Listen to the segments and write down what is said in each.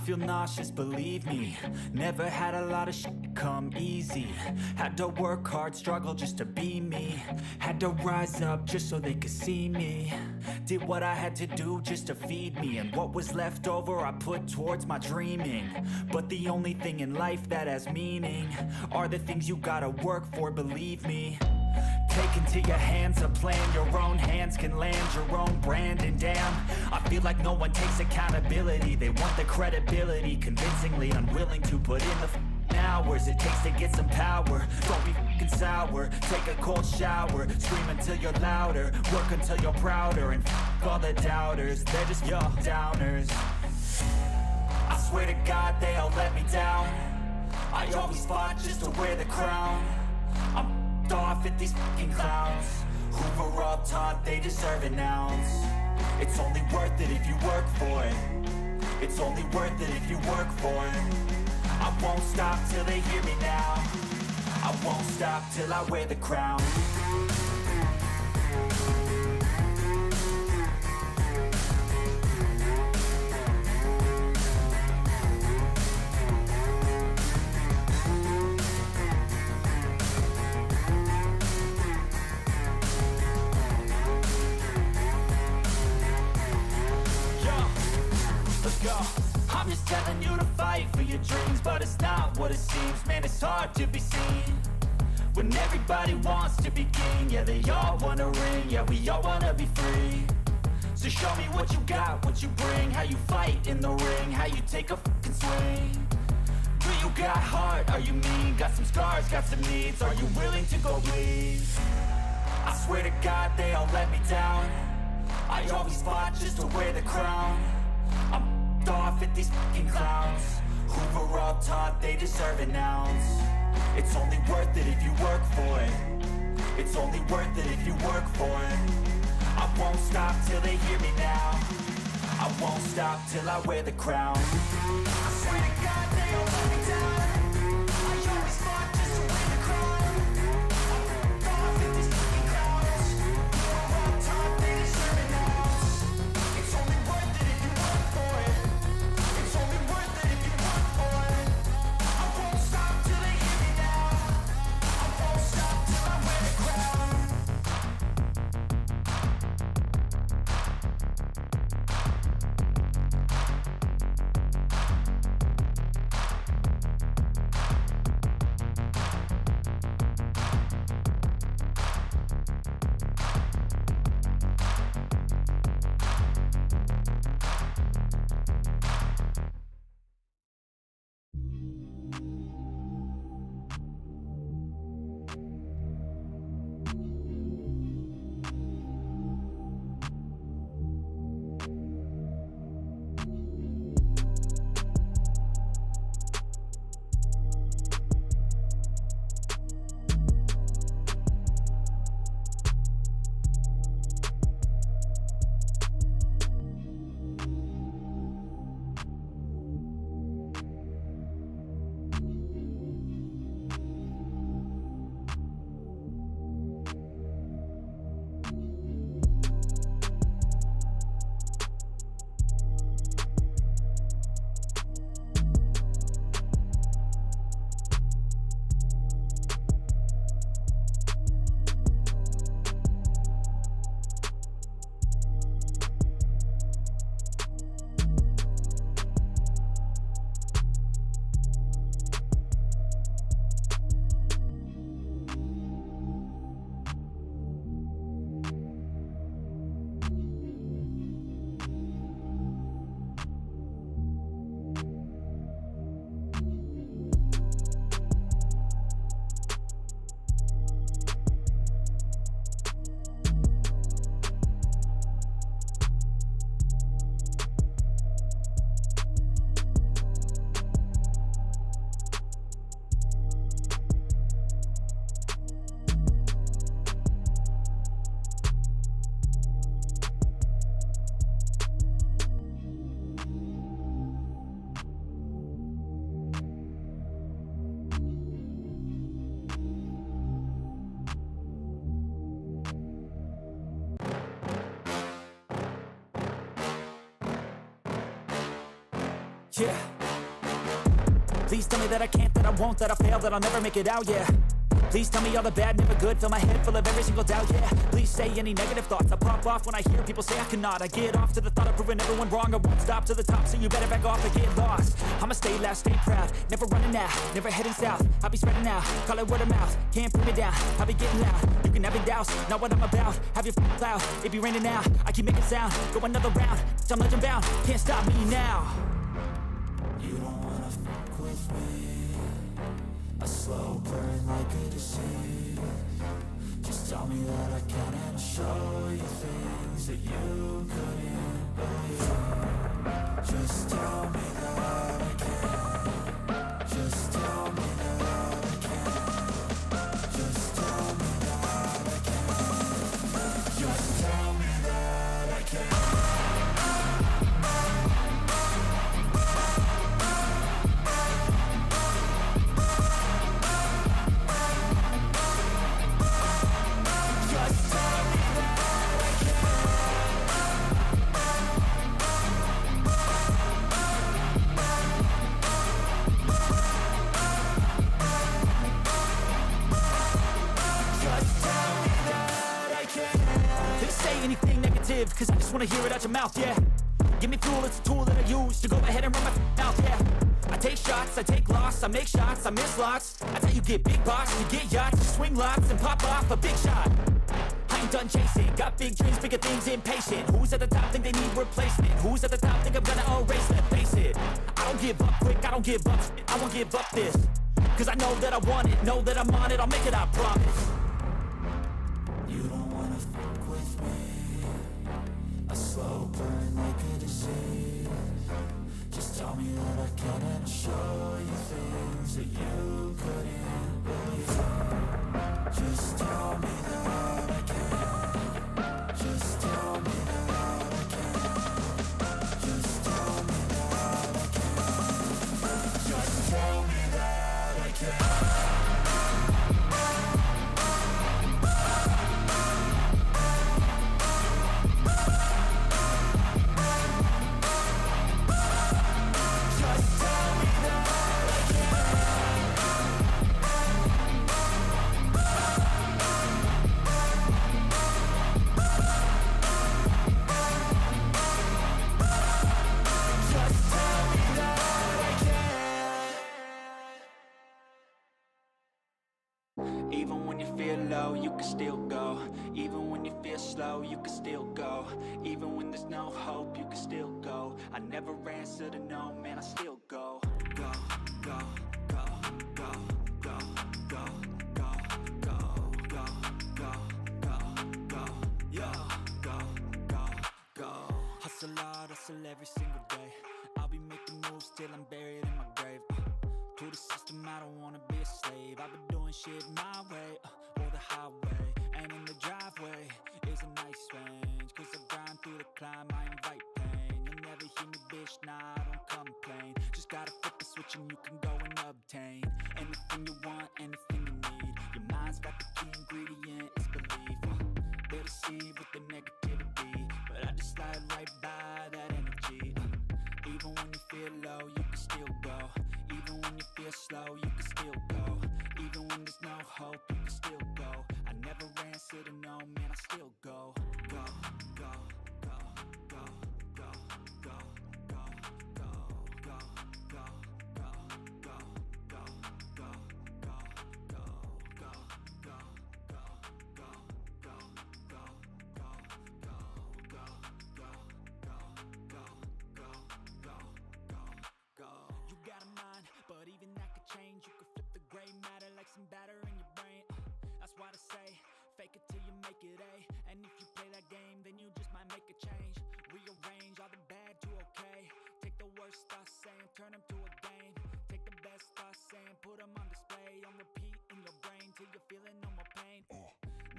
feel nauseous, believe me. Never had a lot of shit come easy. Had to work hard, struggle just to be me. Had to rise up just so they could see me. Did what I had to do just to feed me. And what was left over I put towards my dreaming. But the only thing in life that has meaning are the things you gotta work for, believe me. Take into your hands a plan, your own hands can land your own brand. And damn, I feel like no one takes accountability. They want the credibility, convincingly unwilling to put in the hours it takes to get some power. Don't be f***ing sour, take a cold shower. Scream until you're louder, work until you're prouder. And f*** all the doubters, they're just your downers. I swear to God they all let me down. I always fought just to wear the crown. I'm off at these fucking clowns who were all taught they deserve an ounce. It's only worth it if you work for it. It's only worth it if you work for it. I won't stop till they hear me now. I won't stop till I wear the crown. I'm just telling you to fight for your dreams, but it's not what it seems. Man, it's hard to be seen when everybody wants to be king. Yeah, they all wanna ring, yeah, we all wanna be free. So show me what you got, what you bring, how you fight in the ring, how you take a fucking swing. Do you got heart, are you mean? Got some scars, got some needs, are you willing to go bleed? I swear to God they all let me down. I always fought just to wear the crown. I'm off at these fucking clowns who were all taught they deserve an ounce. It's only worth it if you work for it. It's only worth it if you work for it. I won't stop till they hear me now. I won't stop till I wear the crown. I swear to God they all let me down. I always fought just to wear the crown. I'm off at these fucking clowns who were all taught they deserve an ounce. It's only worth it if you work for it. It's only worth it if you work for it. I won't stop till they hear me now. I won't stop till I wear the crown. yeah. Please tell me that I can't, that I won't, that I fail, that I'll never make it out, yeah. Please tell me all the bad, never good. Fill my head full of every single doubt, yeah. Please say any negative thoughts. I pop off when I hear people say I cannot. I get off to the thought of proving everyone wrong. I won't stop to the top, so you better back off or get lost. I'ma stay loud, stay proud, never running out, never heading south. I'll be spreading out, call it word of mouth. Can't put me down, I'll be getting loud. You can have it douse, not what I'm about. Have your cloud, it be raining now. I keep making sound, go another round. I'm legend bound, can't stop me now. You don't wanna fuck with me. A slow burn like a disease. Just tell me that I can and I'll show you things that you couldn't believe. Just tell me that I can. Just tell me that I can. Just tell me that I can. Just tell me that I can. Anything negative, cause I just wanna hear it out your mouth, yeah. Give me fuel, it's a tool that I use to go ahead and run my mouth, yeah. I take shots, I take loss, I make shots, I miss lots. That's how you get big box, you get yachts, you swing lots and pop off a big shot. I ain't done chasing, got big dreams, bigger things, impatient. Who's at the top think they need replacement? Who's at the top think I'm gonna erase them? Face it, I don't give up quick, I don't give up shit, I won't give up this. Cause I know that I want it, know that I'm on it, I'll make it, I promise. You don't wanna fuck with me. A slow burn like a disease. Just tell me that I can and I'll show you things that you couldn't believe. Just tell me that I can. Just tell me that I can. Just tell me that I can. Just tell me that I can. Even when you feel low, you can still go. Even when you feel slow, you can still go. Even when there's no hope, you can still go. I never answer to no, man, I still go. Go, go, go, go, go, go, go, go, go, go, go, go, yeah, go, go, go. Hustle hard, hustle every single day. I'll be making moves till I'm buried in my grave. To the system, I don't wanna be a slave. I've been doing shit my way, or the highway. And in the driveway is a nice range. Cause I grind through the climb, I invite pain. You'll never hear me, bitch, nah, I don't complain. Just gotta flip the switch and you can go and obtain anything you want, anything you need. Your mind's got the key ingredient, it's belief. They deceive with the negativity, but I just slide right by that energy. Even when you feel low, you can still go. Even when you feel slow, you can still go. Even when there's no hope, you can still go. I never answer to no, man, I still go. Go, go, go, go, go, go, go, go, go, go, go, go, go, go, go, go, go, go, go, You got a mind, but even that could change. You could flip the gray matter like some batter in your brain. That's why I say, fake it till you make it A. And if you play that game, then you just might make a change. Rearrange all the bad to okay. Take the worst thoughts saying, turn them to a game. Take the best thoughts saying, put them on display. On repeat in your brain till you're feeling no more pain.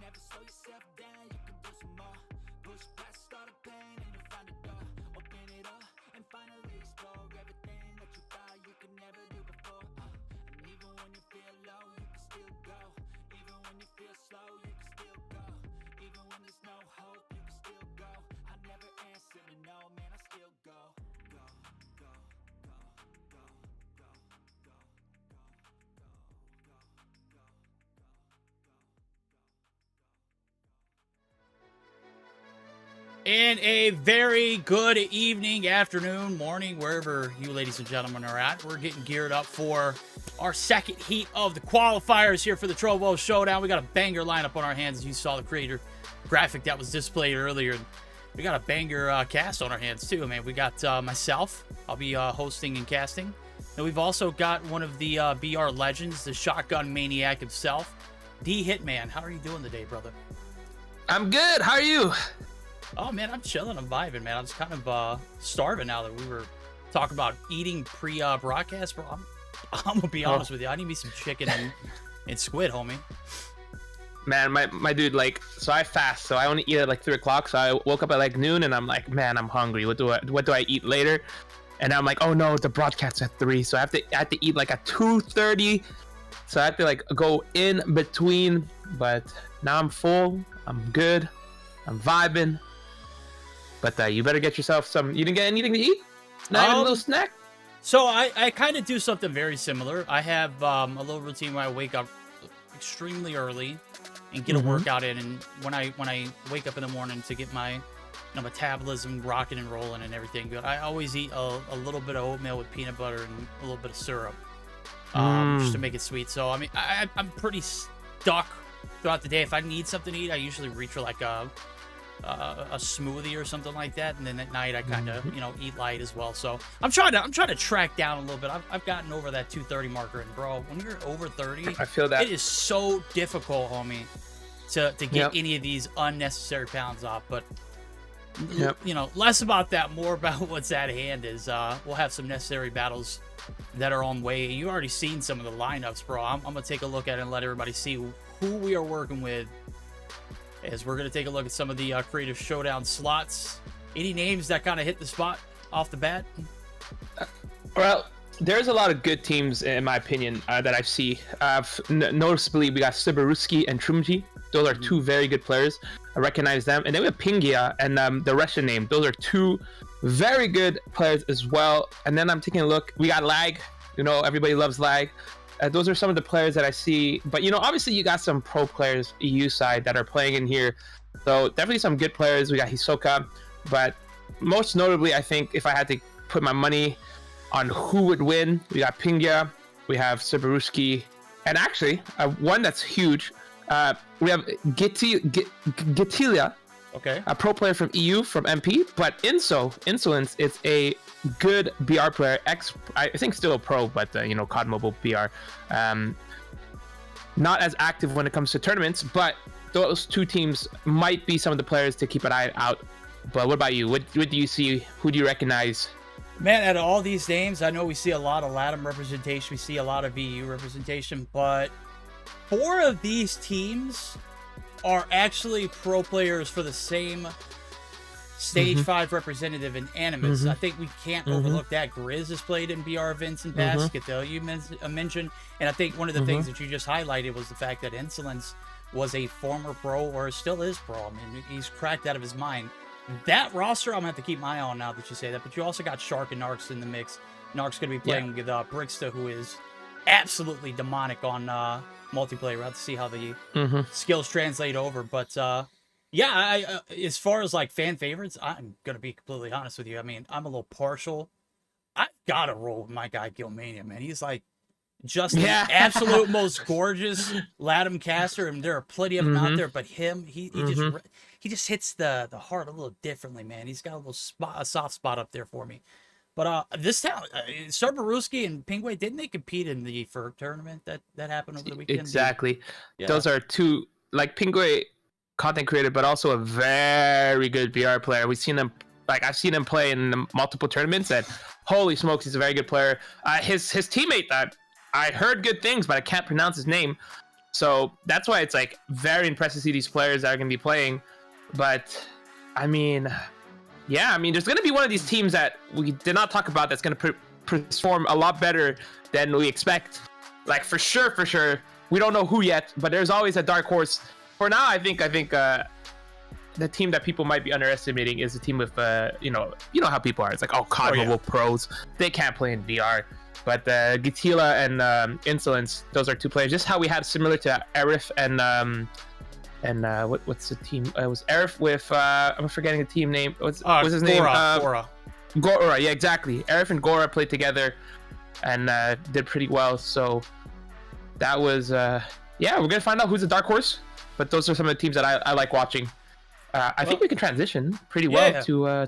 Never slow yourself down, you can do some more. Push past all the pain and you'll find a door. Open it up and finally explore everything that you thought you could never do before. And even when you feel low, you can still go. Even when you feel slow, you can still go. Even when there's no hope, you can still go. I never answer to no, man, I still go. Go, go, go. And a very good evening, afternoon, morning, wherever you ladies and gentlemen are at. We're getting geared up for our second heat of the qualifiers here for the Trovo Showdown. We got a banger lineup on our hands, as you saw the creator graphic that was displayed earlier. We got a banger cast on our hands too, man. We got myself. I'll be hosting and casting. And we've also got one of the BR legends, the shotgun maniac himself, D Hitman. How are you doing today, brother? I'm good. How are you? Oh, man, I'm chilling. I'm vibing, man. I'm just kind of starving now that we were talking about eating pre-broadcast, bro. I'm going to be honest with you. I need me some chicken and squid, homie. Man, my dude, like, so I fast, so I only eat at like 3 o'clock. So I woke up at like noon and I'm like, man, I'm hungry. What do I eat later? And I'm like, oh no, the broadcast's at 3. So I have to eat like at 2:30. So I have to like go in between. But now I'm full. I'm good. I'm vibing. But you better get yourself some. You didn't get anything to eat? Not even a little snack? So I kind of do something very similar. I have a little routine where I wake up extremely early and get a workout in. And when I wake up in the morning to get my metabolism rocking and rolling and everything good, I always eat a little bit of oatmeal with peanut butter and a little bit of syrup, just to make it sweet. So I mean, I'm pretty stuck throughout the day. If I need something to eat, I usually reach for like a smoothie or something like that, and then at night I kind of eat light as well. So I'm trying to track down a little bit. I've gotten over that 230 marker, and bro, when you're over 30, I feel that it is so difficult, homie, to get any of these unnecessary pounds off. But less about that, more about what's at hand. Is we'll have some necessary battles that are on the way. You already seen some of the lineups, bro. I'm gonna take a look at it and let everybody see who we are working with, as we're going to take a look at some of the creative showdown slots. Any names that kind of hit the spot off the bat? Well, there's a lot of good teams, in my opinion, that I see. Noticeably, we got Cerberuski and Trumjii. Those are 2 very good players. I recognize them. And then we have pingueaYT and the Russian name. Those are 2 very good players as well. And then I'm taking a look. We got Lag. Everybody loves Lag. Those are some of the players that I see. But, obviously you got some pro players, EU side, that are playing in here. So definitely some good players. We got Hisoka. But most notably, I think if I had to put my money on who would win, we got pingueaYT, we have Cerberuski, and actually, one that's huge, we have Gilmania. Okay. A pro player from EU, from MP, but Insolence is a good BR player, I think still a pro, but COD Mobile BR. Not as active when it comes to tournaments, but those 2 teams might be some of the players to keep an eye out. But what about you? What do you see? Who do you recognize? Man, out of all these names, I know we see a lot of LATAM representation, we see a lot of EU representation, but 4 of these teams are actually pro players for the same Stage 5 representative in Animus. I think we can't overlook that. Grizz has played in BR events in past, you mentioned, and I think one of the things that you just highlighted was the fact that Insolence was a former pro, or still is pro. I mean, he's cracked out of his mind. That roster, I'm gonna have to keep my eye on now that you say that, but you also got Shark and Narcs in the mix. Narcs gonna be playing with Brixta, who is absolutely demonic on multiplayer. We'll have to see how the skills translate over, but yeah, as far as like fan favorites, I'm gonna be completely honest with you. I mean, I'm a little partial. I've gotta roll with my guy Gilmania, man. He's like just the absolute most gorgeous LATAM caster, and there are plenty of them out there. But him, he just hits the heart a little differently, man. He's got a soft spot up there for me. But this town, Cerberuski and pingueaYT, didn't they compete in the FERG tournament that happened over the weekend? Exactly. Yeah. Those are 2, like pingueaYT, content creator, but also a very good BR player. I've seen him play in multiple tournaments, and holy smokes, he's a very good player. His teammate, I heard good things, but I can't pronounce his name. So that's why it's like very impressive to see these players that are going to be playing. But I mean, there's going to be one of these teams that we did not talk about that's going to perform a lot better than we expect. Like for sure. We don't know who yet, but there's always a dark horse. For now, I think the team that people might be underestimating is the team with how people are. It's like, COD Mobile pros, they can't play in VR. But Gilmania and Insolence, those are 2 players. Just how we had similar to Arif and And what's the team? It was Arif with I'm forgetting the team name. What's his name? Gora. Gora, yeah, exactly. Arif and Gora played together and did pretty well. So that was yeah. We're gonna find out who's the dark horse. But those are some of the teams that I like watching. I think we can transition pretty well to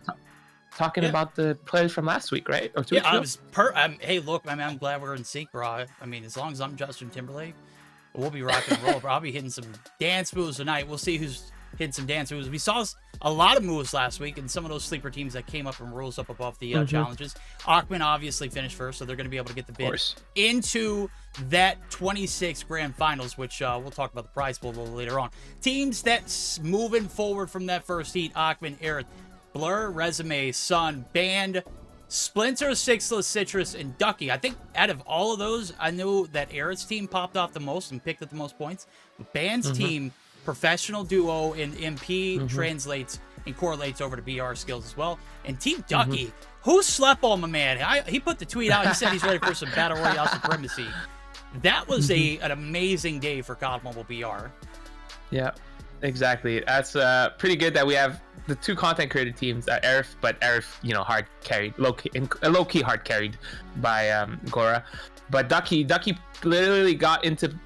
talking about the players from last week, right? Or 2 weeks ago? Hey, look, I mean, I'm glad we're in sync, bro. I mean, as long as I'm Justin Timberlake, we'll be rocking and roll, bro. I'll be hitting some dance moves tonight. We'll see who's hitting some dance moves. We saw a lot of moves last week, and some of those sleeper teams that came up and rose up above the challenges. ΟΓΝЯΝΣΚΙЙ obviously finished first, so they're going to be able to get the bid into that 26 grand finals, which we'll talk about the prize pool a little later on. Teams that's moving forward from that first heat: ΟΓΝЯНΣΚΙЙ, Aerith, Blur, Resume, Sun, Band, Splinter, Sixless, Citrus, and Ducky. I think out of all of those, I knew that Aerith's team popped off the most and picked up the most points. Band's team, Professional Duo and MP, translates and correlates over to BR skills as well. And Team Ducky, who slept on my man? He put the tweet out. He said he's ready for some Battle Royale supremacy. That was an amazing day for COD Mobile BR. Yeah, exactly. That's pretty good that we have the two content created teams, Arif, but Arif, you know, hard carried, low key hard carried by Gora. But Ducky literally got into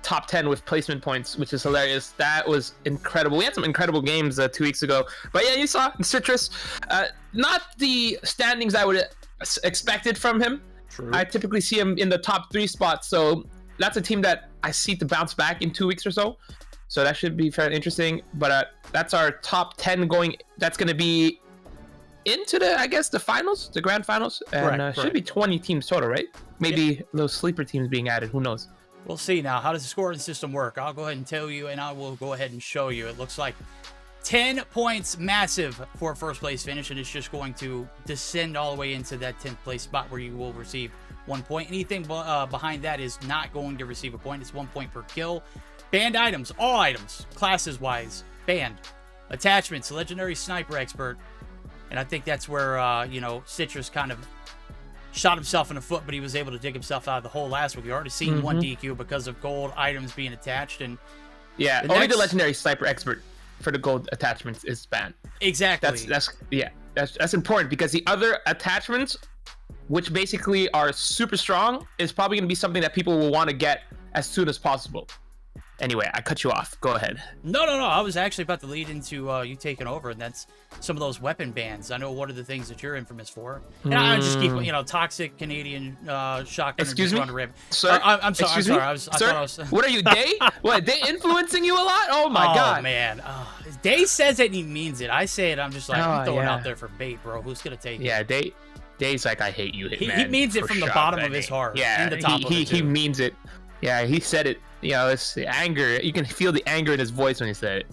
top 10 with placement points, which is hilarious. That was incredible. We had some incredible games 2 weeks ago. But yeah, you saw Citrus, not the standings I would expected from him. True. I typically see him in the top 3 spots, so that's a team that I see to bounce back in 2 weeks or so. So that should be fairly interesting. But that's our top 10 going. That's going to be into the finals, the grand finals, and should be 20 teams total, right? Maybe those sleeper teams being added. Who knows? We'll see. Now, how does the scoring system work? I'll go ahead and tell you, and I will go ahead and show you. It looks like 10 points massive for first place finish, and it's just going to descend all the way into that 10th place spot where you will receive 1 point. Anything behind that is not going to receive a point. It's 1 point per kill. Banned items, all items, classes wise, banned. Attachments, legendary sniper expert. And I think that's where, Citrus kind of shot himself in the foot, but he was able to dig himself out of the hole last week. We already seen one DQ because of gold items being attached. And yeah, only the legendary sniper expert for the gold attachments is banned. Exactly. That's important because the other attachments, which basically are super strong, is probably going to be something that people will want to get as soon as possible. Anyway, I cut you off. Go ahead. No. I was actually about to lead into you taking over, and that's some of those weapon bans. I know one of the things that you're infamous for. And I just keep, toxic Canadian shotgun. Excuse me? Sir? I'm sorry. Excuse me? I thought I was... What are you, Day? What, Day influencing you a lot? Oh, my God. Oh, man. Day says it and he means it. I say it, I'm just like, I'm throwing out there for bait, bro. Who's going to take it? Yeah, Day's like, I hate you, Hitman. He means it from the bottom of his heart. Yeah, and the top of it, he means it. Yeah, he said it. It's the anger. You can feel the anger in his voice when he said it.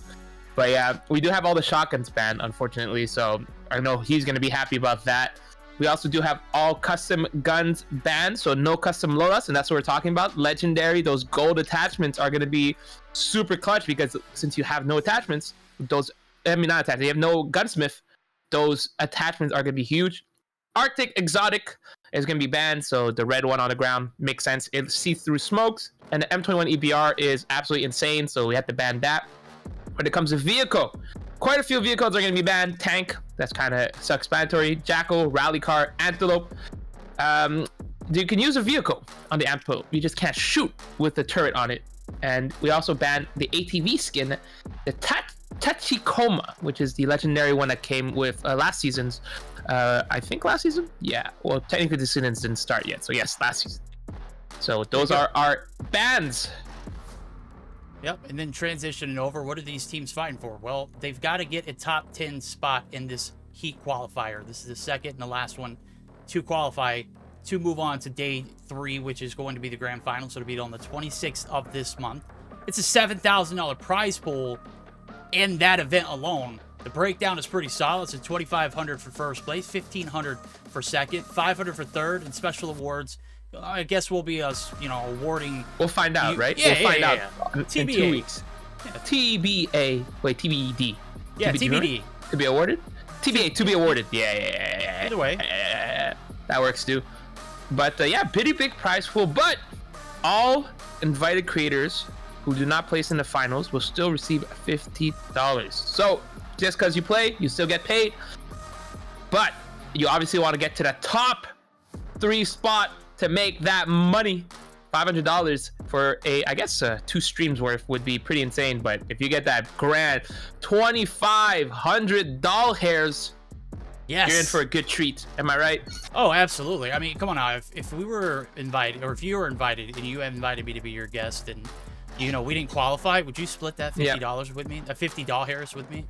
But yeah, we do have all the shotguns banned, unfortunately. So I know he's going to be happy about that. We also do have all custom guns banned. So no custom loadouts. And that's what we're talking about. Legendary, those gold attachments are going to be super clutch because since you have no attachments, you have no gunsmith, those attachments are going to be huge. Arctic Exotic is going to be banned, so the red one on the ground makes sense. It sees through smokes, and the M21 EBR is absolutely insane, so we have to ban that. When it comes to vehicle, quite a few vehicles are going to be banned. Tank, that's kind of self-explanatory. Jackal, Rally Car, Antelope. You can use a vehicle on the Antelope. You just can't shoot with the turret on it. And we also banned the ATV skin, the Tachikoma, which is the legendary one that came with last season's. I think last season? Yeah. Well, technically the season didn't start yet. So yes, last season. So those are our bans. Yep. And then transitioning over, what are these teams fighting for? Well, they've got to get a top 10 spot in this heat qualifier. This is the second and the last one to qualify to move on to day 3, which is going to be the grand final. So it'll be on the 26th of this month. It's a $7,000 prize pool in that event alone. The breakdown is pretty solid. It's a $2,500 for first place, $1,500 for second, $500 for third, and special awards. I guess we'll be awarding. We'll find out, right? Yeah, we'll find out in TBA. 2 weeks. Yeah. TBA. Wait, TBD. Yeah, TBD. To be awarded? TBA, to be awarded. Yeah. Either way. That works too. But pretty big prize pool. But all invited creators who do not place in the finals will still receive $50. So just because you play, you still get paid. But you obviously want to get to the top 3 spot to make that money. $500 for I guess 2 streams worth would be pretty insane. But if you get that grand $2,500 hairs, yes, you're in for a good treat. Am I right? Oh, absolutely. I mean, come on now. If we were invited, or if you were invited and you invited me to be your guest, and we didn't qualify, would you split that $50 with me? $50 hairs with me?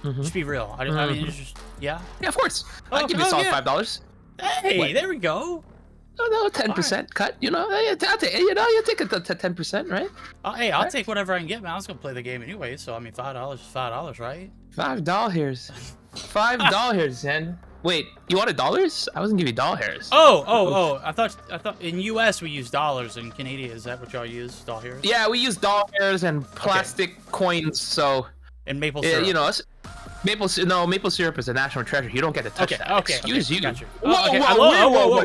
Just be real. I mean, it's just, yeah. Yeah, of course. I'll give you a solid $5. Hey, there we go. No, 10% right. Cut. I'll take, you take it to 10%, right? Hey, I'll take whatever I can get, man. I was gonna play the game anyway, so I mean, $5 is $5, right? $5. $5, and wait, you wanted dollars? I wasn't giving you doll hairs. Oh! I thought in US we use dollars. In Canada, is that what y'all use? Doll hairs? Yeah, we use doll hairs and plastic coins. So and maple syrup. Maple syrup is a national treasure. You don't get to touch that. Okay. Excuse you. Got you. Whoa!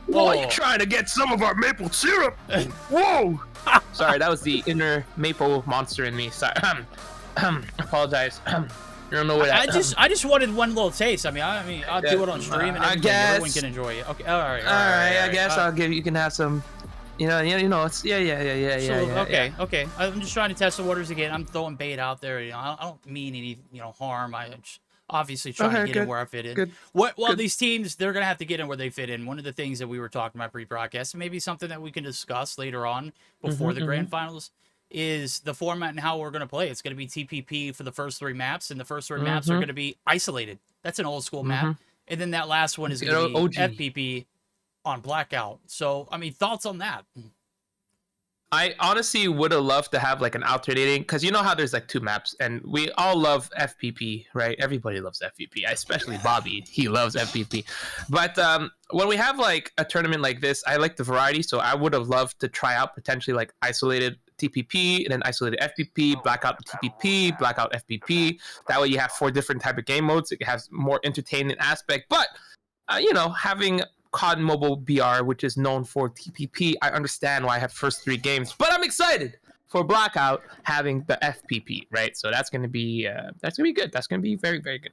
Whoa! You trying to get some of our maple syrup? Whoa! Sorry, that was the inner maple monster in me. Sorry. Apologize. I don't know what. I just wanted one little taste. I mean, I'll do it on stream and everyone can enjoy it. Okay. All right. I guess I'll give you can have some. It's yeah. Okay. I'm just trying to test the waters again. I'm throwing bait out there. I don't mean any harm. I just obviously trying to get in where I fit in. Good. These teams, they're gonna have to get in where they fit in. One of the things that we were talking about pre-broadcast, and maybe something that we can discuss later on before the grand finals, is the format and how we're gonna play. It's gonna be TPP for the first 3 maps, and the first 3 maps are gonna be isolated. That's an old school map, and then that last one is gonna be FPP on Blackout. So, I mean, thoughts on that? I honestly would have loved to have like an alternating, because you know how there's like 2 maps, and we all love FPP, right? Everybody loves FPP, especially Bobby. He loves FPP. But when we have like a tournament like this, I like the variety, so I would have loved to try out potentially like isolated TPP and then isolated FPP, Blackout TPP, Blackout FPP. That way you have 4 different type of game modes. It has more entertainment aspect, but having COD Mobile BR, which is known for TPP, I understand why I have first 3 games, but I'm excited for Blackout having the FPP, right? So that's gonna be good. That's gonna be very, very good.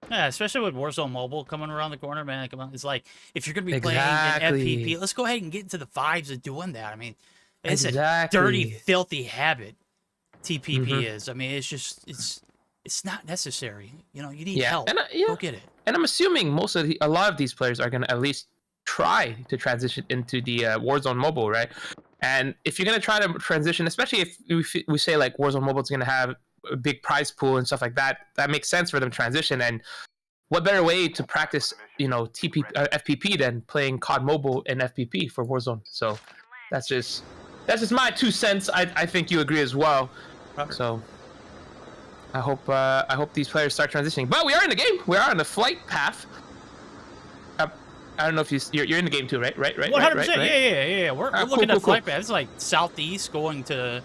Yeah, especially with Warzone Mobile coming around the corner, man. Come on, it's like if you're gonna be playing an FPP, let's go ahead and get into the vibes of doing that. I mean, it's a dirty, filthy habit. TPP is. I mean, it's not necessary. You need help. Go get it. And I'm assuming a lot of these players are gonna at least try to transition into the Warzone Mobile, right? And if you're gonna try to transition, especially if we say like Warzone Mobile is gonna have a big prize pool and stuff like that, that makes sense for them to transition. And what better way to practice, FPP than playing COD Mobile and FPP for Warzone? So that's just my 2 cents. I think you agree as well. So I hope these players start transitioning. But we are in the game. We are on the flight path. I don't know if you're in the game too, right? 100%. Yeah. We're looking at flight path. It's like southeast going to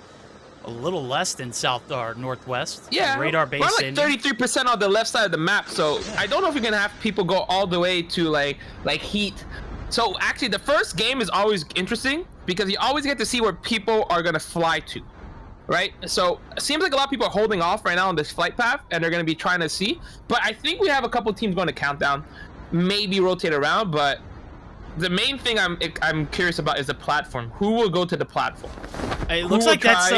a little less than south or northwest. Yeah. Radar base. We're like 33% on the left side of the map. So I don't know if you're gonna have people go all the way to like heat. So actually, the first game is always interesting because you always get to see where people are gonna fly to. Right, so it seems like a lot of people are holding off right now on this flight path, and they're going to be trying to see. But I think we have a couple teams going to countdown, maybe rotate around. But the main thing I'm curious about is the platform. Who will go to the platform? It looks like that's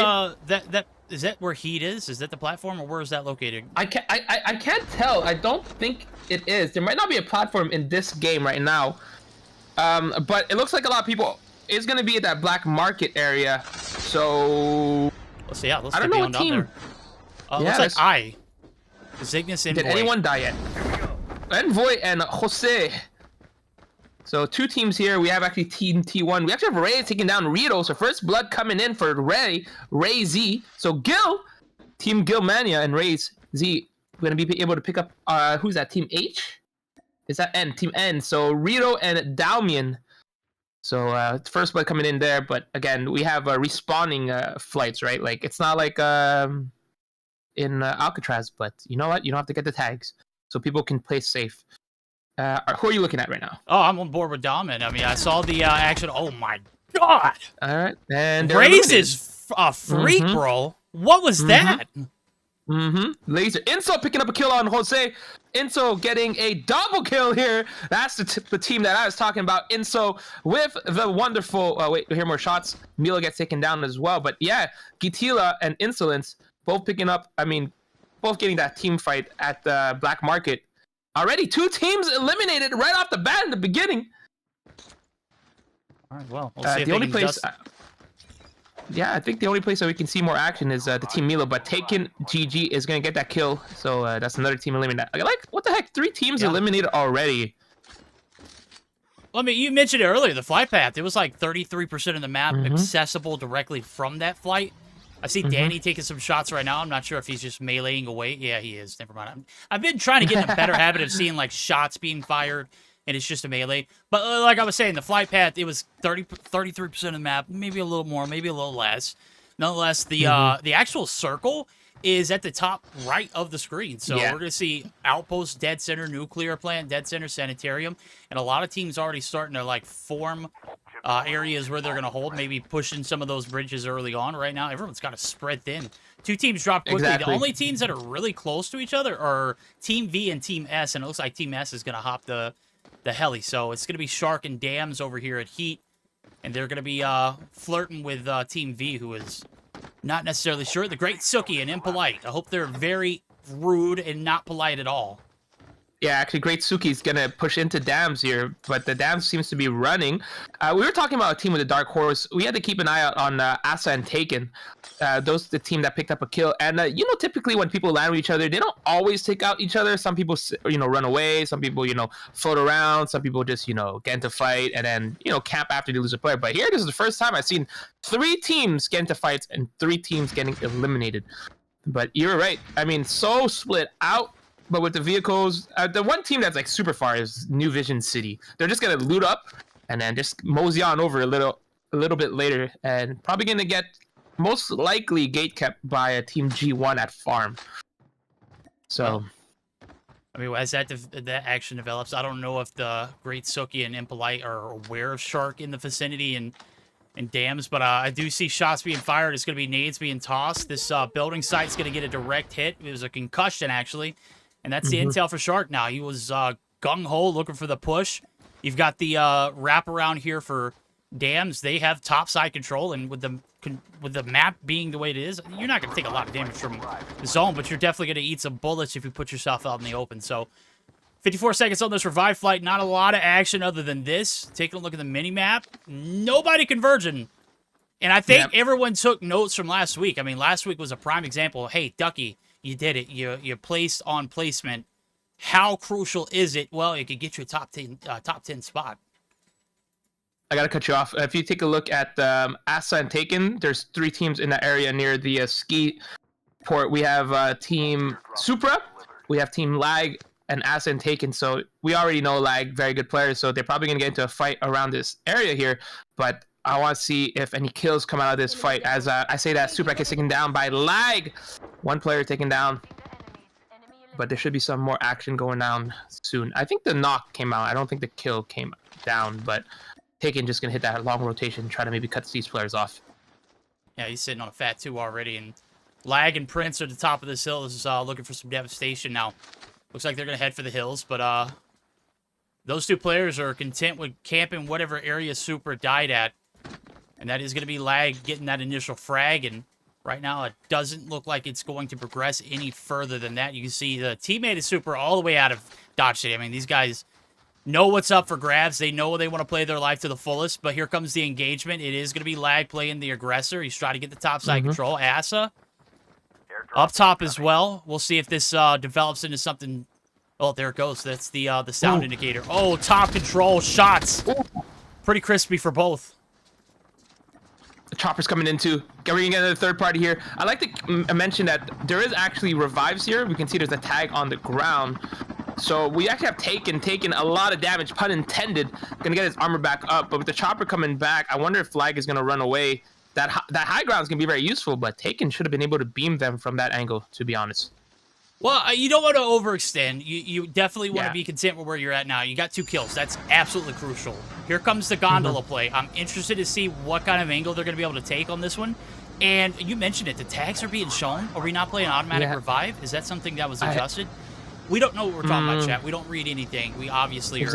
is that where Heat is? Is that the platform, or where is that located? I can't tell. I don't think it is. There might not be a platform in this game right now, but it looks like a lot of people is going to be at that black market area. So. Let's see. Yeah, let's I don't know what team. Looks like Zygnus nVoi. Did anyone die yet? nVoi and Jose. So 2 teams here. We have actually Team T1. We actually have ReyZ taking down Rido. So first blood coming in for ReyZ. So Gil, Team Gilmania and ReyZ. We're going to be able to pick up, who's that? Team H? Is that N? Team N. So Rido and Dalmian. So first blood coming in there, but again, we have respawning flights, right? Like it's not like in Alcatraz, but you know what? You don't have to get the tags, so people can play safe. Who are you looking at right now? Oh, I'm on board with Dalman. I mean, I saw the action. Oh my god! All right, and ReyZ is freak, bro. What was that? Laser. Inso picking up a kill on Jose. Inso getting a double kill here. That's the team that I was talking about. Inso with the wonderful... wait, we hear more shots. Milo gets taken down as well. But yeah, Gitila and Insolence both picking up... I mean, both getting that team fight at the Black Market. Already 2 teams eliminated right off the bat in the beginning. All right, well, we'll see if the only place... just... yeah, I think the only place that we can see more action is the team Milo, but Takken GG is going to get that kill, so that's another team eliminated. Like, what the heck? 3 teams eliminated already. Well, I mean, you mentioned it earlier, the flight path. It was like 33% of the map accessible directly from that flight. I see Danny taking some shots right now. I'm not sure if he's just meleeing away. Yeah, he is. Never mind. I've been trying to get in a better habit of seeing, like, shots being fired, and it's just a melee. But like I was saying, the flight path, it was 33% of the map, maybe a little more, maybe a little less. Nonetheless, the actual circle is at the top right of the screen. So we're going to see Outpost, Dead Center, Nuclear Plant, Dead Center, Sanitarium, and a lot of teams already starting to, like, form areas where they're going to hold, maybe pushing some of those bridges early on. Right now, everyone's got to spread thin. 2 teams drop quickly. The only teams that are really close to each other are Team V and Team S, and it looks like Team S is going to hop the heli. So it's going to be Shark and Dams over here at Heat, and they're going to be flirting with Team V, who is not necessarily sure. The Great Suki and Impolite. I hope they're very rude and not polite at all. Yeah, actually, Great Suki's going to push into Dams here, but the Dams seems to be running. We were talking about a team with a Dark Horse. We had to keep an eye out on Asa and Taken. Those are the team that picked up a kill. And, you know, typically when people land with each other, they don't always take out each other. Some people, you know, run away. Some people, you know, float around. Some people just, you know, get into fight and then, you know, camp after they lose a player. But here, this is the first time I've seen 3 teams get into fights and 3 teams getting eliminated. But you're right. I mean, so split out. But with the vehicles, the one team that's like super far is New Vision City. They're just gonna loot up and then just mosey on over a little bit later, and probably gonna get most likely gate kept by a Team G1 at Farm. So, I mean, as that action develops, I don't know if the Great Suki and Impolite are aware of Shark in the vicinity and Dams, but I do see shots being fired. It's gonna be nades being tossed. This building site's gonna get a direct hit. It was a concussion actually. And that's the intel for Shark now. He was gung-ho looking for the push. You've got the wraparound here for Dams. They have topside control, and with the map being the way it is, you're not going to take a lot of damage from the zone, but you're definitely going to eat some bullets if you put yourself out in the open. So 54 seconds on this revive flight. Not a lot of action other than this. Taking a look at the mini-map. Nobody converging. And I think everyone took notes from last week. I mean, last week was a prime example. Hey, Ducky, you did it. You placed on placement. How crucial is it? Well, it could get you a top 10 spot. I gotta cut you off. If you take a look at Asa and Taken, there's 3 teams in that area near the ski port. We have Team Supra, we have Team Lag, and Asa and Taken. So we already know Lag, very good players. So they're probably gonna get into a fight around this area here. But I want to see if any kills come out of this fight. As I say that, Supra gets taken down by Lag. 1 player taken down. But there should be some more action going down soon. I think the knock came out. I don't think the kill came down. But Taken just going to hit that long rotation, try to maybe cut these players off. Yeah, he's sitting on a fat 2 already. And Lag and Prince are at the top of this hill. This is looking for some devastation now. Looks like they're going to head for the hills. But those 2 players are content with camping whatever area Supra died at. And that is going to be Lag getting that initial frag. And right now, it doesn't look like it's going to progress any further than that. You can see the teammate is Supra all the way out of Dodge City. I mean, these guys know what's up for grabs. They know they want to play their life to the fullest. But here comes the engagement. It is going to be Lag playing the aggressor. He's trying to get the topside control. Asa up top as well. We'll see if this develops into something. Oh, there it goes. That's the sound indicator. Oh, top control shots. Pretty crispy for both. The chopper's coming in too. We're gonna get another 3rd party here. I like to mention that there is actually revives here. We can see there's a tag on the ground. So we actually have taken a lot of damage, pun intended. Gonna get his armor back up, but with the chopper coming back, I wonder if Flag is gonna run away. That high ground is gonna be very useful, but Taken should have been able to beam them from that angle, to be honest. Well, you don't want to overextend. You definitely want to be content with where you're at now. You got 2 kills. That's absolutely crucial. Here comes the gondola play. I'm interested to see what kind of angle they're going to be able to take on this one. And you mentioned it, the tags are being shown. Are we not playing automatic revive? Is that something that was adjusted? We don't know what we're talking about, chat. We don't read anything. We obviously are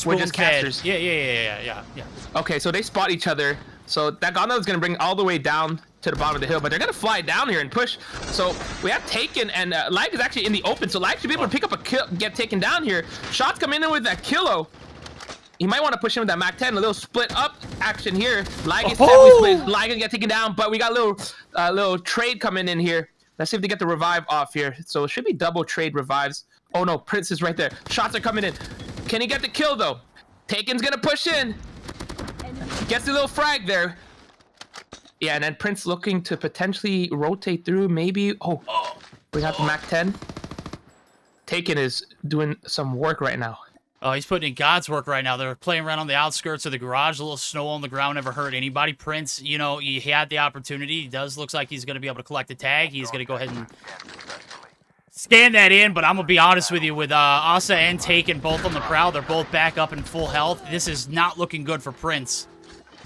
We're just casters. Yeah. Okay, so they spot each other. So that Gondel is going to bring all the way down to the bottom of the hill, but they're going to fly down here and push. So we have Takken, and Lag is actually in the open, so Lag should be able to pick up a kill, get taken down here. Shots come in with that Kilo. You might want to push him with that Mac 10, a little split up action here. Lag is definitely split. Lag gonna get taken down, but we got a little trade coming in here. Let's see if they get the revive off here. So it should be double trade revives. Oh no, Prince is right there. Shots are coming in. Can he get the kill though? Takken's gonna push in. Gets a little frag there. Yeah, and then Prince looking to potentially rotate through, maybe. Oh, we got the Mac 10. Takken is doing some work right now. Oh, he's putting in God's work right now. They're playing around on the outskirts of the garage. A little snow on the ground never hurt anybody. Prince, you know, he had the opportunity. He does looks like he's going to be able to collect the tag. He's going to go ahead and scan that in, but I'm going to be honest with you. With Asa and Takken both on the prowl, they're both back up in full health. This is not looking good for Prince.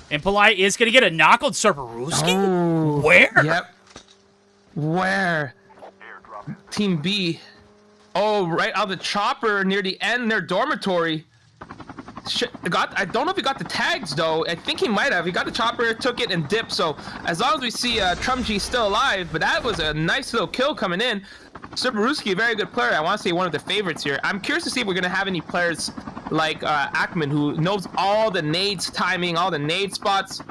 And Polite is going to get a knock on Cerberuski? Oh, where? Yep. Where? Team B. Oh, right on the chopper near the end, their dormitory. I don't know if he got the tags, though. I think he might have. He got the chopper, took it, and dipped. So as long as we see Trumjii still alive, but that was a nice little kill coming in. Cerberuski, a very good player. I want to say one of the favorites here. I'm curious to see if we're going to have any players like Ackman, who knows all the nades timing, all the nade spots.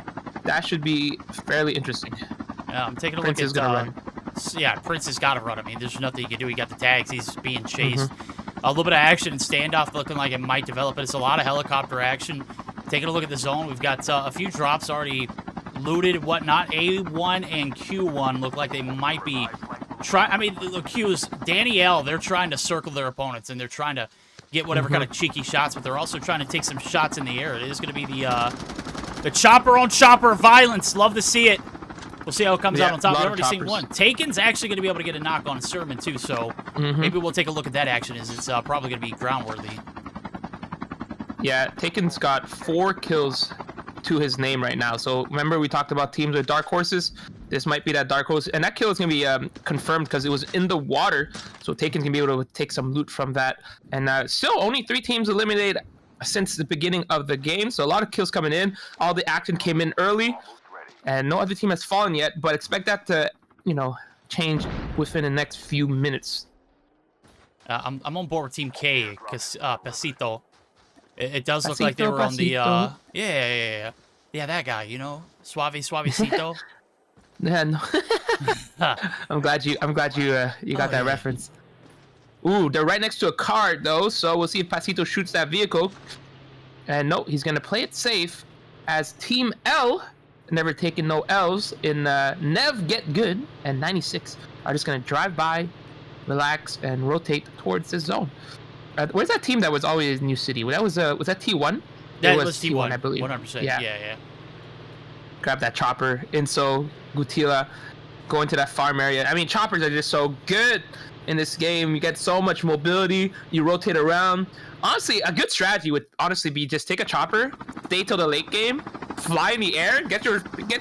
That should be fairly interesting. Yeah, I'm taking a Prince look is gonna run. Yeah, Prince has got to run. I mean, there's nothing he can do. He got the tags. He's being chased. A little bit of action and standoff looking like it might develop, but it's a lot of helicopter action. Taking a look at the zone, we've got a few drops already looted and whatnot. A1 and Q1 look like they might be trying. I mean, the Q's, DanniL, they're trying to circle their opponents, and they're trying to get whatever kind of cheeky shots, but they're also trying to take some shots in the air. It is going to be the chopper-on-chopper violence. Love to see it. We'll see how it comes out on top. We've already seen one. Takken's actually going to be able to get a knock on Sermon, too, so maybe we'll take a look at that action, as it's probably going to be ground-worthy. Yeah, Takken's got 4 kills to his name right now. So remember we talked about teams with dark horses? This might be that dark horse. And that kill is going to be confirmed because it was in the water. So Takken's going to be able to take some loot from that. And still only 3 teams eliminated since the beginning of the game. So a lot of kills coming in. All the action came in early. And no other team has fallen yet, but expect that to, you know, change within the next few minutes. I'm on board with Team K, because Pasito. It does look like they were on the yeah, that guy, you know, Suavecito. Yeah, no. I'm glad you got that reference. Ooh, they're right next to a car though, so we'll see if Pasito shoots that vehicle. And no, he's gonna play it safe as Team L. Never taken no L's in NevGetGood and 96 are just gonna drive by, relax, and rotate towards the zone. Where's that team that was always in New City? Was that T1? That was T1, I believe. 100%. Yeah. Grab that chopper. Inso, Gutila, go into that farm area. I mean, choppers are just so good in this game. You get so much mobility. You rotate around. Honestly, a good strategy would honestly be just take a chopper, stay till the late game, fly in the air, get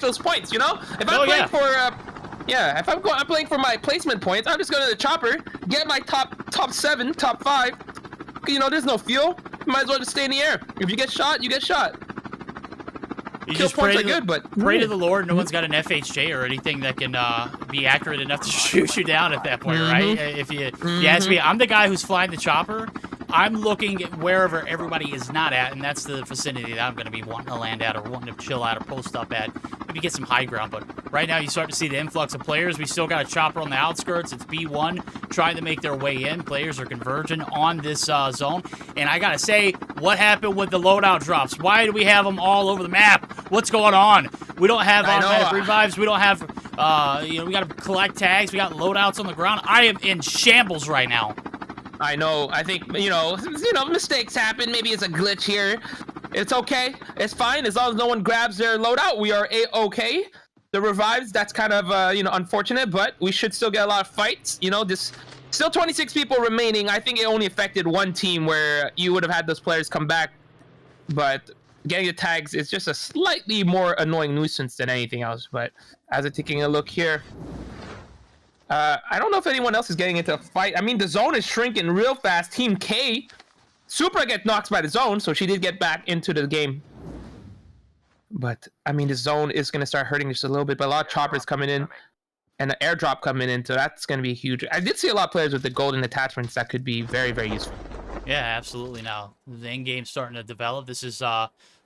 those points. You know, if I'm playing for I'm playing for my placement points, I'm just going to the chopper, get my top 7, top 5. You know, there's no fuel. You might as well just stay in the air. If you get shot, you get shot. You Kill just points are good, but pray to the Lord no one's got an FHJ or anything that can be accurate enough to shoot you down at that point, right? If you ask me, I'm the guy who's flying the chopper. I'm looking at wherever everybody is not at, and that's the vicinity that I'm going to be wanting to land at or wanting to chill at or post up at. Maybe get some high ground, but right now you start to see the influx of players. We still got a chopper on the outskirts. It's B1 trying to make their way in. Players are converging on this zone, and I got to say, what happened with the loadout drops? Why do we have them all over the map? What's going on? We don't have automatic revives. We don't have, we got to collect tags. We got loadouts on the ground. I am in shambles right now. I know. I think, you know, mistakes happen. Maybe it's a glitch here. It's okay. It's fine. As long as no one grabs their loadout, we are A-okay. The revives, that's kind of, unfortunate, but we should still get a lot of fights. You know, still 26 people remaining. I think it only affected one team where you would have had those players come back. But getting the tags is just a slightly more annoying nuisance than anything else. But as I'm taking a look here, I don't know if anyone else is getting into a fight. I mean, the zone is shrinking real fast. Team K, Supra gets knocked by the zone, so she did get back into the game. But, I mean, the zone is going to start hurting just a little bit, but a lot of choppers coming in and the airdrop coming in, so that's going to be huge. I did see a lot of players with the golden attachments that could be very, very useful. Yeah, absolutely. Now, the end game's starting to develop. This is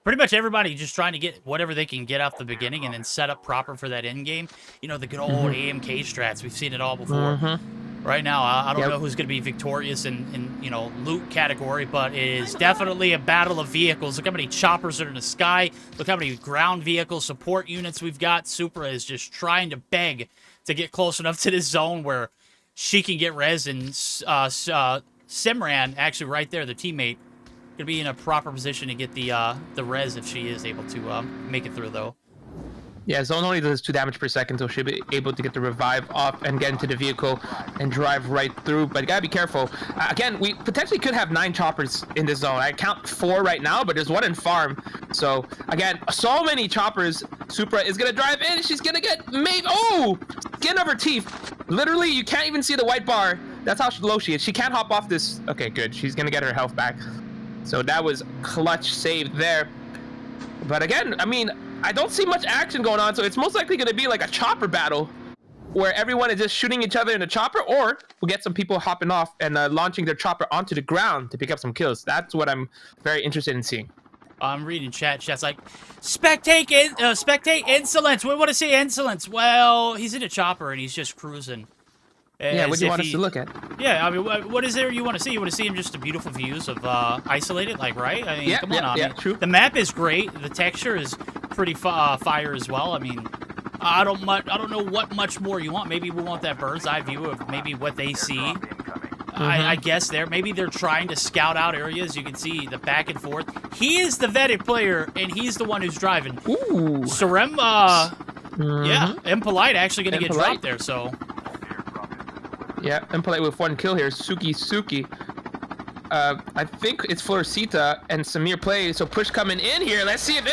pretty much everybody just trying to get whatever they can get off the beginning and then set up proper for that end game. You know, the good old AMK strats. We've seen it all before. Right now, I don't know who's going to be victorious in you know, loot category, but it is definitely a battle of vehicles. Look how many choppers are in the sky. Look how many ground vehicle support units we've got. Supra is just trying to beg to get close enough to this zone where she can get res, and SIMRAN, actually right there, the teammate, gonna be in a proper position to get the res if she is able to make it through, though. Yeah, zone only does 2 damage per second, so she'll be able to get the revive off and get into the vehicle and drive right through. But you gotta be careful. Again, we potentially could have 9 choppers in this zone. I count 4 right now, but there's 1 in farm. So again, so many choppers. Supra is gonna drive in. She's gonna get made. Oh, skin of her teeth. Literally, you can't even see the white bar. That's how low she is. She can't hop off this. Okay, good. She's gonna get her health back. So that was clutch saved there. But again, I mean, I don't see much action going on, so it's most likely going to be like a chopper battle where everyone is just shooting each other in a chopper, or we'll get some people hopping off and launching their chopper onto the ground to pick up some kills. That's what I'm very interested in seeing. I'm reading chat. Chat's like, spectate insolence. We want to see insolence. Well, he's in a chopper and he's just cruising. Yeah, what do you want us to look at? Yeah, I mean, what is there you want to see? You want to see him just the beautiful views of isolated, like, right? I mean, come on. Yeah, true. The map is great. The texture is pretty fire as well. I mean, I don't know what much more you want. Maybe we want that bird's eye view of maybe what they see. I guess maybe they're trying to scout out areas. You can see the back and forth. He is the vetted player, and he's the one who's driving. Ooh. Sarem, yeah, Impolite actually going to get dropped there, so... Yeah, Impolite with 1 kill here. Suki. I think it's Florecita and Samir play. So push coming in here. Let's see if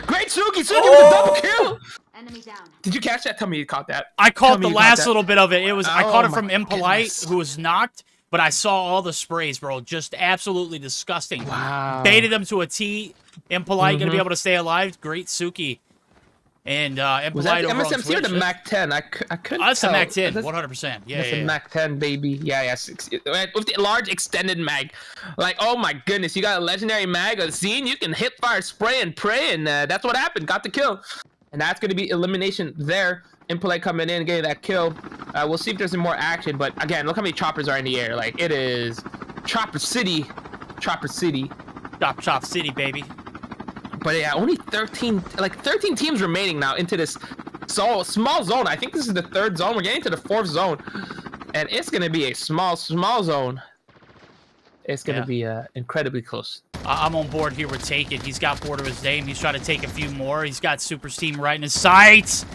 great Suki with a double kill. Enemy down. Did you catch that? Tell me you caught that. I caught the last little bit of it. It was I caught it from Impolite, who was knocked, but I saw all the sprays, bro. Just absolutely disgusting. Wow. Baited them to a T. Impolite gonna be able to stay alive. Great Suki. And was that the MSMC or the Mac 10? I couldn't tell. That's the Mac 10, 100%. Yeah, that's the Mac 10, baby. Yeah. With the large extended mag. Like, oh my goodness, you got a legendary mag, a Zine, you can hip fire, spray, and pray, and that's what happened. Got the kill. And that's going to be elimination there. Impolite coming in, getting that kill. We'll see if there's some more action, but again, look how many choppers are in the air. Like, it is Chopper City. Chopper City. Chop City, baby. But yeah, only 13 teams remaining now into this small zone. I think this is the 3rd zone. We're getting to the 4th zone. And it's going to be a small zone. It's going to be incredibly close. I'm on board here with Takken. He's got 4 to his name. He's trying to take a few more. He's got Super's team right in his sights.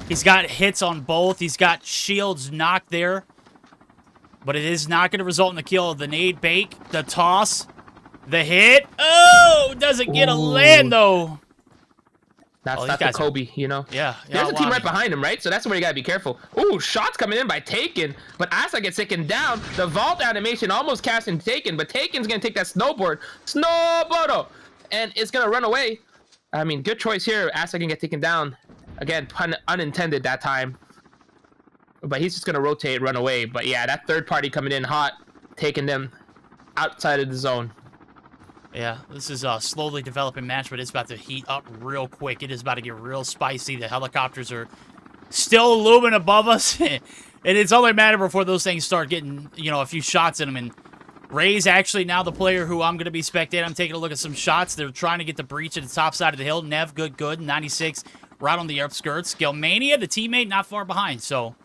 He's got hits on both. He's got shields knocked there. But it is not going to result in the kill. The nade bake, the toss. The hit. Oh, doesn't get a land, though. That's the Kobe, you know? Yeah. There's a team right behind him, right? So that's where you got to be careful. Ooh, shots coming in by Takken. But Asa gets taken down. The vault animation almost casting Takken. But Takken's going to take that snowboard. Snowboardo! And it's going to run away. I mean, good choice here. Asa can get taken down. Again, pun unintended that time. But he's just going to rotate and run away. But yeah, that 3rd party coming in hot. Taking them outside of the zone. Yeah, this is a slowly developing match, but it's about to heat up real quick. It is about to get real spicy. The helicopters are still looming above us. And it's only a matter before those things start getting, you know, a few shots in them. And ReyZ actually now the player who I'm going to be spectating. I'm taking a look at some shots. They're trying to get the breach at the top side of the hill. NevGetGood, 96, right on the outskirts. Gilmania, the teammate, not far behind. So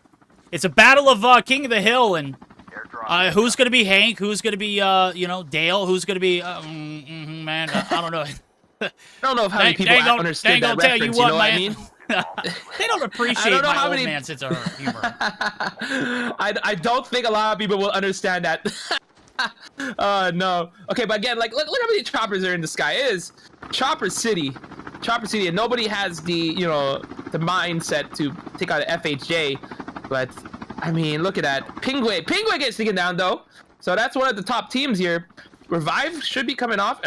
it's a battle of King of the Hill, and who's going to be Hank? Who's going to be, you know, Dale? Who's going to be, man, I don't know. I don't know if how many people understood that reference, you know what I mean? They don't appreciate my old man sense of humor. I don't think a lot of people will understand that. No. Okay, but again, like, look how many choppers are in the sky. It is Chopper City, and nobody has the the mindset to take out an FHJ. But I mean, look at that. pingueaYT gets taken down though, so that's one of the top teams here. Revive should be coming off,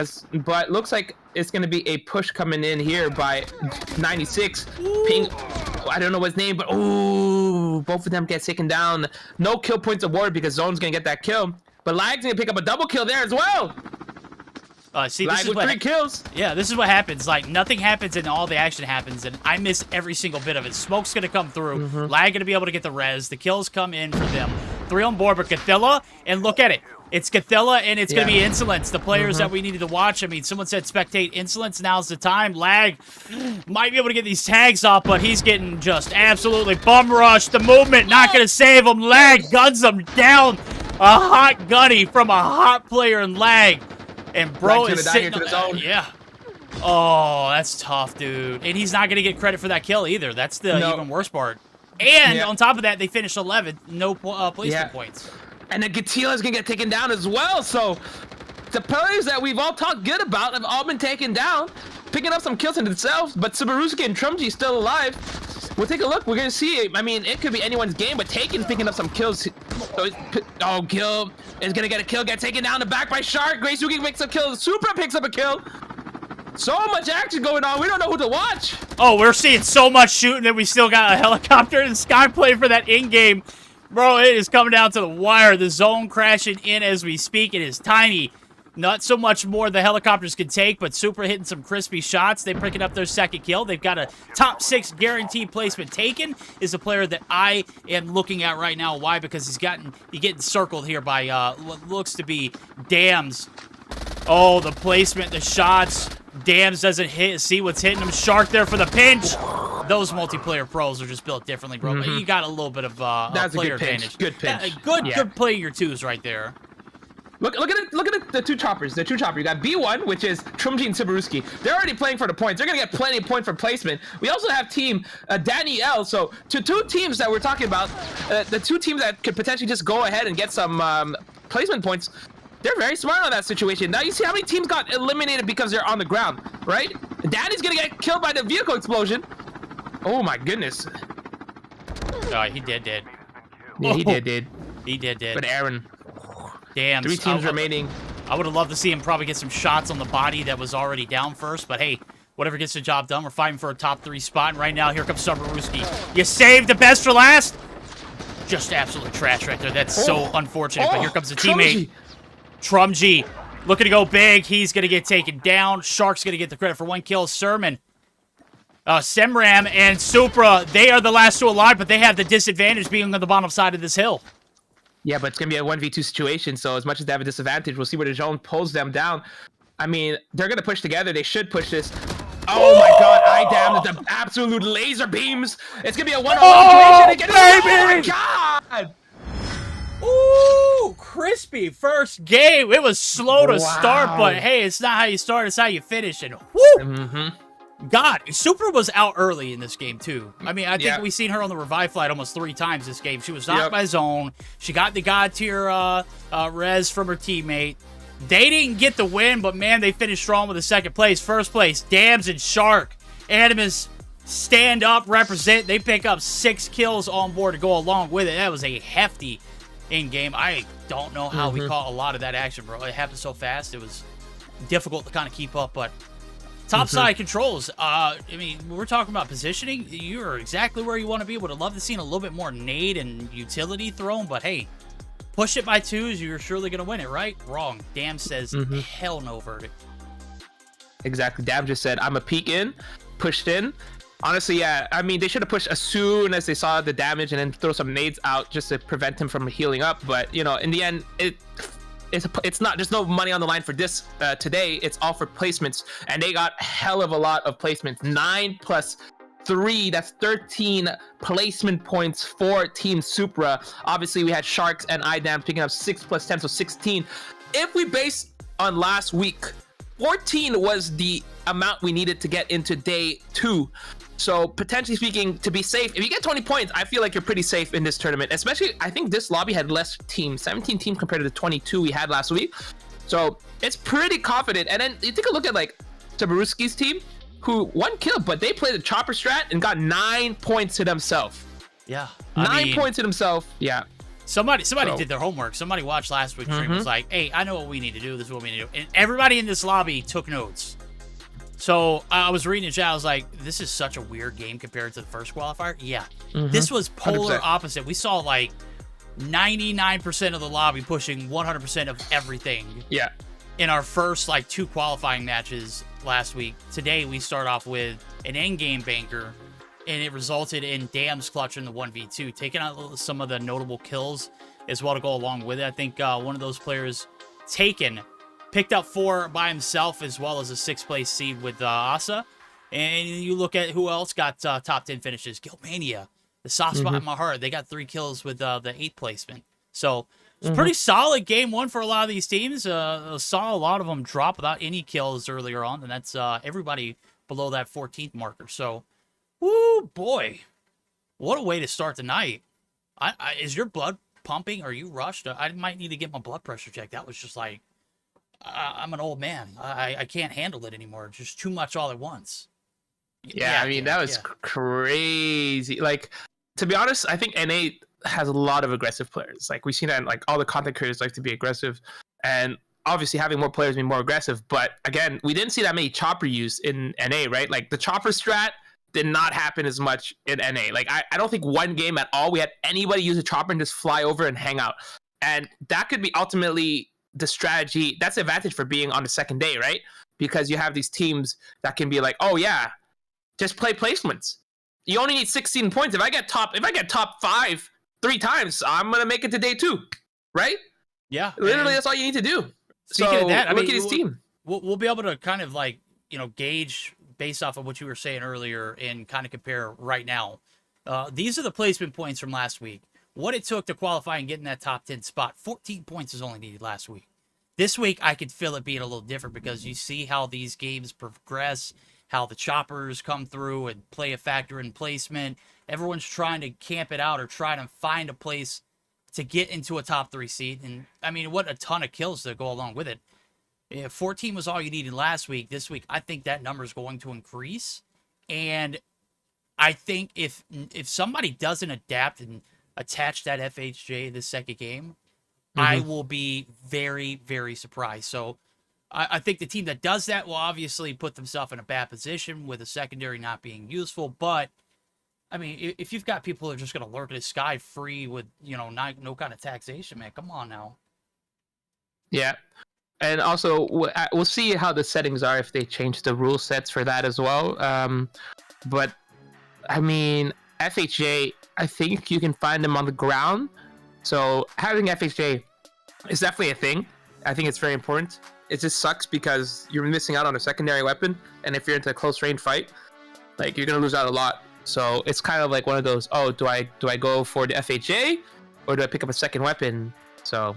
but looks like it's going to be a push coming in here by 96. I don't know what his name, but both of them get taken down. No kill points awarded because Zone's going to get that kill. But Lag's going to pick up a double kill there as well. See, Lag this is with what 3 kills. Yeah, this is what happens. Like, nothing happens and all the action happens, and I miss every single bit of it. Smoke's going to come through. Lag going to be able to get the res. The kills come in for them. 3 on board, but Gothilla, and look at it. It's Gothilla, and it's going to be Insolence, the players that we needed to watch. I mean, someone said spectate Insolence. Now's the time. Lag might be able to get these tags off, but he's getting just absolutely bum rushed. The movement not going to save him. Lag guns him down. A hot gunny from a hot player in Lag. And bro is sitting on his own. Yeah. Oh, that's tough, dude. And he's not going to get credit for that kill either. That's the even worse part. And on top of that, they finished 11th. No placement points. And then Gatila's gonna get taken down as well. So the players that we've all talked good about have all been taken down, picking up some kills in themselves. But Cerberuski and Trumjii still alive. We'll take a look. We're gonna see. I mean, it could be anyone's game, but Takken's picking up some kills. So, Gil is gonna get a kill, get taken down the back by Shark. ģoseCov picks up kills. Supra picks up a kill. So much action going on. We don't know who to watch. Oh, we're seeing so much shooting that we still got a helicopter and Skyplay for that in-game. Bro, it is coming down to the wire. The zone crashing in as we speak. It is tiny. Not so much more the helicopters can take, but Supra hitting some crispy shots. They're picking up their second kill. They've got a top 6 guaranteed placement. Taken is a player that I am looking at right now. Why? Because he's getting circled here by what looks to be Dams. Oh, the placement, the shots. Dams doesn't hit. See what's hitting him. Shark there for the pinch. Those multiplayer pros are just built differently, bro. But you got a little bit of player advantage. Good pinch. Good play your twos right there. Look at the two choppers. You got B1, which is Trumjii and Cerberuski. They're already playing for the points. They're gonna get plenty of points for placement. We also have team DanniL. So two teams that we're talking about, the 2 teams that could potentially just go ahead and get some placement points. They're very smart on that situation. Now you see how many teams got eliminated because they're on the ground, right? Danny's gonna get killed by the vehicle explosion. Oh my goodness. He did. Yeah, he did. He did. But Aaron. Damn. 3 teams remaining. I would have loved to see him probably get some shots on the body that was already down first, but hey, whatever gets the job done. We're fighting for a top 3 spot, and right now, here comes Cerberuski. You saved the best for last. Just absolute trash right there. That's so unfortunate, but here comes the teammate. Trumjii looking to go big. He's going to get taken down. Shark's going to get the credit for 1 kill. SIMRAN and Supra, they are the last 2 alive, but they have the disadvantage being on the bottom side of this hill. Yeah, but it's going to be a 1v2 situation, so as much as they have a disadvantage, we'll see where the zone pulls them down. I mean, they're going to push together. They should push this. Oh my god, IDAM, the absolute laser beams. It's going to be a 1-on-1 situation. Baby! Oh my god! Ooh, crispy first game. It was slow to start, but hey, it's not how you start, it's how you finish. And whoo! God, Supra was out early in this game, too. I mean, I think we've seen her on the revive flight almost 3 times this game. She was knocked by zone. She got the god tier res from her teammate. They didn't get the win, but man, they finished strong with the 2nd place. 1st place, Dams and Shark. Animus stand up, represent. They pick up 6 kills on board to go along with it. That was a hefty in-game. I don't know how we caught a lot of that action, bro. It happened so fast. It was difficult to kind of keep up, but top side controls. I mean, we're talking about positioning. You're exactly where you want to be. Would have loved to see a little bit more nade and utility thrown, but hey, push it by 2s. You're surely going to win it, right? Wrong. Dam says hell no verdict. Exactly. Dam just said, I'm a peek in, pushed in. Honestly, yeah. I mean, they should have pushed as soon as they saw the damage and then throw some nades out just to prevent him from healing up. But, you know, in the end, it's not, there's no money on the line for this today. It's all for placements, and they got a hell of a lot of placements. 9 plus 3, that's 13 placement points for Team Supra. Obviously, we had Sharks and IDAM picking up 6 plus 10, so 16. If we base on last week, 14 was the amount we needed to get into day 2. So potentially speaking, to be safe, if you get 20 points, I feel like you're pretty safe in this tournament. Especially, I think this lobby had less teams, 17 teams compared to the 22 we had last week. So it's pretty confident. And then you take a look at like Cerberuski's team, who 1 kill, but they played the chopper strat and got 9 points to themselves. Yeah. 9 points to themselves. Yeah. Somebody did their homework. Somebody watched last week's stream, was like, hey, I know what we need to do. This is what we need to do. And everybody in this lobby took notes. So I was reading the chat. I was like, this is such a weird game compared to the first qualifier. Yeah. This was polar 100%. Opposite. We saw like 99% of the lobby pushing 100% of everything. Yeah. In our first like 2 qualifying matches last week. Today we start off with an endgame banker, and it resulted in Dam's clutch in the 1v2, taking out some of the notable kills as well to go along with it. I think one of those players, Takken, picked up 4 by himself, as well as a 6th place seed with Asa. And you look at who else got top 10 finishes. Gilmania, the soft spot in my heart. They got 3 kills with the 8th placement. So it's a pretty solid game 1 for a lot of these teams. Saw a lot of them drop without any kills earlier on, and that's everybody below that 14th marker. So, woo, boy, what a way to start the night. Is your blood pumping? Are you rushed? I might need to get my blood pressure checked. That was just like, I'm an old man. I can't handle it anymore. Just too much all at once. Yeah, I mean, that was crazy. Like, to be honest, I think NA has a lot of aggressive players. Like, we've seen that, like, all the content creators like to be aggressive. And obviously having more players being more aggressive. But again, we didn't see that many chopper use in NA, right? Like, the chopper strat did not happen as much in NA. Like, I don't think one game at all we had anybody use a chopper and just fly over and hang out. And that could be ultimately the strategy. That's the advantage for being on the second day, right? Because you have these teams that can be like, oh yeah, just play placements. You only need 16 points. If I get top 5 3 times, I'm gonna make it to day 2, right? Yeah, literally, that's all you need to do. Speaking of that, I mean, look at his team. We'll be able to kind of like, you know, gauge based off of what you were saying earlier and kind of compare right now. These are the placement points from last week. What it took to qualify and get in that top 10 spot. 14 points is only needed last week. This week, I could feel it being a little different because you see how these games progress, how the choppers come through and play a factor in placement. Everyone's trying to camp it out or try to find a place to get into a top 3 seed. And I mean, what a ton of kills to go along with it. If 14 was all you needed last week, this week, I think that number is going to increase. And I think if somebody doesn't adapt and attach that FHJ this second game, I will be very, very surprised. So I think the team that does that will obviously put themselves in a bad position with a secondary not being useful. But I mean, if you've got people who are just going to lurk in the sky free with, you know, no kind of taxation, man, come on now. Yeah. And also, we'll see how the settings are if they change the rule sets for that as well. But I mean, FHJ, I think you can find them on the ground. So having FHJ is definitely a thing. I think it's very important. It just sucks because you're missing out on a secondary weapon. And if you're into a close range fight, like, you're going to lose out a lot. So it's kind of like one of those, oh, do I go for the FHJ or do I pick up a second weapon? So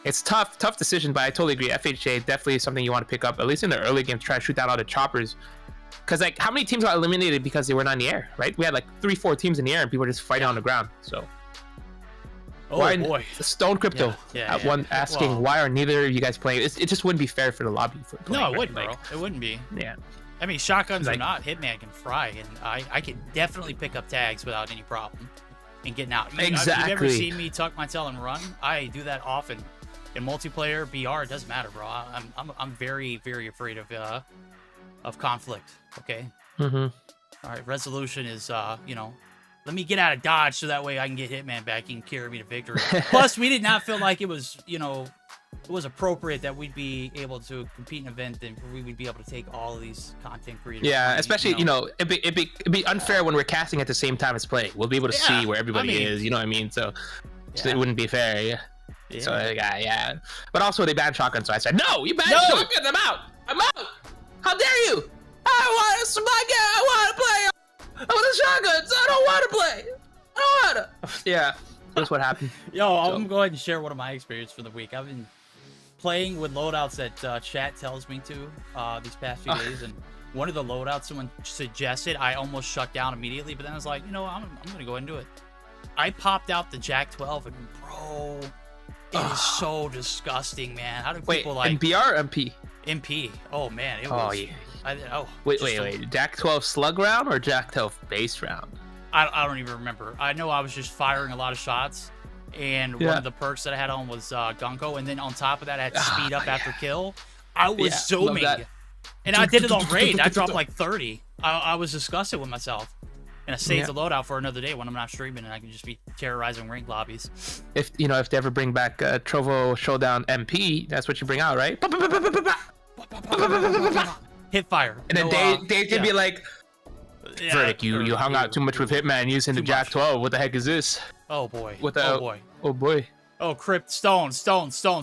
it's tough decision, but I totally agree. FHJ definitely is something you want to pick up, at least in the early game, to try to shoot down all the choppers. Because, like, how many teams got eliminated because they were not in the air, right? We had, like, 3-4 teams in the air and people were just fighting on the ground. So, boy. Stone Crypto asking, why are neither of you guys playing? It just wouldn't be fair for the lobby. No, it wouldn't, bro. It wouldn't be. Yeah. I mean, shotguns or not, Hitman can fry, and I can definitely pick up tags without any problem and getting out. Exactly. You've ever seen me tuck my tail and run? I do that often. In multiplayer, BR, it doesn't matter, bro. I'm very, very afraid of conflict. Okay. All right. Resolution is, you know, let me get out of dodge so that way I can get Hitman back and carry me to victory. Plus, we did not feel like it was, you know, it was appropriate that we'd be able to compete in an event and we would be able to take all of these content creators. Yeah, especially, you know, it'd be unfair when we're casting at the same time as playing. We'll be able to see where everybody is, you know what I mean? So it wouldn't be fair, yeah. So, yeah. But also, they banned shotguns, so I said, no, you banned shotguns, I'm out! How dare you! I want to play! I want the shotguns! I don't want to play! I don't want to! Yeah, that's what happened. Yo, I'm going to go ahead and share one of my experiences for the week. I've been playing with loadouts that chat tells me to these past few days, and one of the loadouts someone suggested, I almost shut down immediately, but then I was like, you know, I'm going to go into it. I popped out the Jack 12, and bro, it is so disgusting, man. How do people like... in BR or MP? MP. Oh, man. It was... Wait. Jack 12 slug round or Jack 12 base round? I don't even remember. I know I was just firing a lot of shots, and one of the perks that I had on was Gunko, and then on top of that, I had speed up after kill. I was zooming, and I did it on raid. I dropped like 30. I was disgusted with myself. And I saved the loadout for another day when I'm not streaming, and I can just be terrorizing ranked lobbies. If they ever bring back Trovo Showdown MP, that's what you bring out, right? Hit fire. And then Dave can be like, Verdict, you hung out too much with Hitman using the Jack 12. What the heck is this? Oh boy. Oh boy. Oh, Crypt, Stone. Let's go.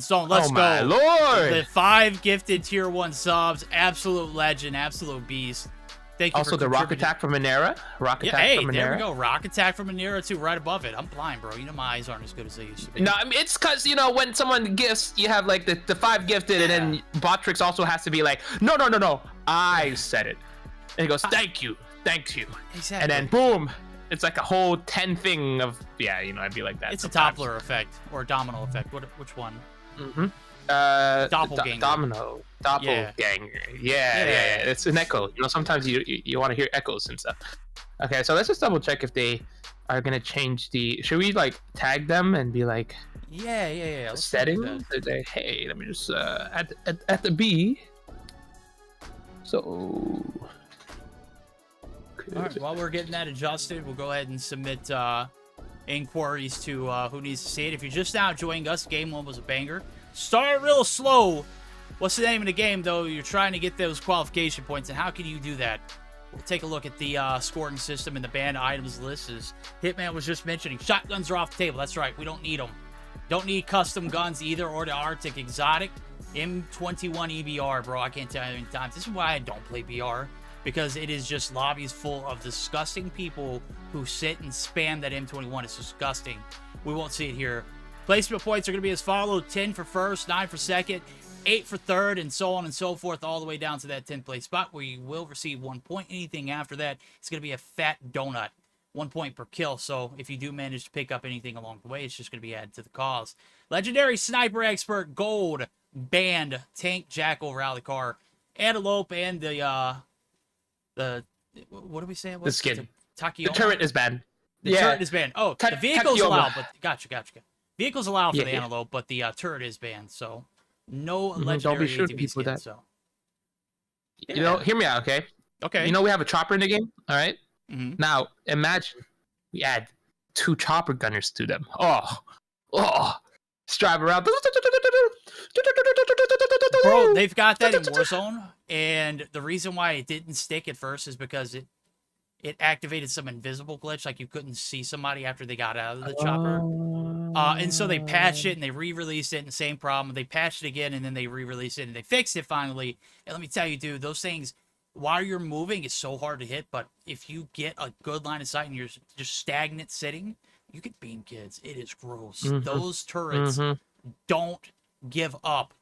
My lord. The 5 gifted tier 1 subs. Absolute legend, absolute beast. Thank you also, the rock attack from Manera. There we go. Rock attack from Manera too, right above it. I'm blind, bro. You know my eyes aren't as good as they used to be. No, I mean, it's because, when someone gifts, you have like the 5 gifted, and then Botrix also has to be like, no. I said it. And he goes, thank you. Exactly. And then boom. It's like a whole 10 thing of, I'd be like that. It's sometimes. A Doppler effect or a domino effect. Which one? Mm-hmm. Doppelganger. Doppelganger. Yeah. It's an echo. Sometimes you want to hear echoes and stuff. Okay, so let's just double check if they are gonna change the. Should we like tag them and be like? Yeah. Settings. Hey, let me just at the B. So. All right. While we're getting that adjusted, we'll go ahead and submit inquiries to who needs to see it. If you're just now joining us, game 1 was a banger. Start real slow. What's the name of the game, though? You're trying to get those qualification points, and how can you do that? We'll take a look at the scoring system and the banned items list. As Hitman was just mentioning, shotguns are off the table. That's right. We don't need them. Don't need custom guns either, or the Arctic Exotic. M21 EBR, bro. I can't tell you how many times. This is why I don't play BR, because it is just lobbies full of disgusting people who sit and spam that M21. It's disgusting. We won't see it here. Placement points are going to be as follows: 10 for first, 9 for second, 8 for third, and so on and so forth, all the way down to that 10th place spot, where you will receive 1 point. Anything after that, it's going to be a fat donut. 1 point per kill. So if you do manage to pick up anything along the way, it's just going to be added to the cause. Legendary Sniper Expert Gold Band Tank Jackal Rally Car Antelope, and the what do we say? The skin. The turret is banned. The turret is banned. Oh, the vehicle's allowed, but gotcha. Vehicles allowed for the antelope, but the turret is banned. So no legendary. Don't be shooting people with that. So hear me out, okay? Okay. We have a chopper in the game, all right? Mm-hmm. Now imagine we add 2 chopper gunners to them. Oh, strive around. Bro, they've got that in Warzone, and the reason why it didn't stick at first is because it activated some invisible glitch, like you couldn't see somebody after they got out of the chopper. And so they patched it and they re-released it, and the same problem. They patched it again, and then they re-released it, and they fixed it finally. And let me tell you, dude, those things, while you're moving, it's so hard to hit, but if you get a good line of sight and you're just stagnant sitting, you can beam kids. It is gross. Mm-hmm. Those turrets don't give up.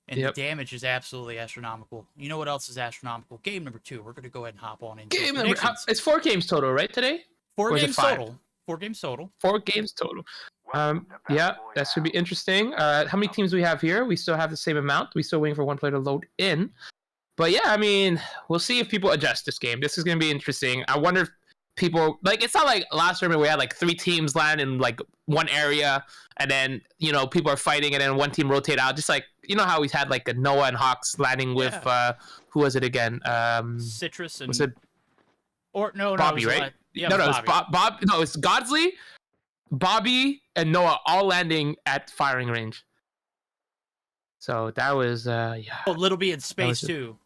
And the damage is absolutely astronomical. You know what else is astronomical? Game number 2. We're going to go ahead and hop on into game number. It's 4 games total, right, today? 4 games total. 4 games total. 4 games total. Yeah, that should be interesting. How many teams do we have here? We still have the same amount. We still waiting for one player to load in. But yeah, I mean, we'll see if people adjust this game. This is going to be interesting. I wonder if people, like, it's not like last tournament we had like 3 teams land in like one area, and then people are fighting, and then one team rotate out. Just like how we had like a Noah and Hawks landing with who was it again? Citrus and was it? Or no, Bobby, it was right? No, it's Bob. No, it's Godsley, Bobby, and Noah all landing at firing range. So that was Oh, Little B in space too.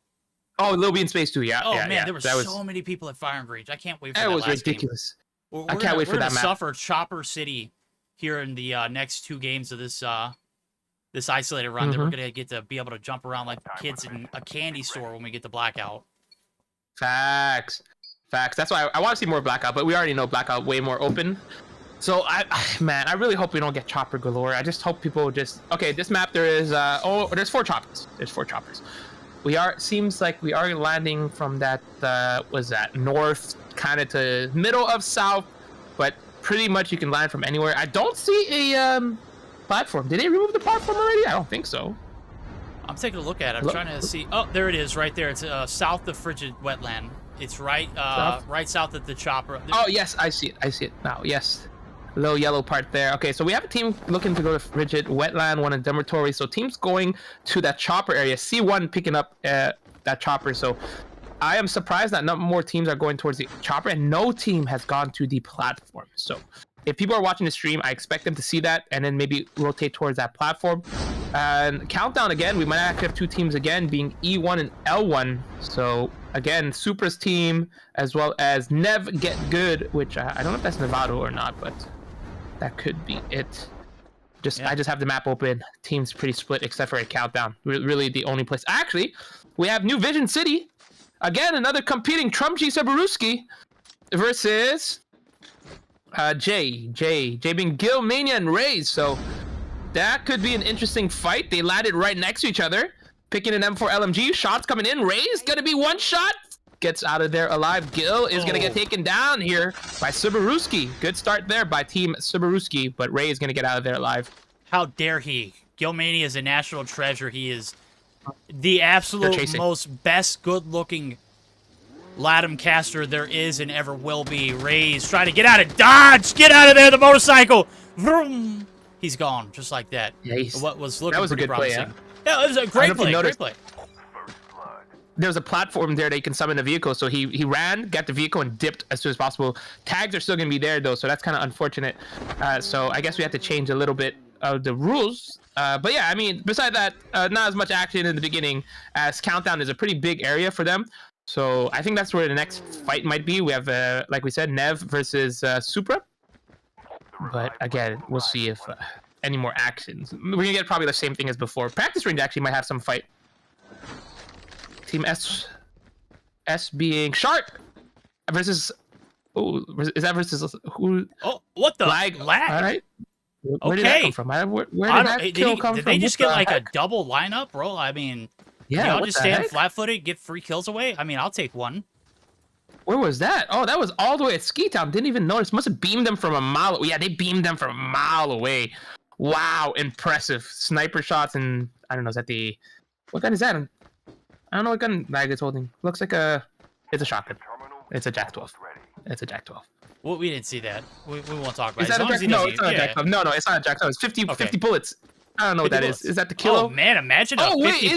Oh, Little B in space too. Yeah. Oh yeah, man, there were so many people at firing range. I can't wait for that. It was ridiculous. I can't wait for that map. Suffer Chopper City here in the next 2 games of this this isolated run. That we're gonna get to be able to jump around like kids in a candy store when we get the blackout. Facts. That's why I want to see more blackout, but we already know blackout way more open. So I really hope we don't get chopper galore. I just hope people just this map there is there's 4 choppers. There's 4 choppers. Seems like we are landing from that was that north kind of to middle of south, but pretty much you can land from anywhere. I don't see a platform. Did they remove the platform already? I don't think so. I'm taking a look at it. I'm trying to see. Oh, there it is, right there. It's south of Frigid Wetland. It's right, right south of the chopper. Oh yes, I see it. I see it now. Yes, little yellow part there. Okay, so we have a team looking to go to Frigid Wetland, one in Dormitory. So teams going to that chopper area. C1 picking up that chopper. So I am surprised that not more teams are going towards the chopper, and no team has gone to the platform. So if people are watching the stream, I expect them to see that and then maybe rotate towards that platform. And countdown again, we might actually have two teams again, being E1 and L1. So again, Supra's team as well as NevGetGood, which I don't know if that's Nevado or not, but that could be it. I just have the map open. Teams pretty split except for a countdown. Really the only place. Actually, we have New Vision City. Again, another competing Trumjii Cerberuski versus Jay being Gilmania and ReyZ. So that could be an interesting fight. They landed right next to each other, picking an M4 LMG. Shots coming in. ReyZ gonna be one shot. Gets out of there alive. Gil is gonna get taken down here by Cerberuski. Good start there by Team Cerberuski, but ReyZ is gonna get out of there alive. How dare he? Gilmania is a national treasure. He is the absolute most best good-looking Latam caster there is and ever will be. ReyZ trying to get out of dodge. Get out of there, the motorcycle. Vroom. He's gone, just like that. Yeah, what was looking that was a good promising. play. Yeah, it was a great play. Great play. There was a platform there that you can summon a vehicle, so he ran, got the vehicle, and dipped as soon as possible. Tags are still going to be there, though, so that's kind of unfortunate. So I guess we have to change a little bit of the rules. But yeah, I mean, beside that, not as much action in the beginning, as Countdown is a pretty big area for them. So I think that's where the next fight might be. We have, like we said, Nev versus Supra. But again, we'll see if any more actions. We're going to get probably the same thing as before. Practice range actually might have some fight. Team S being Shark versus... Oh, is that versus who? Oh, what the? Lag? All right. Where did that come from? Where did that kill come from? Did they just get like a double lineup, bro? I mean, yeah, y'all just stand flat-footed, get free kills away? I mean, I'll take one. Where was that? Oh, that was all the way at Ski Town. Didn't even notice. Must have beamed them from a mile. Yeah, they beamed them from a mile away. Wow, impressive. Sniper shots and... I don't know, is that the... What gun is that? I don't know what gun Mag is holding. Looks like a... It's a shotgun. It's a Jack-12. It's a Jack-12. Well, we didn't see that. We won't talk about it. Is that a Jack? No, it's not a Jack-12. No, it's not a Jack-12. It's 50 bullets. I don't know what that is. Is that the kilo? Oh, man, imagine a 50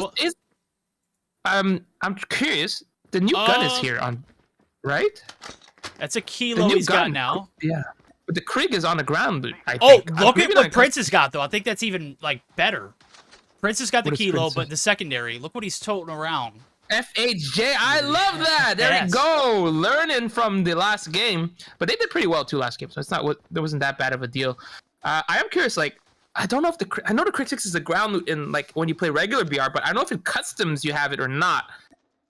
I'm curious. The new gun is here on... Right? That's a kilo he's got now. Yeah. But the Krieg is on the ground, I think. Oh, look at what Prince has got, though. I think that's even, like, better. Prince has got the kilo, but the secondary, look what he's toting around. FHJ, I love that. There we go. Learning from the last game, but they did pretty well too last game, so it's not there wasn't that bad of a deal. I am curious, like, I don't know if I know the Crit 6 is the ground loot in like when you play regular BR, but I don't know if in customs you have it or not.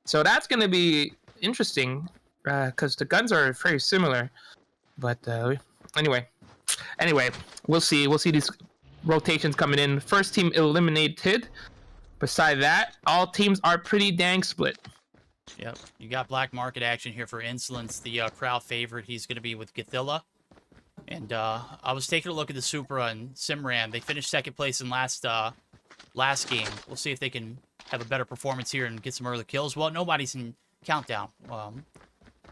So that's gonna be interesting because the guns are very similar. But anyway, we'll see. We'll see these rotations coming in. First team eliminated. Beside that, all teams are pretty dang split. Yep, you got black market action here for Insolence, the crowd favorite. He's going to be with Gathilla. And I was taking a look at the Supra and SIMRAN. They finished second place in last game. We'll see if they can have a better performance here and get some early kills. Well, nobody's in Countdown.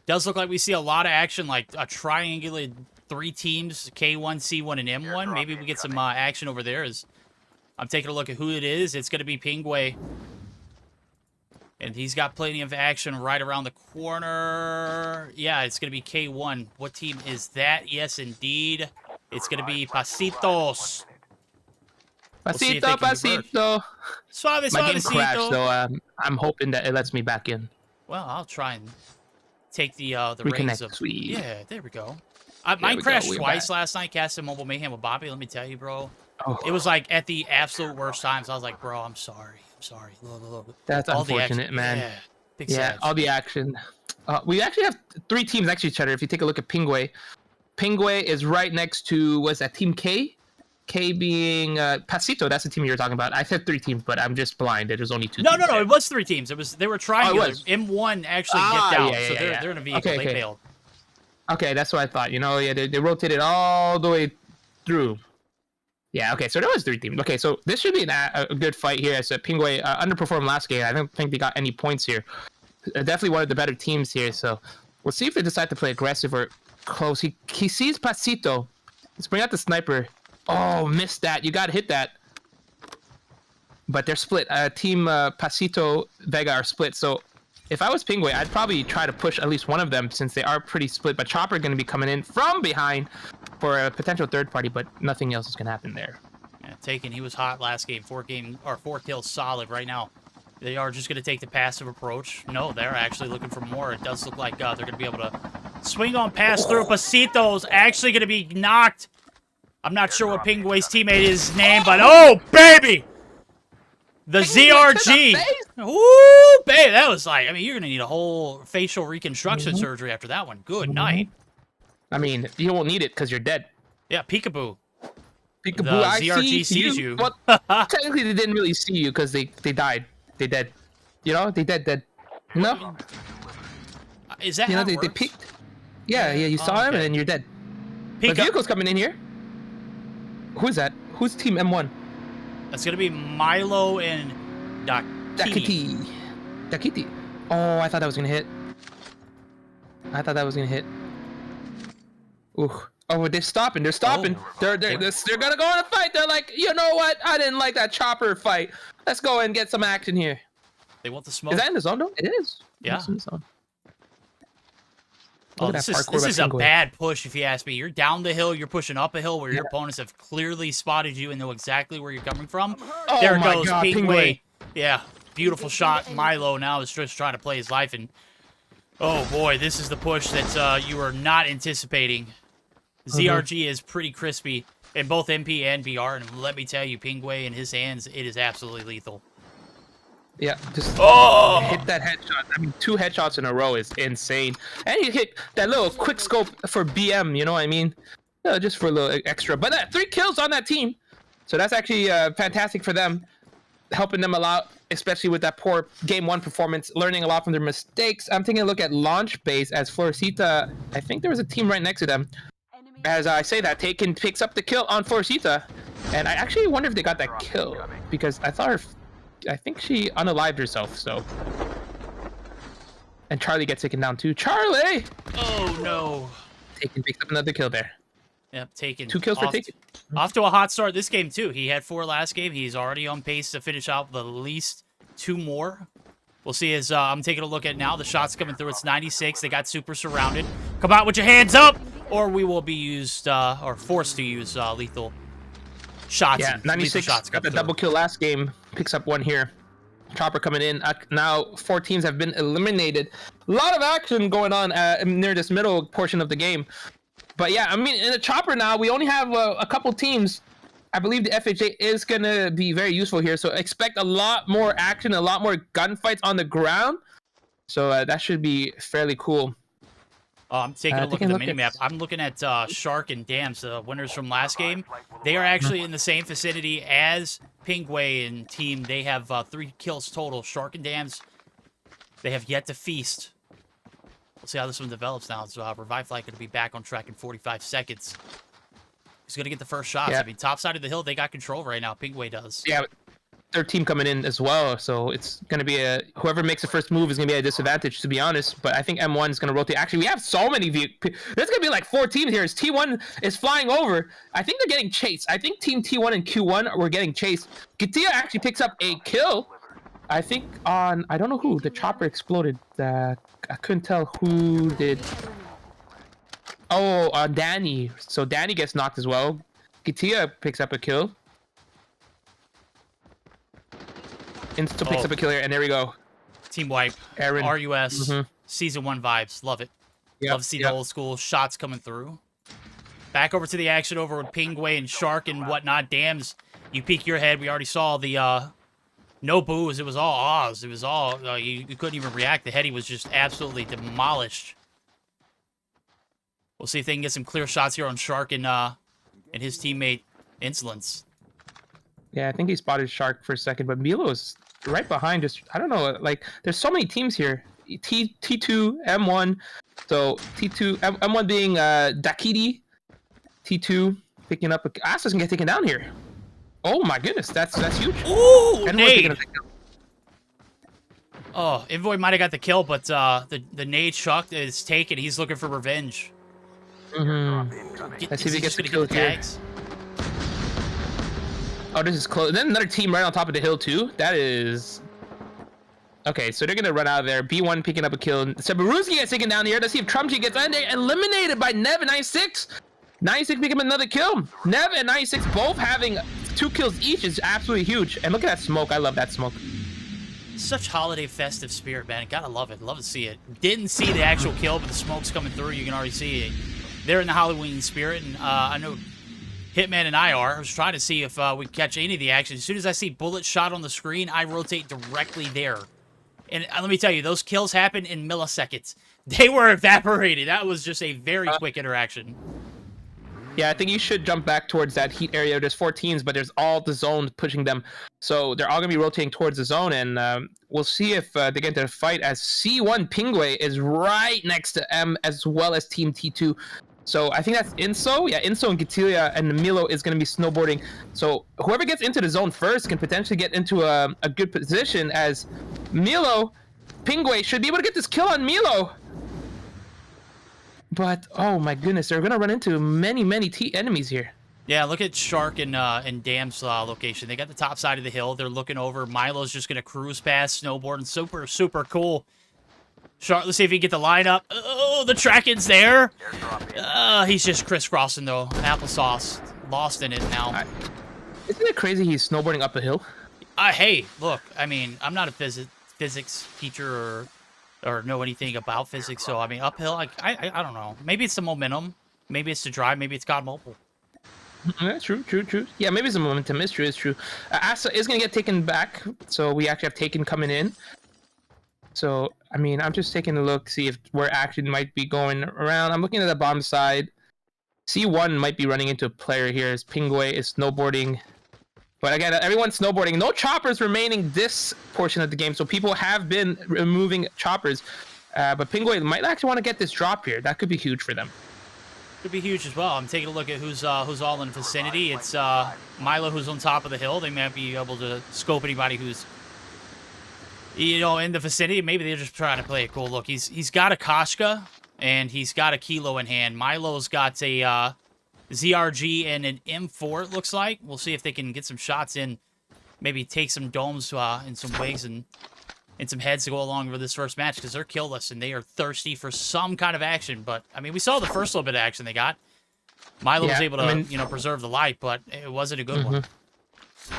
Does look like we see a lot of action, like a triangulated 3 teams, K1, C1, and M1. Maybe we get some action over there as... I'm taking a look at who it is. It's going to be pingueaYT. And he's got plenty of action right around the corner. Yeah, it's going to be K1. What team is that? Yes, indeed. It's going to be Pasitos. Pasito. Suave, my game crashed, though. I'm hoping that it lets me back in. Well, I'll try and take the reins of... Sweet. Yeah, there we go. Mine crashed twice last night, casting Mobile Mayhem with Bobby. Let me tell you, bro. Oh. It was like at the absolute worst times. I was like, bro, I'm sorry. Look. That's all unfortunate, man. Yeah, big sad. All the action. We actually have 3 teams next to each other. If you take a look at pingueaYT. pingueaYT is right next to, what's that, Team K? K being Pasito. That's the team you were talking about. I said 3 teams, but I'm just blind. There's only 2 No, teams. It was 3 teams. They were triangular. M1 actually dipped out, so they're in a vehicle. They failed. Okay, that's what I thought. You know, yeah, they rotated all the way through. Yeah, okay, so there was 3 teams. Okay, so this should be a good fight here. So pingueYT underperformed last game. I don't think they got any points here. Definitely one of the better teams here. So we'll see if they decide to play aggressive or close. He sees Pasito. Let's bring out the sniper. Oh, missed that. You got to hit that. But they're split. Team Pasito, VEGA are split. So if I was pingueYT, I'd probably try to push at least one of them since they are pretty split. But Chopper going to be coming in from behind for a potential third party, but nothing else is going to happen there. Yeah, Takken, he was hot last game. 4 kills solid right now. They are just going to take the passive approach. No, they're actually looking for more. It does look like they're going to be able to swing on pass through. Pasito's actually going to be knocked. I'm not sure what pingueYT's teammate is named, but oh, baby! The ZRG. Ooh, baby. That was like, I mean, you're going to need a whole facial reconstruction surgery after that one. Good night. I mean, you won't need it because you're dead. Yeah, peekaboo. Peekaboo, the I ZRG see sees you. Well, technically, they didn't really see you because they died. They dead. You know, they dead. No? Is that you how know, it they works? peeked. Yeah, you saw him and then you're dead. The vehicle's coming in here. Who's that? Who's team M1? That's going to be Milo and Dákiti. Dákiti. Oh, I thought that was going to hit. Ooh. Oh, they're stopping. They're stopping. Oh. They're gonna go on a fight. They're like, you know what? I didn't like that Chopper fight. Let's go and get some action here. They want the smoke. Is that in the zone though? It is. Yeah. It's in the zone. Oh, this is a bad push if you ask me. You're down the hill. You're pushing up a hill where your opponents have clearly spotted you and know exactly where you're coming from. Oh there my goes God, pingueYT. Yeah, beautiful shot. Milo now is just trying to play his life, and oh boy, this is the push that you were not anticipating. ZRG is pretty crispy in both MP and BR, and let me tell you, pingueYT in his hands, it is absolutely lethal. Yeah, just hit that headshot. I mean, 2 headshots in a row is insane. And he hit that little quick scope for BM, you know what I mean? Just for a little extra. But 3 kills on that team. So that's actually fantastic for them. Helping them a lot, especially with that poor Game 1 performance. Learning a lot from their mistakes. I'm taking a look at launch base as Florecita. I think there was a team right next to them. As I say that, Takken picks up the kill on Florecita. And I actually wonder if they got that kill. Because I think she unalived herself, so. And CHARLY gets taken down too. CHARLY! Oh no. Takken picks up another kill there. Yep, Takken. 2 kills for Takken. Off to a hot start this game too. He had 4 last game. He's already on pace to finish out the least 2 more. We'll see as I'm taking a look at now. The shots coming through. It's 96. They got super surrounded. Come out with your hands up, or we will be used or forced to use lethal shots. Yeah, 96 shots got the double kill last game. Picks up 1 here. Chopper coming in. Now 4 teams have been eliminated. A lot of action going on near this middle portion of the game. But yeah, I mean, in the Chopper now, we only have a couple teams. I believe the FHA is going to be very useful here. So expect a lot more action, a lot more gunfights on the ground. So that should be fairly cool. I'm taking a look at the minimap. I'm looking at Shark and Dams, the winners from last game. They are actually in the same vicinity as pingueYT and team. They have 3 kills total. Shark and Dams, they have yet to feast. We'll see how this one develops now. So Revive Flight going to be back on track in 45 seconds. He's going to get the first shots. Yeah. I mean, top side of the hill, they got control right now. pingueYT does. Yeah, their team coming in as well, so it's going to be whoever makes the first move is going to be at a disadvantage, to be honest. But I think M1 is going to rotate. Actually, we have so many there's going to be like 4 teams here. As T1 is flying over, I think they're getting chased. I think team T1 and Q1 were getting chased. ģtya actually picks up a kill. I think on, I don't know who, the Chopper exploded. I couldn't tell who did. Oh, Danny. So Danny gets knocked as well. ģtya picks up a kill. Insta picks up a killer, and there we go. Team wipe. Aaron. RUS. Season 1 vibes. Love it. Love to see the old school shots coming through. Back over to the action over with pingueYT and Shark and whatnot. Dams, you peek your head. We already saw the no boos. It was all Oz. It was all, you couldn't even react. The heady was just absolutely demolished. We'll see if they can get some clear shots here on Shark and his teammate Insolence. Yeah, I think he spotted Shark for a second, but Milo is right behind. Just, I don't know, like, there's so many teams here. T2, M1. So T2, M1 being Dákiti, T2, picking up. Asa's gonna get taken down here. Oh my goodness, that's huge. Ooh, nVoi nade. picking up the kill. Oh, nVoi might have got the kill, but the nade chuck is taken. He's looking for revenge. Let's see if he gets the get kill the here. tags. Oh, this is close. Then another team right on top of the hill too. That is. Okay, so they're gonna run out of there. B1 picking up a kill. Cerberuski gets taken down here. Let's see if Trumjii gets eliminated by Nev and 96. 96 picking up another kill. Nev and 96 both having 2 kills each is absolutely huge. And look at that smoke. I love that smoke. Such holiday festive spirit, man. Gotta love it. Love to see it. Didn't see the actual kill, but the smoke's coming through. You can already see it. They're in the Halloween spirit, and I know Hitman and I are. I was trying to see if we could catch any of the action. As soon as I see bullet shot on the screen, I rotate directly there. And let me tell you, those kills happen in milliseconds. They were evaporated. That was just a very quick interaction. Yeah, I think you should jump back towards that heat area. There's 4 teams, but there's all the zones pushing them. So they're all going to be rotating towards the zone, and we'll see if they get into a fight as C1 pingueaYT is right next to M as well as Team T2. So I think that's Inso. Yeah, Inso and Gatilia and Milo is going to be snowboarding. So whoever gets into the zone first can potentially get into a good position as Milo, pingueaYT should be able to get this kill on Milo. But, oh my goodness, they're going to run into many enemies here. Yeah, look at Shark and Dam's location. They got the top side of the hill. They're looking over. Milo's just going to cruise past, snowboarding. Super cool. Shark, let's see if he can get the lineup. Oh, the tracking's there. He's just crisscrossing, though. Applesauce. Lost in it now. Isn't it crazy he's snowboarding up a hill? Hey, look, I mean, I'm not a physics teacher or know anything about physics, so, I mean, uphill, I don't know. Maybe it's the momentum. Maybe it's the drive. Maybe it's God Mobile. Yeah, true. Yeah, maybe it's the momentum. It's true. Asa is going to get taken back, so we actually have Takken coming in. So, I mean, I'm just taking a look, see if where action might be going around. I'm looking at the bottom side. C1 might be running into a player here as pingueaYT is snowboarding. But again, everyone's snowboarding. No choppers remaining this portion of the game, so people have been removing choppers. But pingueaYT might actually want to get this drop here. That could be huge for them. Could be huge as well. I'm taking a look at who's all in the vicinity. It's Milo who's on top of the hill. They might be able to scope anybody who's, you know, in the vicinity. Maybe they're just trying to play it cool. Look, he's got a Koshka and he's got a Kilo in hand. Milo's got a ZRG and an M4, it looks like. We'll see if they can get some shots in. Maybe take some domes and some wigs and some heads to go along with this first match, because they're killless and they are thirsty for some kind of action. But, I mean, we saw the first little bit of action they got. Milo was able to, you know, preserve the light, but it wasn't a good one.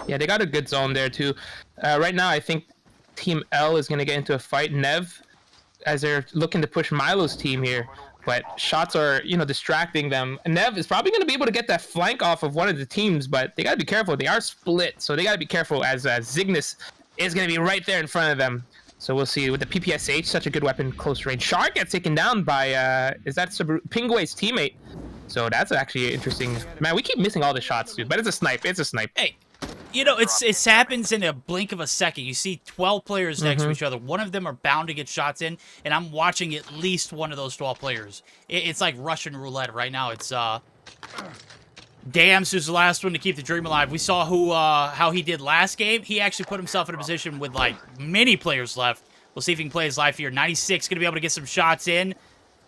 Yeah, they got a good zone there, too. Right now, I think Team L is going to get into a fight. Nev, as they're looking to push Milo's team here. But shots are, you know, distracting them. Nev is probably going to be able to get that flank off of one of the teams, but they got to be careful. They are split, so they got to be careful as Zygnus is going to be right there in front of them. So we'll see with the PPSH, such a good weapon, close range. Shark gets taken down by, is that pingueaYT's teammate? So that's actually interesting. Man, we keep missing all the shots, dude, but it's a snipe. It's a snipe. Hey, you know, it happens in a blink of a second. You see 12 players next to each other. One of them are bound to get shots in, and I'm watching at least one of those 12 players. It's like Russian roulette right now. It's Dams, who's the last one to keep the dream alive. We saw how he did last game. He actually put himself in a position with, like, many players left. We'll see if he can play his life here. 96 going to be able to get some shots in.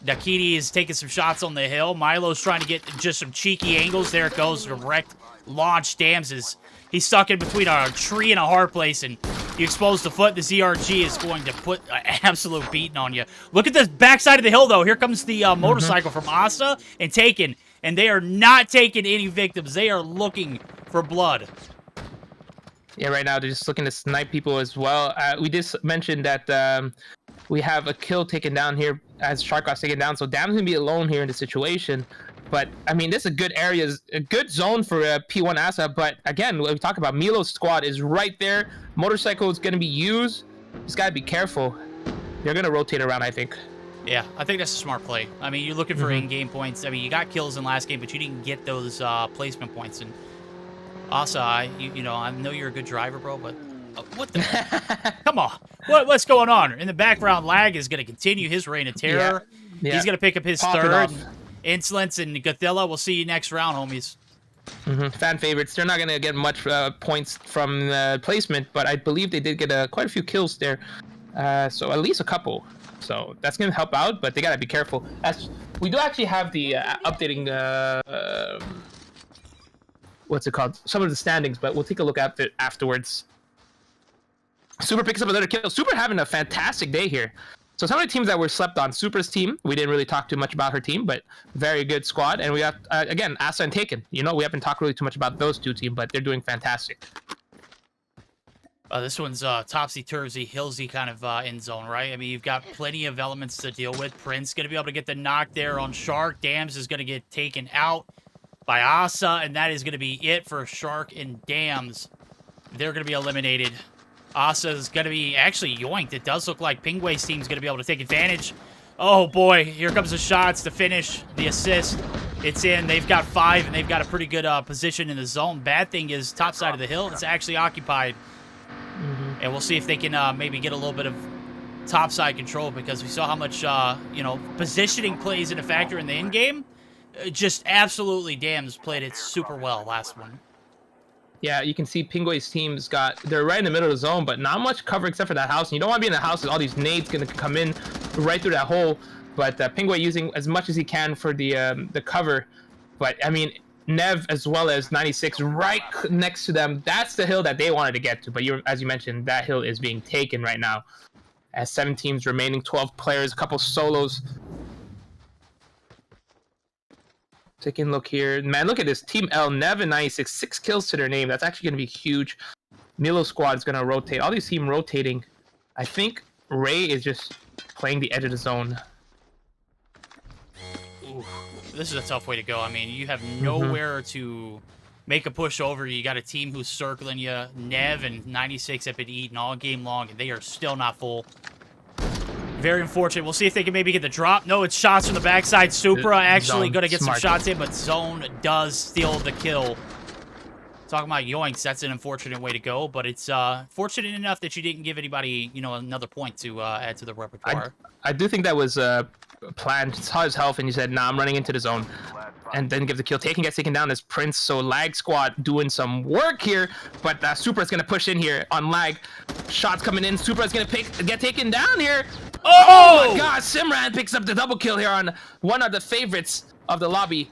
Dákiti is taking some shots on the hill. Milo's trying to get just some cheeky angles. There it goes. Direct launch. Dams he's stuck in between a tree and a hard place, and you expose the foot. The ZRG is going to put an absolute beating on you. Look at the backside of the hill, though. Here comes the motorcycle from Asa and Takken, and they are not taking any victims. They are looking for blood. Yeah, right now they're just looking to snipe people as well. We just mentioned that we have a kill taken down here as Shark got taken down, so Dam's going to be alone here in the situation. But, I mean, this is a good area, a good zone for P1 Asa. But, again, when we talk about Milo's squad is right there. Motorcycle is going to be used. Just got to be careful. They're going to rotate around, I think. Yeah, I think that's a smart play. I mean, you're looking for in-game points. I mean, you got kills in last game, but you didn't get those placement points. And Asa, you know, I know you're a good driver, bro, but what the... Come on. What's going on? In the background, Lag is going to continue his reign of terror. Yeah. He's going to pick up his third. Insolence and Gothilla, we'll see you next round, homies. Fan favorites. They're not going to get much points from placement, but I believe they did get quite a few kills there. So at least a couple. So that's going to help out, but they got to be careful. As we do actually have the updating, what's it called? Some of the standings, but we'll take a look at it afterwards. Supra picks up another kill. Supra having a fantastic day here. So some of the teams that were slept on, Supra's team, we didn't really talk too much about her team, but very good squad. And we got, again, Asa and Takken. You know, we haven't talked really too much about those two teams, but they're doing fantastic. This one's topsy-turvy, hillsy kind of end zone, right? I mean, you've got plenty of elements to deal with. Prince going to be able to get the knock there on Shark. Dams is going to get taken out by Asa, and that is going to be it for Shark and Dams. They're going to be eliminated. Asa's going to be actually yoinked. It does look like pingueaYT's team's going to be able to take advantage. Oh, boy. Here comes the shots to finish the assist. It's in. They've got 5, and they've got a pretty good position in the zone. Bad thing is top side of the hill. It's actually occupied. And we'll see if they can maybe get a little bit of topside control, because we saw how much, you know, positioning plays in a factor in the end game. Just absolutely Dams played it super well last one. Yeah, you can see pingueaYT's team's they're right in the middle of the zone, but not much cover except for that house. And you don't want to be in the house with all these nades going to come in right through that hole. But pingueaYT using as much as he can for the cover. But, I mean, Nev as well as 96 right next to them. That's the hill that they wanted to get to. But as you mentioned, that hill is being taken right now. As 7 teams remaining, 12 players, a couple solos. Taking a look here. Man, look at this. Team L, Nev and 96, 6 kills to their name. That's actually going to be huge. Milo squad is going to rotate. All these teams rotating. I think Ray is just playing the edge of the zone. Ooh, this is a tough way to go. I mean, you have nowhere to make a push over. You got a team who's circling you. Nev and 96 have been eating all game long, and they are still not full. Very unfortunate. We'll see if they can maybe get the drop. No, it's shots from the backside. Supra actually going to get some shots in, but Zone does steal the kill. Talking about yoinks, that's an unfortunate way to go, but it's fortunate enough that you didn't give anybody, you know, another point to add to the repertoire. I do think that was planned. Saw his health, and he said, nah, I'm running into the zone. And then give the kill. Taken gets taken down as Prince, so Lag squad doing some work here, but Supra's going to push in here on Lag. Shots coming in. Supra's going to get taken down here. Oh my god, SIMRAN picks up the double kill here on one of the favorites of the lobby.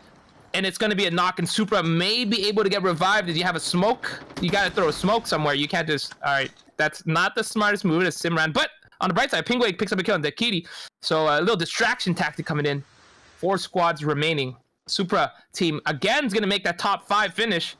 And it's going to be a knock, and Supra may be able to get revived. If you have a smoke, you got to throw a smoke somewhere. You can't just... Alright, that's not the smartest move as SIMRAN. But on the bright side, pingueaYT picks up a kill on Dákiti. So a little distraction tactic coming in. 4 squads remaining. Supra team, again, is going to make that top 5 finish.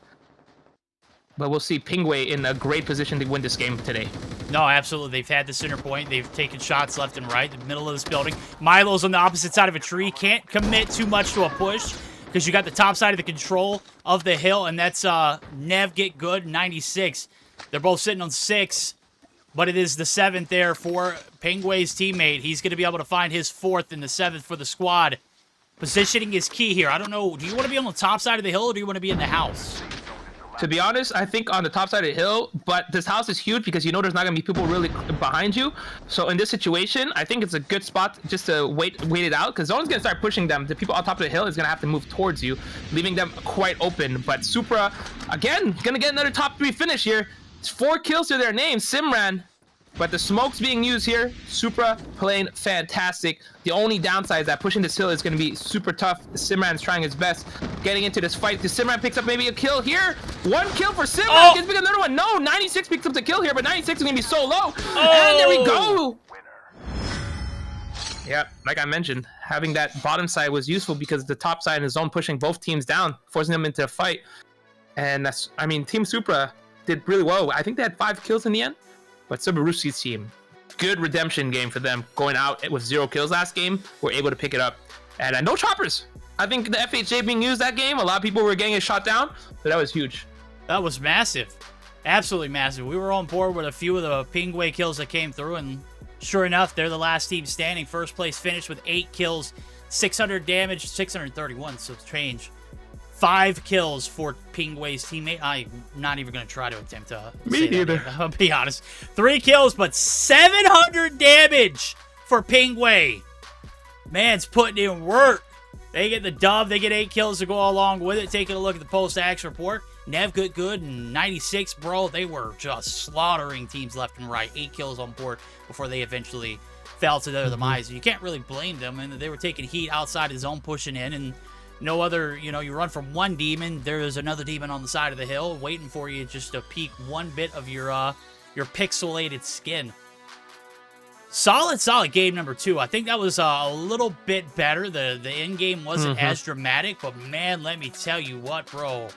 But we'll see pingueaYT in a great position to win this game today. No, absolutely. They've had the center point. They've taken shots left and right in the middle of this building. Milo's on the opposite side of a tree. Can't commit too much to a push because you got the top side of the control of the hill, and that's NevGetGood 96. They're both sitting on 6, but it is the 7th there for pingueaYT's teammate. He's going to be able to find his 4th and the 7th for the squad. Positioning is key here. I don't know. Do you want to be on the top side of the hill, or do you want to be in the house? To be honest, I think on the top side of the hill, but this house is huge because you know there's not going to be people really behind you. So in this situation, I think it's a good spot just to wait it out, because Zone's going to start pushing them. The people on top of the hill is going to have to move towards you, leaving them quite open. But Supra, again, going to get another top 3 finish here. It's 4 kills to their name, SIMRAN. But the smoke's being used here. Supra playing fantastic. The only downside is that pushing this hill is going to be super tough. SIMRAN's trying his best getting into this fight. SIMRAN picks up maybe a kill here. 1 kill for SIMRAN. Oh. Gets another one. No, 96 picks up the kill here, but 96 is going to be so low. And there we go. Yeah, like I mentioned, having that bottom side was useful because the top side and the zone pushing both teams down, forcing them into a fight. And that's, I mean, Team Supra did really well. I think they had 5 kills in the end. But Cerberuski's team, good redemption game for them. Going out with 0 kills last game, were able to pick it up. And no choppers. I think the FHA being used that game, a lot of people were getting it shot down, but that was huge. That was massive. Absolutely massive. We were on board with a few of the pingueaYT kills that came through, and sure enough, they're the last team standing. First place finish with 8 kills, 600 damage, 631, so change. 5 kills for pingueaYT's teammate. I'm not even going to try to attempt to Me neither. I'll be honest. 3 kills, but 700 damage for pingueaYT. Man's putting in work. They get the dub. They get 8 kills to go along with it. Taking a look at the post-action report. NevGetGood and 96, bro. They were just slaughtering teams left and right. 8 kills on board before they eventually fell to their demise. You can't really blame them. And they were taking heat outside his zone, pushing in, and no other, you know, you run from one demon, there's another demon on the side of the hill waiting for you just to peek one bit of your pixelated skin. Solid game number 2. I think that was a little bit better. The end game wasn't as dramatic, but man, let me tell you what, bro.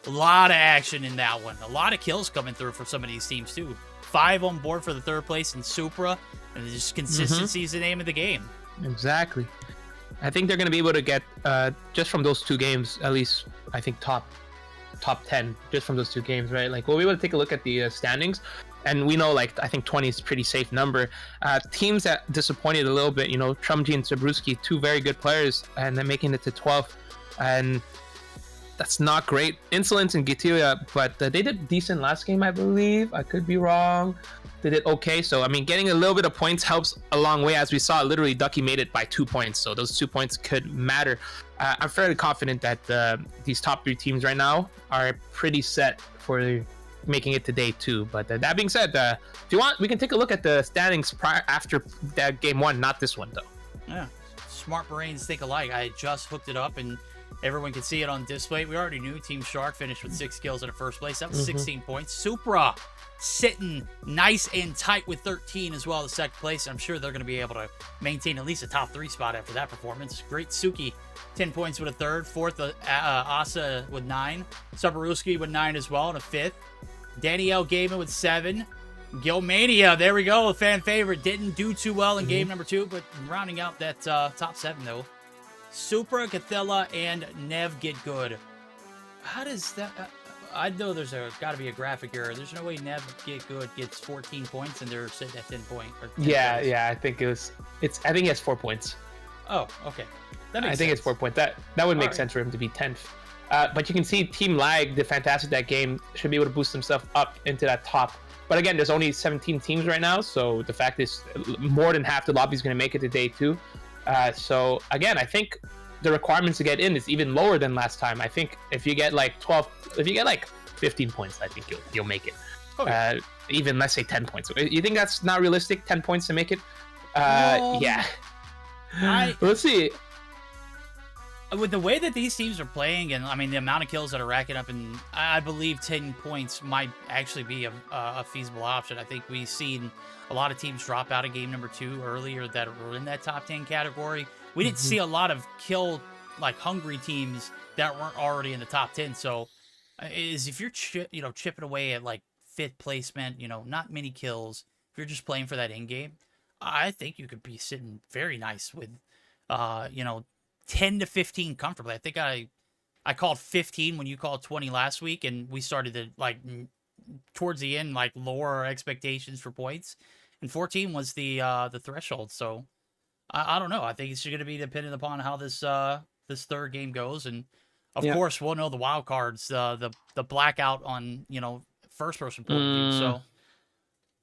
A lot of action in that one. A lot of kills coming through for some of these teams too. 5 on board for the 3rd place in Supra, and just consistency is the name of the game. Exactly. I think they're going to be able to get just from those 2 games, at least I think top 10 just from those 2 games, right? Like we'll be able to take a look at the standings. And we know, like, I think 20 is a pretty safe number. Teams that disappointed a little bit, you know, Trumjii and Cerberuski, 2 very good players, and they're making it to 12th. And that's not great. Insolence and ģtja, but they did decent last game, I believe. I could be wrong. They did okay. So, I mean, getting a little bit of points helps a long way. As we saw, literally, Ducky made it by 2 points. So those 2 points could matter. I'm fairly confident that these top 3 teams right now are pretty set for making it to day 2. But that being said, if you want, we can take a look at the standings after that game 1, not this one though. Yeah, smart brains think alike. I just hooked it up and everyone can see it on display. We already knew Team Shark finished with 6 kills in the 1st place. That was 16 points. Supra sitting nice and tight with 13 as well, the 2nd place. I'm sure they're going to be able to maintain at least a top 3 spot after that performance. Great Suki, 10 points with a 3rd. 4th, Asa with 9. Cerberuski with 9 as well, and a 5th. DanniL Gaming with 7. Gilmania, there we go, a fan favorite. Didn't do too well in game number 2, but rounding out that top 7 though. Supra, ģtja, and NevGetGood. How does that? I know there's got to be a graphic error. There's no way NevGetGood gets 14 points and they're sitting at 10 points. Yeah, I think I think he has 4 points. Oh, okay. That makes I think sense. It's 4 points. That would make sense for him to be 10th. But you can see Team Lag did fantastic that game. Should be able to boost himself up into that top. But again, there's only 17 teams right now, so the fact is more than half the lobby is going to make it to day 2. So again, I think the requirements to get in is even lower than last time. I think if you get like 15 points, I think you'll make it. Okay. Even let's say 10 points. You think that's not realistic? 10 points to make it? Yeah. Let's see. With the way that these teams are playing, and I mean the amount of kills that are racking up, and I believe 10 points might actually be a feasible option. I think we've seen a lot of teams drop out of game number 2 earlier that were in that top 10 category. We didn't see a lot of hungry teams that weren't already in the top 10. So, if you're chipping away at like 5th placement, not many kills. If you're just playing for that end game, I think you could be sitting very nice with, 10 to 15 comfortably. I think I called 15 when you called 20 last week, and we started to towards the end lower our expectations for points, and 14 was the threshold. So I don't know. I think it's going to be dependent upon how this 3rd game goes, and of course we'll know the wild cards, the blackout on 1st person point of view. So.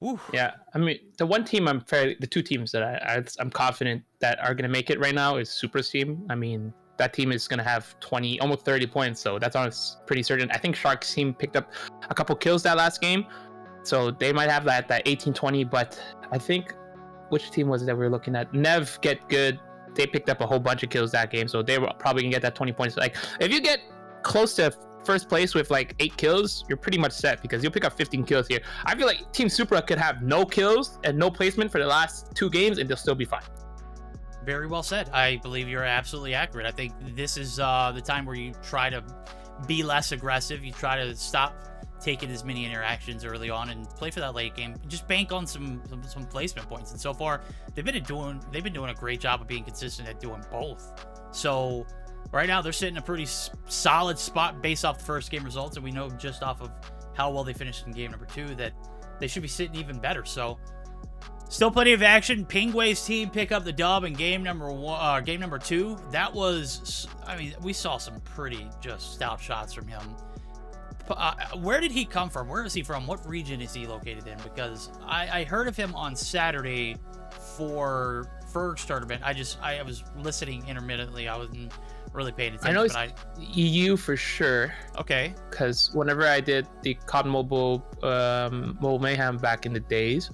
Ooh. Yeah, I mean, the 2 teams that I'm confident that are going to make it right now is Supra's team. I mean, that team is going to have 20, almost 30 points, so that's pretty certain. I think Shark's team picked up a couple kills that last game, so they might have that 18-20, but I think, which team was it that we were looking at? NevGetGood, they picked up a whole bunch of kills that game, so they were probably going to get that 20 points. If you get close to 1st place with 8 kills, you're pretty much set because you'll pick up 15 kills here. I feel like Team Supra could have no kills and no placement for the last 2 games and they'll still be fine. Very well said. I believe you're absolutely accurate. I think this is the time where you try to be less aggressive. You try to stop taking as many interactions early on and play for that late game. Just bank on some placement points. And so far, they've been doing a great job of being consistent at doing both. So right now, they're sitting in a pretty solid spot based off the 1st game results, and we know just off of how well they finished in game number 2 that they should be sitting even better. So, still plenty of action. pingueaYT's team pick up the dub in game number 2. That was, I mean, we saw some pretty just stout shots from him. Where did he come from? Where is he from? What region is he located in? Because I heard of him on Saturday for Ferg's tournament. I was listening intermittently. I wasn't really paying attention. I know it's but EU for sure. Okay. Because whenever I did the COD Mobile Mobile Mayhem back in the days,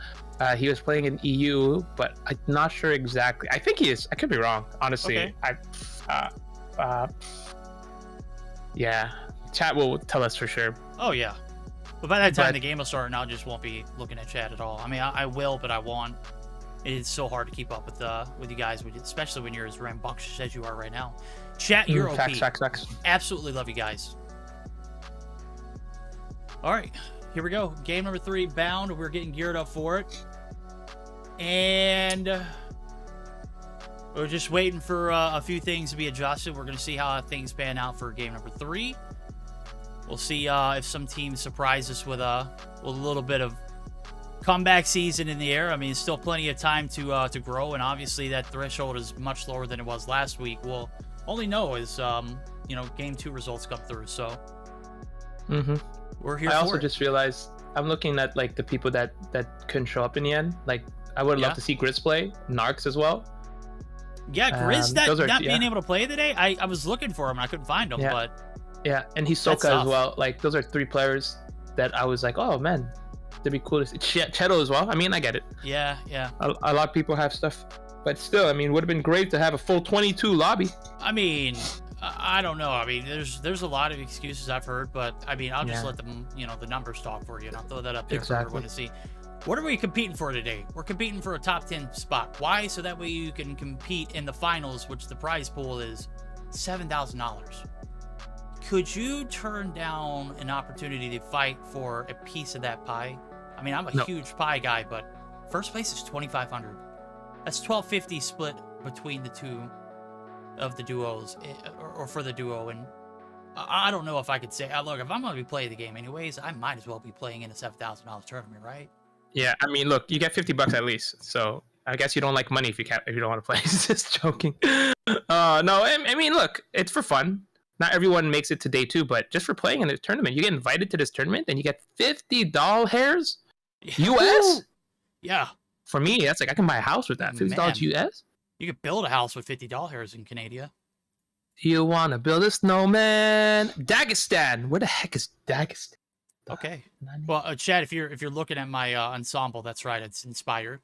he was playing in EU, but I'm not sure exactly. I think he is. I could be wrong, honestly. Okay. Yeah, chat will tell us for sure. Oh yeah. But by that time, the game will start, and I just won't be looking at chat at all. I mean, I will, but I won't. It is so hard to keep up with you guys, especially when you're as rambunctious as you are right now. Chat, you're OP. Facts. Absolutely love you guys. All right, here we go. Game number 3, Bound. We're getting geared up for it. And we're just waiting for a few things to be adjusted. We're going to see how things pan out for game number 3. We'll see if some teams surprise us with a little bit of comeback season in the air. I mean, it's still plenty of time to grow, and obviously that threshold is much lower than it was last week. We'll only know as game 2 results come through. So we're here. I also just realized I'm looking at like the people that couldn't show up in the end. Like I would love to see Grizz play, Narcs as well. Yeah, Grizz not being able to play today. I was looking for him and I couldn't find him, but. Yeah, and Hisoka as well. Like, those are 3 players that I was like, oh, man, that'd be cool to see. Cheto as well. I mean, I get it. Yeah. A lot of people have stuff. But still, I mean, would have been great to have a full 22 lobby. I mean, I don't know. I mean, there's a lot of excuses I've heard. But, I mean, I'll just let them, the numbers talk for you. And I'll throw that up there for everyone to see. What are we competing for today? We're competing for a top 10 spot. Why? So that way you can compete in the finals, which the prize pool is $7,000. Could you turn down an opportunity to fight for a piece of that pie? I mean, I'm a huge pie guy, but first place is $2,500. That's $1,250 split between the two of the duos, or for the duo. And I don't know if I could say, look, if I'm going to be playing the game anyways, I might as well be playing in a $7,000 tournament, right? Yeah, I mean, look, you get $50 at least. So I guess you don't like money if you don't want to play. Just joking. No, I mean, look, it's for fun. Not everyone makes it to day 2, but just for playing in the tournament, you get invited to this tournament and you get $50 hairs US. Yeah. For me, that's like I can buy a house with that. $50 US. You could build a house with $50 hairs in Canada. You want to build a snowman? Dagestan. Where the heck is Dagestan? Okay. Well, Chad, if you're looking at my ensemble, that's right. It's inspired.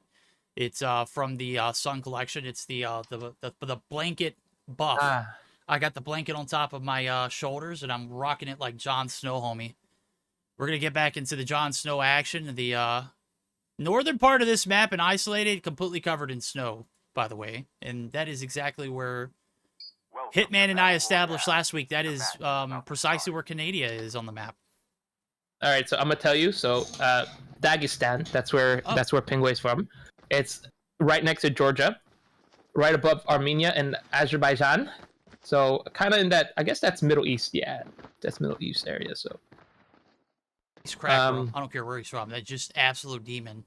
It's from the Sun collection. It's the blanket buff. I got the blanket on top of my shoulders, and I'm rocking it like Jon Snow, homie. We're going to get back into the Jon Snow action. The northern part of this map and isolated, completely covered in snow, by the way. And that is exactly where Hitman and I established last week. That is precisely where Canada is on the map. All right, so I'm going to tell you. So Dagestan, that's where pingueaYT's from. It's right next to Georgia, right above Armenia and Azerbaijan. So kind of in that, I guess that's Middle East. Yeah, that's Middle East area. So he's cracked. I don't care where he's from. That's just absolute demon.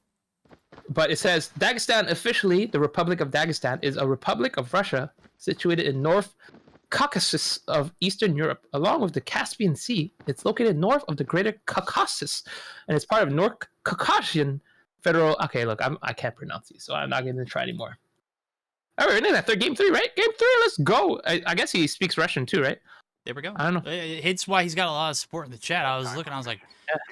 But it says Dagestan officially, the Republic of Dagestan, is a republic of Russia situated in North Caucasus of Eastern Europe, along with the Caspian Sea. It's located north of the Greater Caucasus, and it's part of North Caucasian Federal. Okay, look, I can't pronounce these, so I'm not going to try anymore. All right, we're in that game 3, right? Game 3, let's go. I guess he speaks Russian too, right? There we go. I don't know. It's why he's got a lot of support in the chat. I was looking, I was like,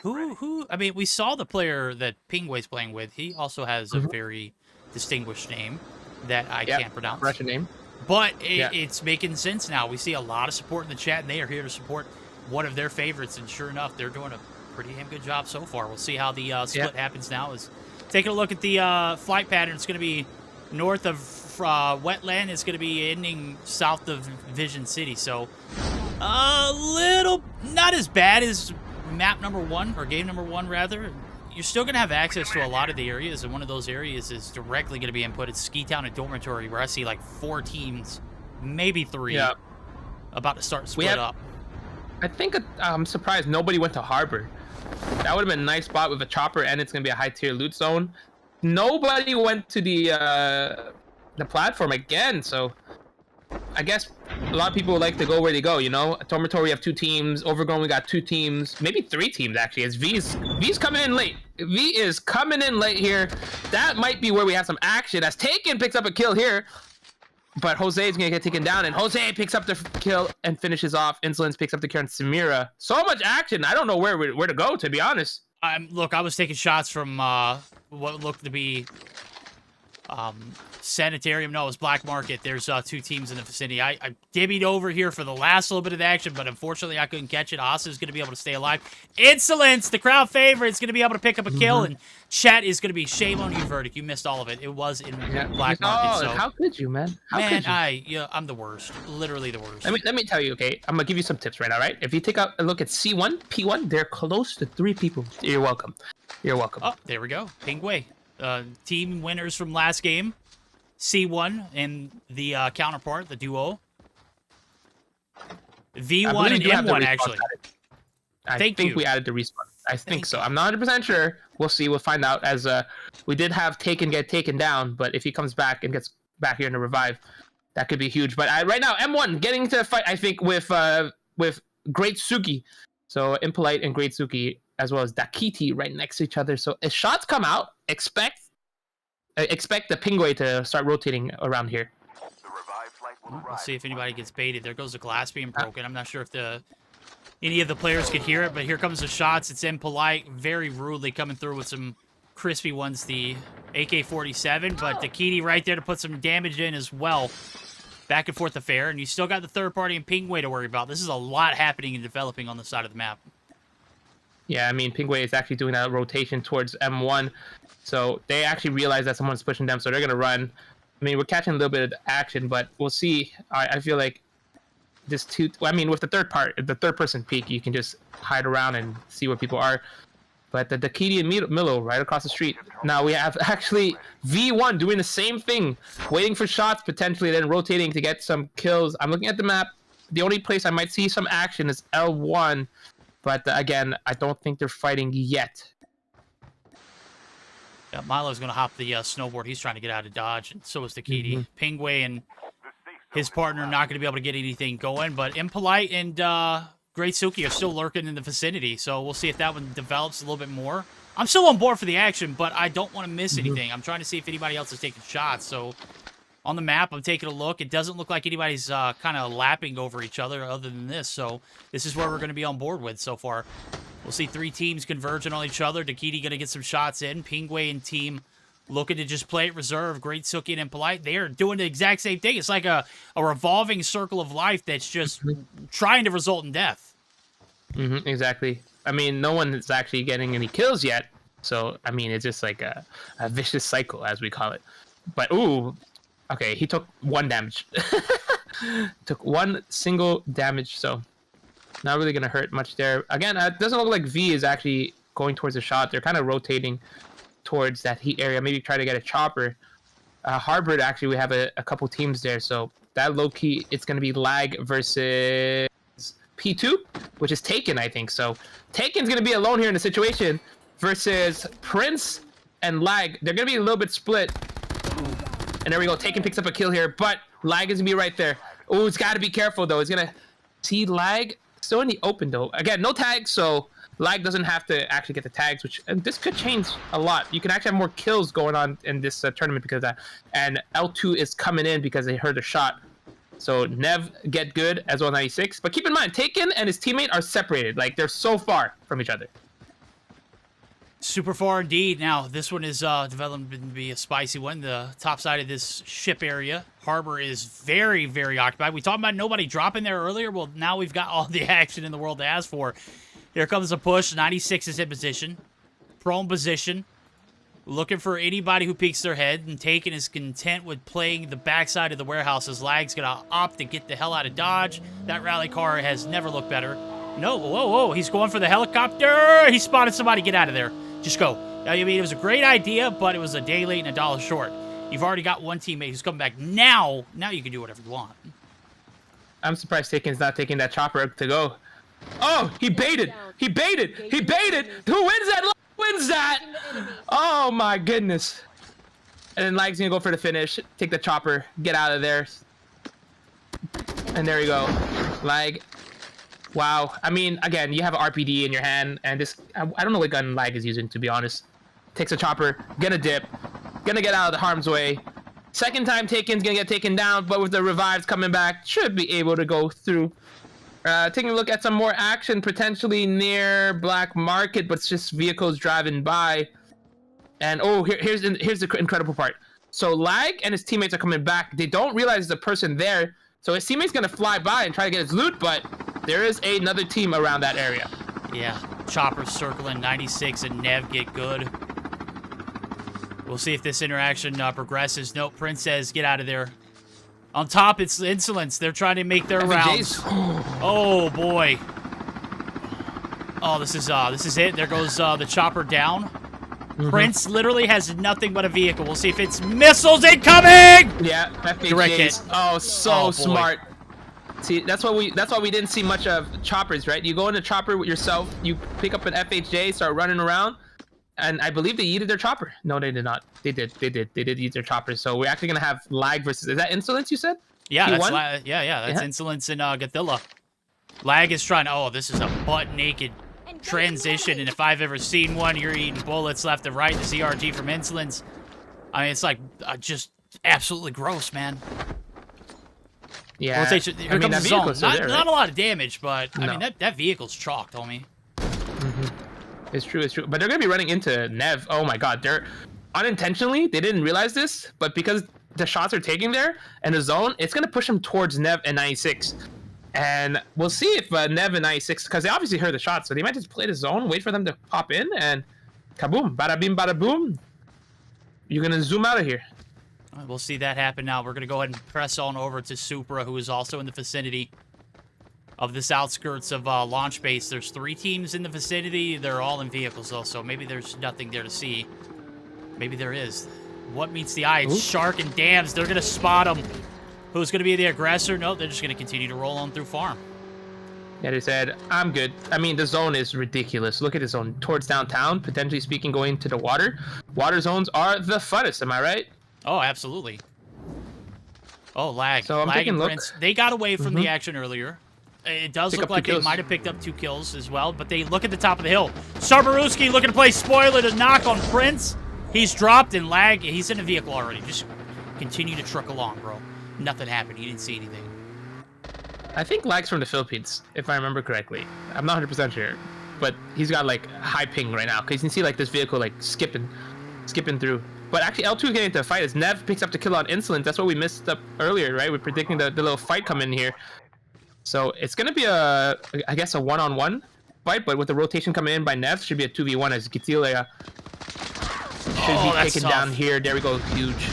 who? I mean, we saw the player that pingueaYT's playing with. He also has a very distinguished name that I can't pronounce. Russian name. But it's making sense now. We see a lot of support in the chat, and they are here to support one of their favorites. And sure enough, they're doing a pretty damn good job so far. We'll see how the split happens now. Is taking a look at the flight pattern. It's going to be north of Wetland. It's going to be ending south of Vision City. So a little not as bad as map number 1, or game number 1 rather. You're still going to have access to a lot of the areas, and one of those areas is directly going to be inputted Ski Town and Dormitory, where I see like 4 teams, maybe 3, about to start split up. I think I'm surprised nobody went to Harbor. That would have been a nice spot with a chopper, and it's going to be a high-tier loot zone. Nobody went to the platform again, so I guess a lot of people like to go where they go, you know? Dormitory, we have 2 teams. Overgrown, we got 2 teams. Maybe 3 teams, actually. It's V's coming in late. V is coming in late here. That might be where we have some action as Takken picks up a kill here. But Jose is going to get taken down, and Jose picks up the kill and finishes off. Insolence picks up the kill on Samira. So much action. I don't know where to go, to be honest. Look, I was taking shots from what looked to be Sanitarium. No, it was Black Market. There's 2 teams in the vicinity. I divvied over here for the last little bit of the action, but unfortunately I couldn't catch it. Asa is going to be able to stay alive. Insolence, the crowd favorite, is going to be able to pick up a kill, and chat is going to be shame on you, Verdict. You missed all of it. It was in Black Market. So. How could you, man? I'm the worst. Literally the worst. Let me tell you, okay? I'm going to give you some tips right now, right? If you take a look at C1, P1, they're close to 3 people. You're welcome. You're welcome. Oh, there we go. pingueaYT. Team winners from last game. C1 and the counterpart, the duo. V1 and M1, actually. I think we added the respawn. I think so. I'm not 100% sure. We'll see. We'll find out. As we did have Takken get taken down, but if he comes back and gets back here in the revive, that could be huge. But right now, M1 getting to the fight, I think, with ΓreatSuki. So Impolite and ΓreatSuki, as well as Dákiti right next to each other. So as shots come out, expect the pingueaYT to start rotating around here. We'll see if anybody gets baited. There goes the glass being broken. I'm not sure if any of the players could hear it, but here comes the shots. It's Impolite, very rudely coming through with some crispy ones, the AK-47, but Dákiti right there to put some damage in as well. Back and forth affair, and you still got the third party and pingueaYT to worry about. This is a lot happening and developing on the side of the map. Yeah, I mean, pingueaYT is actually doing that rotation towards M1. So they actually realize that someone's pushing them, so they're going to run. I mean, we're catching a little bit of action, but we'll see. I feel like with the third person peek, you can just hide around and see where people are. But the Dákiti and Milo right across the street. Now we have actually V1 doing the same thing, waiting for shots, potentially then rotating to get some kills. I'm looking at the map. The only place I might see some action is L1. But again, I don't think they're fighting yet. Yeah, Milo's going to hop the snowboard. He's trying to get out of dodge, and so is Dákiti. pingueaYT and his partner not going to be able to get anything going, but Impolite and ΓreatSuki are still lurking in the vicinity, so we'll see if that one develops a little bit more. I'm still on board for the action, but I don't want to miss anything. I'm trying to see if anybody else is taking shots, so on the map, I'm taking a look. It doesn't look like anybody's kind of lapping over each other other than this, so this is where we're going to be on board with so far. We'll see 3 teams converging on each other. Dákiti going to get some shots in. pingueaYT and team looking to just play it reserve. ΓreatSuki and Impolite, they are doing the exact same thing. It's like a revolving circle of life that's just trying to result in death. Exactly. I mean, no one is actually getting any kills yet, so, I mean, it's just like a vicious cycle, as we call it. But, ooh, okay, he took 1 damage. Took 1 single damage, so not really going to hurt much there. Again, it doesn't look like V is actually going towards the shot. They're kind of rotating towards that heat area. Maybe try to get a chopper. Harvard, actually, we have a couple teams there, so that low-key, it's going to be Lag versus P2, which is Takken, I think. So Takken's going to be alone here in the situation versus Prince and Lag. They're going to be a little bit split. And there we go. Takken picks up a kill here, but Lag is going to be right there. Oh, it's got to be careful, though. It's going to see Lag still in the open, though. Again, no tags, so Lag doesn't have to actually get the tags, which this could change a lot. You can actually have more kills going on in this tournament because of that. And L2 is coming in because they heard a shot. So NevGetGood as well, 96. But keep in mind, Takken and his teammate are separated. Like, they're so far from each other. Super far indeed. Now, this one is developing to be a spicy one. The top side of this ship area, harbor, is very, very occupied. We talked about nobody dropping there earlier. Well, now we've got all the action in the world to ask for. Here comes a push. 96 is in position. Prone position. Looking for anybody who peeks their head, and Takken is content with playing the backside of the warehouse as Lag's going to opt to get the hell out of dodge. That rally car has never looked better. No, whoa, he's going for the helicopter. He spotted somebody. Get out of there. Just go. I mean, it was a great idea, but it was a day late and a dollar short. You've already got one teammate who's coming back. Now you can do whatever you want. I'm surprised Takken's not taking that chopper to go. Oh, he baited. He baited. He baited. Who wins that? Wins that? Oh my goodness. And then Lag's gonna go for the finish. Take the chopper. Get out of there. And there you go. Lag Wow. I mean, again, you have an RPD in your hand, and this, I don't know what gun lag is using, to be honest. Takes a chopper, gonna dip, gonna get out of the harm's way. Second time Takken's gonna get taken down, but with the revives coming back, should be able to go through. Taking a look at some more action, potentially near Black Market, but it's just vehicles driving by. And oh, here's the incredible part. So Lag and his teammates are coming back. They don't realize there's a person there, so his teammate's gonna fly by and try to get his loot, but there is another team around that area. Yeah, Chopper circling 96 and NevGetGood. We'll see if this interaction progresses. No, Prince says, get out of there. On top, it's Insolence. They're trying to make their rounds. Oh, boy. Oh, this is it. There goes the Chopper down. Prince literally has nothing but a vehicle. We'll see if it's missiles incoming! Yeah, direct hit. Oh, so smart. See, that's why we didn't see much of choppers, right? You go in a chopper with yourself, you pick up an FHJ, start running around, and I believe they yeeted their chopper. No, they did not. They did eat their choppers. So we're actually gonna have Lag versus. Is that Insolence you said? Yeah, that's Insolence and Godzilla. Lag is trying. Oh, this is a butt naked transition, and if I've ever seen one, you're eating bullets left and right. The CRG from Insolence. I mean, it's like just absolutely gross, man. Yeah, rotation, here comes the zone. Not a lot of damage, but I mean that vehicle's chalked, homie. It's true, it's true. But they're gonna be running into Nev. Oh my god, they're unintentionally, they didn't realize this, but because the shots are taking there and the zone, it's gonna push them towards Nev and 96. And we'll see if Nev and 96, because they obviously heard the shots, so they might just play the zone, wait for them to pop in, and kaboom, bada bing, bada boom. You're gonna zoom out of here. We'll see that happen now. We're going to go ahead and press on over to Supra, who is also in the vicinity of this outskirts of launch base. There's 3 teams in the vicinity. They're all in vehicles, though, so maybe there's nothing there to see. Maybe there is. What meets the eye? It's Shark and Dams. They're going to spot them. Who's going to be the aggressor? No, they're just going to continue to roll on through farm. Yeah, they said, I'm good. I mean, the zone is ridiculous. Look at the zone. Towards downtown, potentially speaking, going to the water. Water zones are the funnest, am I right? Oh, absolutely. Oh, Lag. So I'm Lag and taking Prince. They got away from the action earlier. It does look like they might have picked up 2 kills as well, but they look at the top of the hill. Cerberuski looking to play spoiler to knock on Prince. He's dropped, and Lag, he's in a vehicle already. Just continue to truck along, bro. Nothing happened. He didn't see anything. I think Lag's from the Philippines, if I remember correctly. I'm not 100% sure, but he's got like high ping right now, because you can see like this vehicle like skipping through. But actually, L2 is getting into a fight as Nev picks up the kill on Insolence. That's what we missed up earlier, right? We're predicting the little fight come in here. So it's going to be I guess a one-on-one fight, but with the rotation coming in by Nev, should be a 2v1 as Gitila should be taken down here. There we go, huge.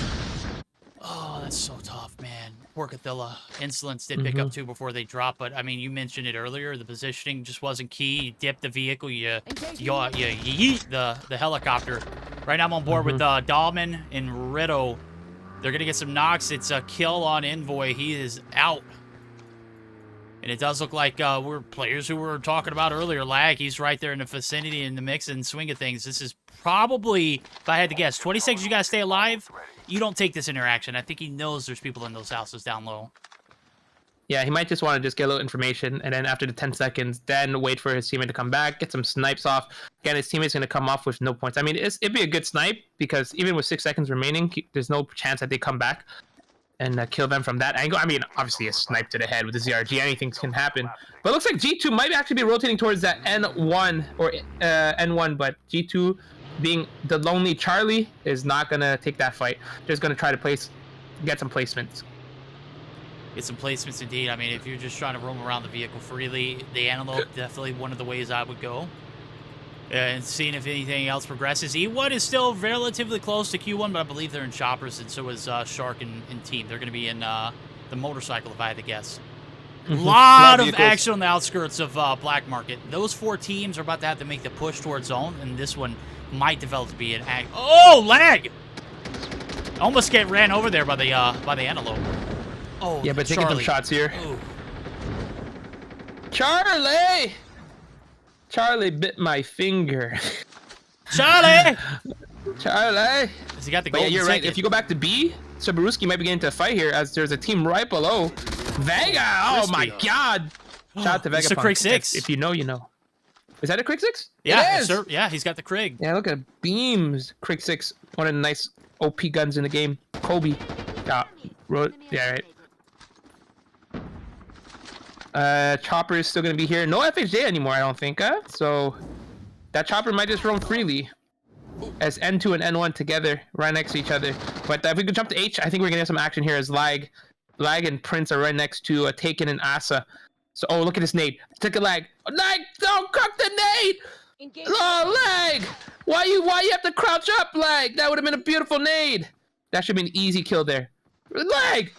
Oh, that's so tough, man. Poor Godzilla. Insolence did pick up 2 before they dropped, but I mean, you mentioned it earlier. The positioning just wasn't key. You dip the vehicle, you yeet the helicopter. Right now I'm on board with Dahlman and Rido. They're going to get some knocks. It's a kill on nVoi. He is out. And it does look like we're players who were talking about earlier. Lag, he's right there in the vicinity, in the mix and swing of things. This is probably, if I had to guess, 20 seconds you got to stay alive. You don't take this interaction. I think he knows there's people in those houses down low. Yeah, he might just want to just get a little information, and then after the 10 seconds, then wait for his teammate to come back, get some snipes off. Again, his teammate's going to come off with no points. I mean, it'd be a good snipe, because even with 6 seconds remaining, there's no chance that they come back and kill them from that angle. I mean, obviously a snipe to the head with the ZRG, anything can happen. But it looks like G2 might actually be rotating towards that N1, or N1, but G2, being the lonely Charlie, is not going to take that fight. Just going to try to get some placements. Get some placements indeed. I mean, if you're just trying to roam around the vehicle freely, the Antelope, definitely one of the ways I would go. And seeing if anything else progresses. E1 is still relatively close to Q1, but I believe they're in choppers, and so is Shark and team. They're going to be in the motorcycle, if I had to guess. A lot of action on the outskirts of Black Market. Those 4 teams are about to have to make the push towards zone, and this one might develop to be an ag. Oh, Lag! Almost get ran over there by the Antelope. Oh, yeah, but taking some shots here. Ooh. Charlie! Charlie bit my finger. Charlie! Charlie! Has he got the golden Yeah, you're ticket? right. If you go back to B, Cerberuski might be getting into a fight here, as there's a team right below. VEGA! Oh my god! Shout out to VEGA. It's a Krig 6. If you know, you know. Is that a Krig 6? Yeah, it is. Yeah, he's got the Krig. Yeah, look at beams. Krig 6, one of the nice OP guns in the game. Kobe. Yeah, right. Chopper is still gonna be here. No FHJ anymore, I don't think. So that chopper might just roam freely as N2 and N1 together, right next to each other. But if we could jump to H, I think we're gonna have some action here as Lag and Prince are right next to Taken and Asa. So, oh, look at this nade. Took a Lag. Lag, don't cook the nade! Oh, Lag! Why you have to crouch up, Lag? That would have been a beautiful nade. That should be an easy kill there. Lag!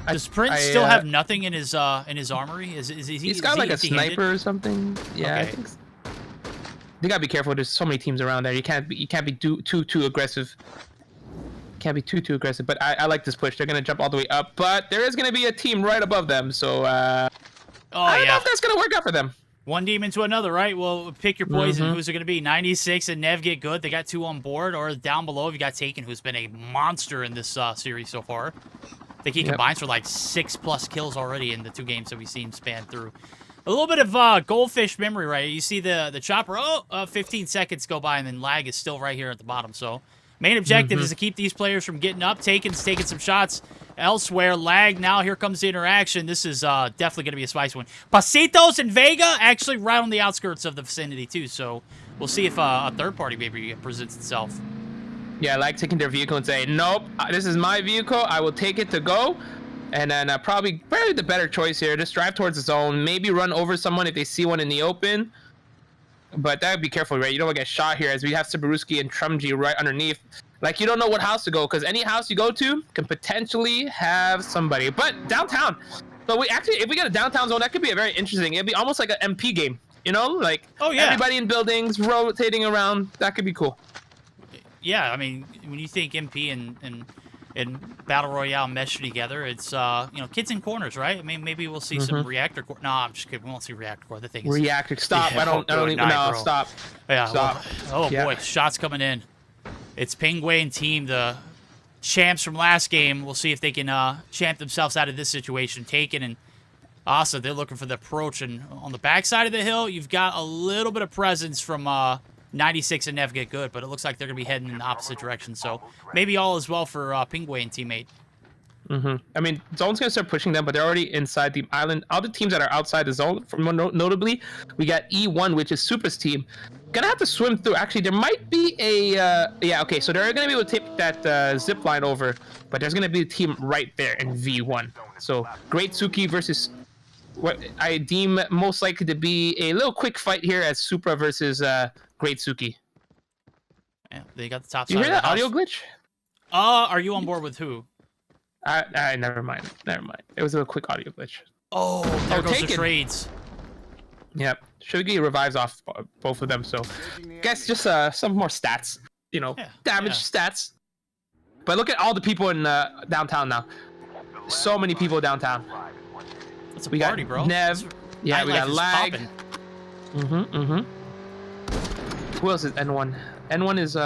Does Prince still have nothing in his armory? He's got like a sniper or something. Yeah, okay. I think so. You gotta be careful. There's so many teams around there. You can't be too aggressive. Can't be too aggressive. But I like this push. They're gonna jump all the way up, but there is gonna be a team right above them. So I don't know if that's gonna work out for them. One demon to another, right? Well, pick your poison. Who's it going to be? 96 and NevGetGood. They got 2 on board. Or down below, you got Taken, who's been a monster in this series so far. I think he combines for like 6+ kills already in the 2 games that we've seen span through. A little bit of goldfish memory, right? You see the chopper. 15 seconds go by, and then Lag is still right here at the bottom. So main objective is to keep these players from getting up. Taken's taking some shots elsewhere. Lag, now here comes the interaction. This is definitely going to be a spicy one. Pasitos and VEGA actually right on the outskirts of the vicinity too, so we'll see if a third party maybe presents itself. Yeah, Lag taking their vehicle and saying, nope, this is my vehicle. I will take it to go. And then probably the better choice here. Just drive towards the zone. Maybe run over someone if they see one in the open. But that would be careful, right? You don't want to get shot here as we have Cerberuski and Trumjii right underneath. Like, you don't know what house to go, because any house you go to can potentially have somebody. But downtown. So we actually, if we get a downtown zone, that could be a very interesting. It'd be almost like an MP game, you know? Like, everybody in buildings rotating around. That could be cool. Yeah, I mean, when you think MP and Battle Royale mesh together, it's, kids in corners, right? I mean, maybe we'll see some reactor core. No, I'm just kidding. We won't see reactor core. The thing is... Reactor. Stop. I don't even know. Stop. Yeah. Stop. Boy. Shots coming in. It's pingueaYT team, the champs from last game. We'll see if they can champ themselves out of this situation. Taken and Asa, they're looking for the approach. And on the backside of the hill, you've got a little bit of presence from 96 and NevGetGood, but it looks like they're going to be heading in the opposite direction. So maybe all is well for pingueaYT teammate. I mean, zone's going to start pushing them, but they're already inside the island. All the teams that are outside the zone, notably, we got E1, which is Supra's team. Gonna have to swim through. Actually, there might be a... okay, so they're going to be able to take that zip line over, but there's going to be a team right there in V1. So, ģreatSuki versus what I deem most likely to be a little quick fight here as Supra versus ģreatSuki. Yeah, they got the top side. You hear that audio glitch? Are you on board with who? Never mind. It was a quick audio glitch. Oh, there goes the trades. Yep. Shogi revives off both of them, so guess just some more stats. Damage stats. But look at all the people in downtown now. So many people downtown. That's a party, bro. Nev. Yeah, we got Lag. Who else is N1? N1 is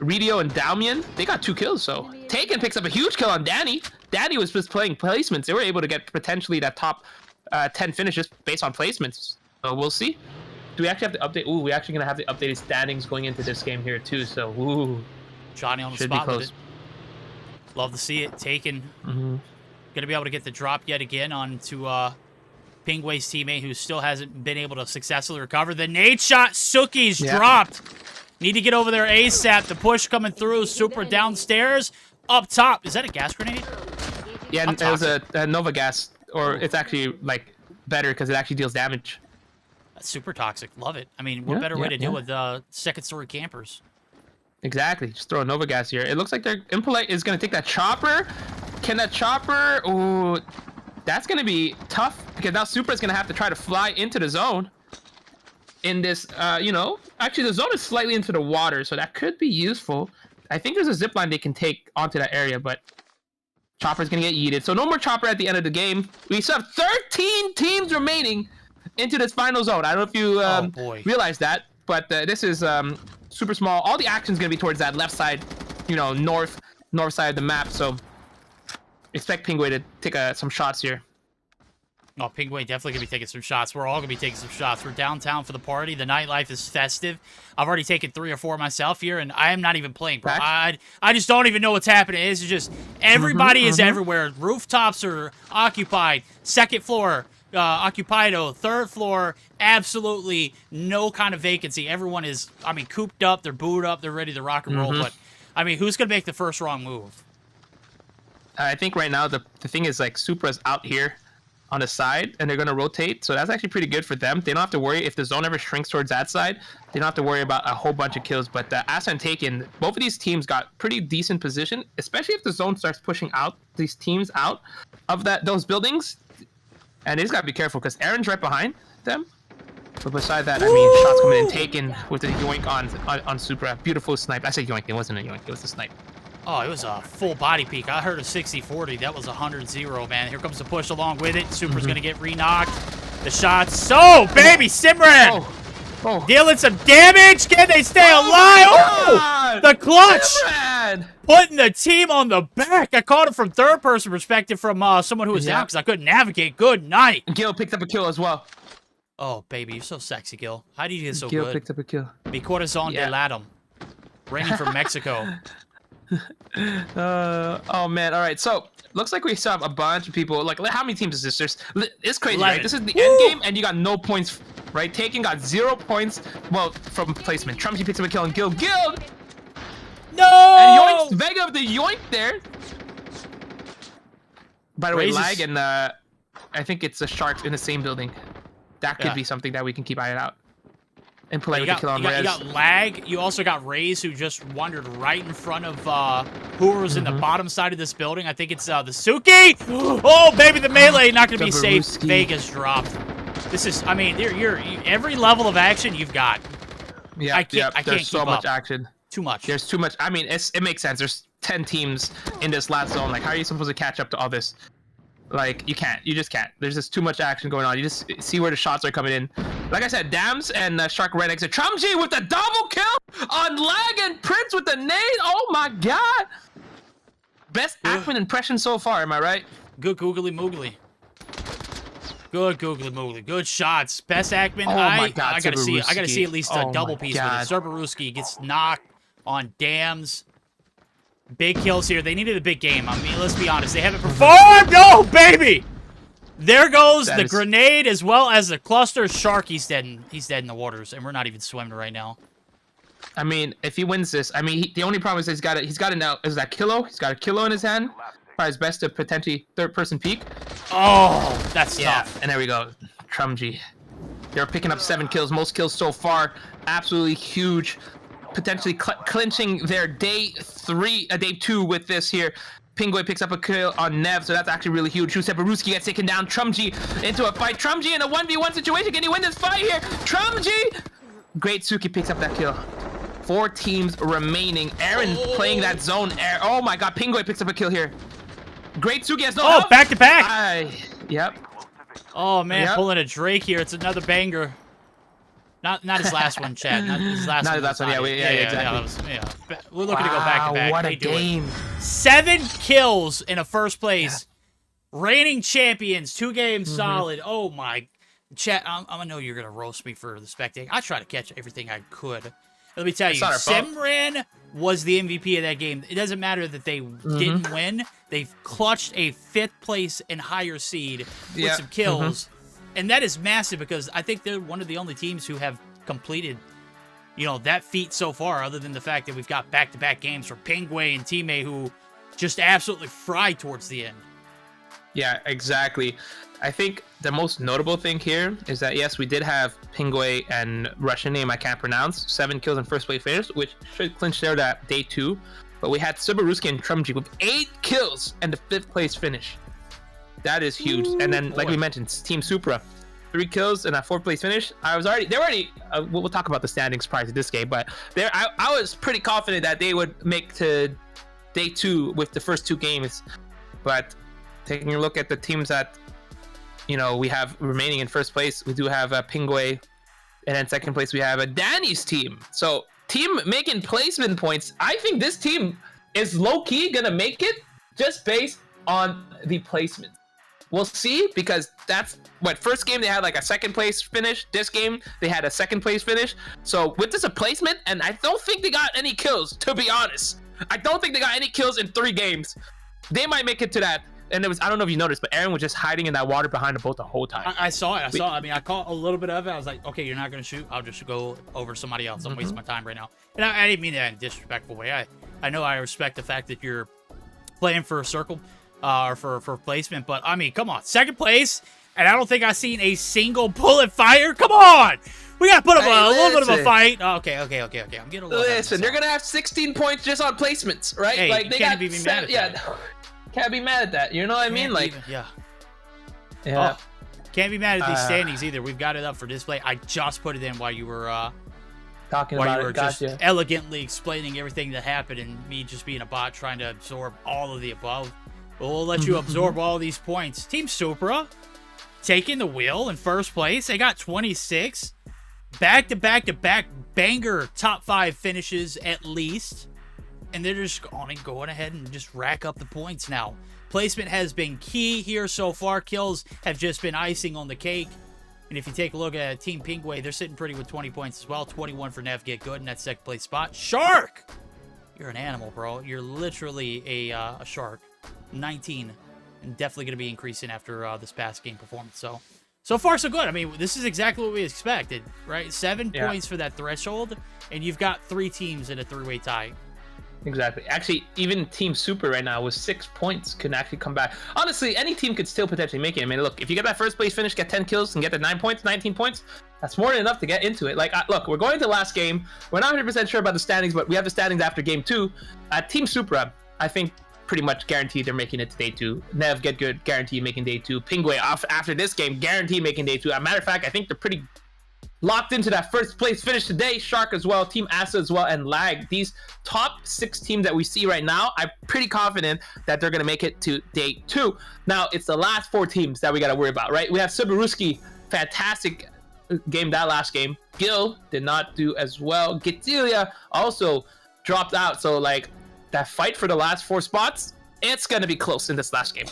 Rido and Damian. They got 2 kills, so Taken picks up a huge kill on Danny. Danny was just playing placements. They were able to get potentially that top 10 finishes based on placements. So we'll see. Do we actually have to update? Ooh, we're actually gonna have to update his standings going into this game here too. So ooh, Johnny on the spot with it. Love to see it. Taken. Gonna be able to get the drop yet again onto pingueaYT's teammate who still hasn't been able to successfully recover. The nade shot, Suki's dropped. Need to get over there ASAP. The push coming through. Supra downstairs. Up top. Is that a gas grenade? Yeah, it was a Nova gas. Or it's actually, like, better because it actually deals damage. That's super toxic. Love it. I mean, what better way to deal with second-story campers? Exactly. Just throw a Nova gas here. It looks like their Impolite is going to take that chopper. Can that chopper... Ooh, that's going to be tough because now Supra is going to have to try to fly into the zone. In this, actually the zone is slightly into the water, so that could be useful. I think there's a zip line they can take onto that area, but Chopper's gonna get yeeted. So no more Chopper at the end of the game. We still have 13 teams remaining into this final zone. I don't know if you realize that, but this is super small. All the action's gonna be towards that left side, north side of the map. So expect pingueaYT to take some shots here. Oh, pingueaYT definitely going to be taking some shots. We're all going to be taking some shots. We're downtown for the party. The nightlife is festive. I've already taken 3 or 4 myself here, and I am not even playing, bro. I just don't even know what's happening. It's just everybody is everywhere. Rooftops are occupied. 2nd floor, occupied. 3rd floor, absolutely no kind of vacancy. Everyone is, I mean, cooped up. They're booed up. They're ready to rock and roll. But, I mean, who's going to make the first wrong move? I think right now the thing is, like, Supra's out here on the side, and they're going to rotate, so that's actually pretty good for them. They don't have to worry if the zone ever shrinks towards that side. They don't have to worry about a whole bunch of kills. But Asa and Takken, both of these teams got pretty decent position, especially if the zone starts pushing out these teams out of those buildings. And they just got to be careful because Aaron's right behind them. But beside that, I mean, shots coming in. Takken with the yoink on Supra. Beautiful snipe. I said yoink. It wasn't a yoink. It was a snipe. Oh, it was a full body peek. I heard a 60-40. That was 100-0, man. Here comes the push along with it. Supra's going to get re-knocked. The shots. So, baby, SIMRAN dealing some damage. Can they stay alive? Oh, the clutch. SIMRAN putting the team on the back. I caught it from third-person perspective from someone who was down because I couldn't navigate. Good night. Gil picked up a kill as well. Oh, baby, you're so sexy, Gil. How do you get so good? Gil picked up a kill. Mi corazón de latum. Reigning from Mexico. Oh man, all right, so looks like we still have a bunch of people. Like, how many teams is this? It's crazy, 11. right? This is the end game, and you got no points, right? Takken got 0 points, well, from placement. Trumjii picks up a kill, and Gil no, and yoinks VEGA of the yoink there. By the way, lag, and I think it's the Sharks in the same building. That could be something that we can keep eye out. And play with the kill on ReyZ. You got lag. You also got ReyZ, who just wandered right in front of who was in the bottom side of this building. I think it's the Suki. Oh, baby, the melee not going to be safe. VEGA's dropped. This is, I mean, you're every level of action you've got. Yeah, I can't there's so much action. Too much. There's too much. I mean, it makes sense. There's 10 teams in this last zone. Like, how are you supposed to catch up to all this? Like, you can't. You just can't. There's just too much action going on. You just see where the shots are coming in. Like I said, Dams and Shark Red exit. Trumjii with the double kill on lag, and Prince with the nade. Oh my god. Best Ackman impression so far, am I right? Good googly moogly. Good googly moogly. Good shots. Best Ackman. Oh my god. I gotta see at least a double piece with it. Cerberuski gets knocked on Dams. Big kills here. They needed a big game. I mean, let's be honest. They haven't performed. No, baby. There goes the grenade as well as the cluster. Shark, he's dead. He's dead in the waters, and we're not even swimming right now. I mean, if he wins this, I mean, the only problem is he's got it now. Is that kilo? He's got a kilo in his hand. Probably his best to potentially third-person peek. Oh, that's tough. And there we go. Trumjii. They're picking up 7 kills. Most kills so far. Absolutely huge. Potentially clinching their day 2 with this here. pingueaYT picks up a kill on Nev, so that's actually really huge. Cerberuski gets taken down. Trumjii into a fight. Trumjii in a 1v1 situation. Can he win this fight here? Trumjii! Great Suki picks up that kill. 4 teams remaining. Aaron playing that zone. Oh my god, pingueaYT picks up a kill here. Great Suki has no health. Back to back. Yep. Oh man, pulling a Drake here. It's another banger. Not his last one, Chad. Not his last one. Not his last one. Yeah, exactly. We're looking to go back to back. What a game! 7 kills in a first place. Reigning champions, 2 games solid. Oh my, Chad. I know you're gonna roast me for the spectating. I try to catch everything I could. Let me tell you, SIMRAN was the MVP of that game. It doesn't matter that they didn't win. They've clutched a 5th place and higher seed with some kills. And that is massive because I think they're one of the only teams who have completed, you know, that feat so far, other than the fact that we've got back-to-back games for pingueaYT and teammate who just absolutely fried towards the end. Yeah, exactly. I think the most notable thing here is that, yes, we did have pingueaYT and Russian name I can't pronounce, 7 kills in first place finish, which should clinch there that day 2. But we had Cerberuski and Trumjii with 8 kills and the 5th place finish. That is huge. And then, like we mentioned, Team Supra, 3 kills and a 4th place finish. We'll talk about the standings prior to this game, but I was pretty confident that they would make to day 2 with the first 2 games. But taking a look at the teams that, you know, we have remaining in first place, we do have pingueaYT, and then second place we have Danny's team. So team making placement points. I think this team is low-key gonna make it just based on the placement. We'll see, because that's what first game they had like a second place finish. This game they had a second place finish. So with this a placement, and I don't think they got any kills, to be honest. I don't think they got any kills in 3 games. They might make it to that. And it was, I don't know if you noticed, but Aaron was just hiding in that water behind the boat the whole time. I saw it. I mean, I caught a little bit of it. I was like, okay, you're not going to shoot. I'll just go over somebody else. I'm wasting my time right now. And I didn't mean that in a disrespectful way. I know I respect the fact that you're playing for a circle or for placement. But, I mean, come on. Second place. And I don't think I've seen a single bullet fire. Come on. We got to put up a little bit of a fight. Oh, okay. I'm getting a little Listen, they're going to have 16 points just on placements, right? Hey, like, they can't be mad at that. Can't be mad at that. You know what I mean? Like, yeah. Oh, can't be mad at these standings either. We've got it up for display. I just put it in while you were talking while about you were it. just Gotcha. elegantly explaining everything that happened, and me just being a bot trying to absorb all of the above. We'll let you absorb all these points. Team Supra taking the wheel in first place. They got 26. Back-to-back-to-back banger top 5 finishes at least. And they're just going ahead and just rack up the points now. Placement has been key here so far. Kills have just been icing on the cake. And if you take a look at Team pingueaYT, they're sitting pretty with 20 points as well. 21 for NevGetGood in that second place spot. Shark! You're an animal, bro. You're literally a shark. 19. And definitely going to be increasing after this past game performance. So far, so good. I mean, this is exactly what we expected, right? 7 points for that threshold. And you've got 3 teams in a 3-way tie. Exactly. Actually, even Team Super right now with 6 points can actually come back. Honestly, any team could still potentially make it. I mean, look, if you get that first place finish, get 10 kills, and get the 9 points, 19 points, that's more than enough to get into it. Like, look, we're going to the last game. We're not 100% sure about the standings, but we have the standings after game 2. Team Supra, I think, pretty much guaranteed they're making it to day 2. NevGetGood, guaranteed making day 2. pingueaYT, after this game, guaranteed making day 2. As a matter of fact, I think they're pretty locked into that first place finish today. Shark as well, Team Asa as well, and Lag. These top 6 teams that we see right now, I'm pretty confident that they're going to make it to day 2. Now, it's the last 4 teams that we got to worry about, right? We have Cerberuski, fantastic game that last game. Gil did not do as well. Gitilia also dropped out. So, like, that fight for the last 4 spots, it's going to be close in this last game.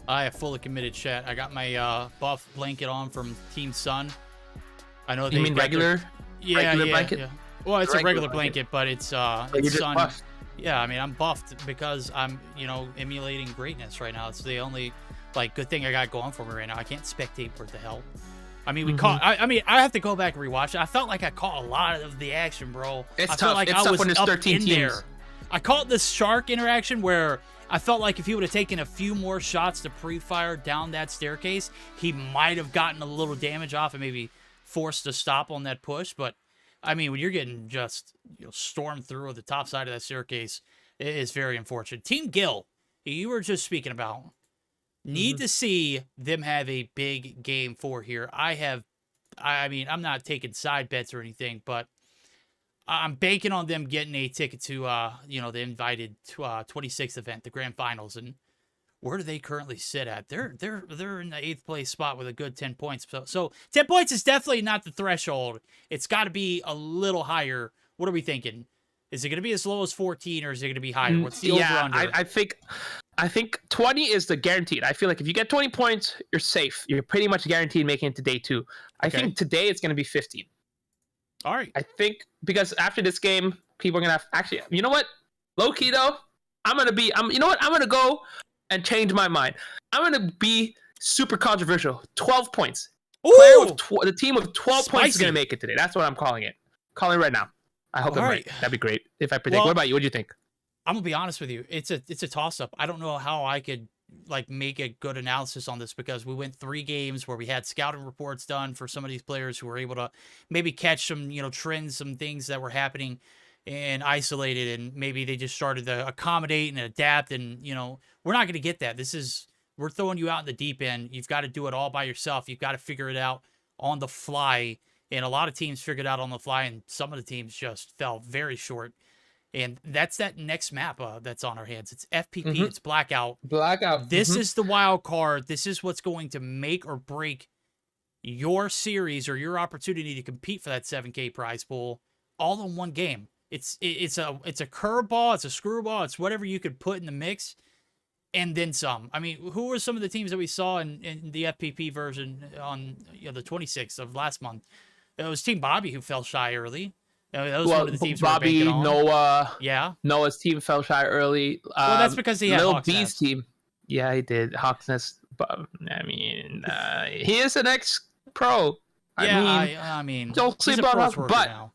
I have fully committed, chat. I got my buff blanket on from Team Sun. I know. You mean regular? Regular blanket? Yeah. Well, it's a regular blanket, but it's Sun. Buffed. Yeah, I mean, I'm buffed because I'm, emulating greatness right now. It's the only, good thing I got going for me right now. I can't spectate for the hell. I mean, we caught. I have to go back and rewatch it. I felt like I caught a lot of the action, bro. It's I tough. felt like It's I tough was when there's up 13 in teams. there. I caught this shark interaction where I felt like if he would have taken a few more shots to pre-fire down that staircase, he might have gotten a little damage off and maybe forced to stop on that push. But I mean, when you're getting just stormed through the top side of that staircase, it is very unfortunate. Team Gil, you were just speaking about, need to see them have a big game 4 here. I mean, I'm not taking side bets or anything, but I'm banking on them getting a ticket to the invited 26th event, the grand finals. And where do they currently sit at? They're in the 8th place spot with a good 10 points. So 10 points is definitely not the threshold. It's got to be a little higher. What are we thinking? Is it going to be as low as 14 or is it going to be higher? What's the over-under? I think 20 is the guaranteed. I feel like if you get 20 points, you're safe. You're pretty much guaranteed making it to day 2. I think today it's going to be 15. All right. I think because after this game, people are going to have... Actually, you know what? Low-key, though, I'm going to go and change my mind. I'm going to be super controversial. 12 points. The team with 12 points is going to make it today. That's what I'm calling it. Calling it right now. I hope I'm right. That'd be great if I predict. Well, what about you? What do you think? I'm going to be honest with you. It's a toss-up. I don't know how I could make a good analysis on this because we went 3 games where we had scouting reports done for some of these players who were able to maybe catch some, trends, some things that were happening and isolated, and maybe they just started to accommodate and adapt. And, we're not going to get that. We're throwing you out in the deep end. You've got to do it all by yourself. You've got to figure it out on the fly. And a lot of teams figured out on the fly, and some of the teams just fell very short. And that's that next map that's on our hands. It's FPP. It's Blackout. This is the wild card. This is what's going to make or break your series or your opportunity to compete for that 7K prize pool all in one game. It's a curveball. It's a screwball. It's whatever you could put in the mix. and then some. I mean, who were some of the teams that we saw in the FPP version on the 26th of last month? It was Team Bobby who fell shy early. That was one of the teams Bobby, Noah. Yeah. Noah's team fell shy early. Well, that's because he had Lil Hawk's B's Nest. team. Yeah, he did. Hawk's Nest. But, I mean, he is an ex-pro. I mean, don't he's sleep a on pro us, worker but now.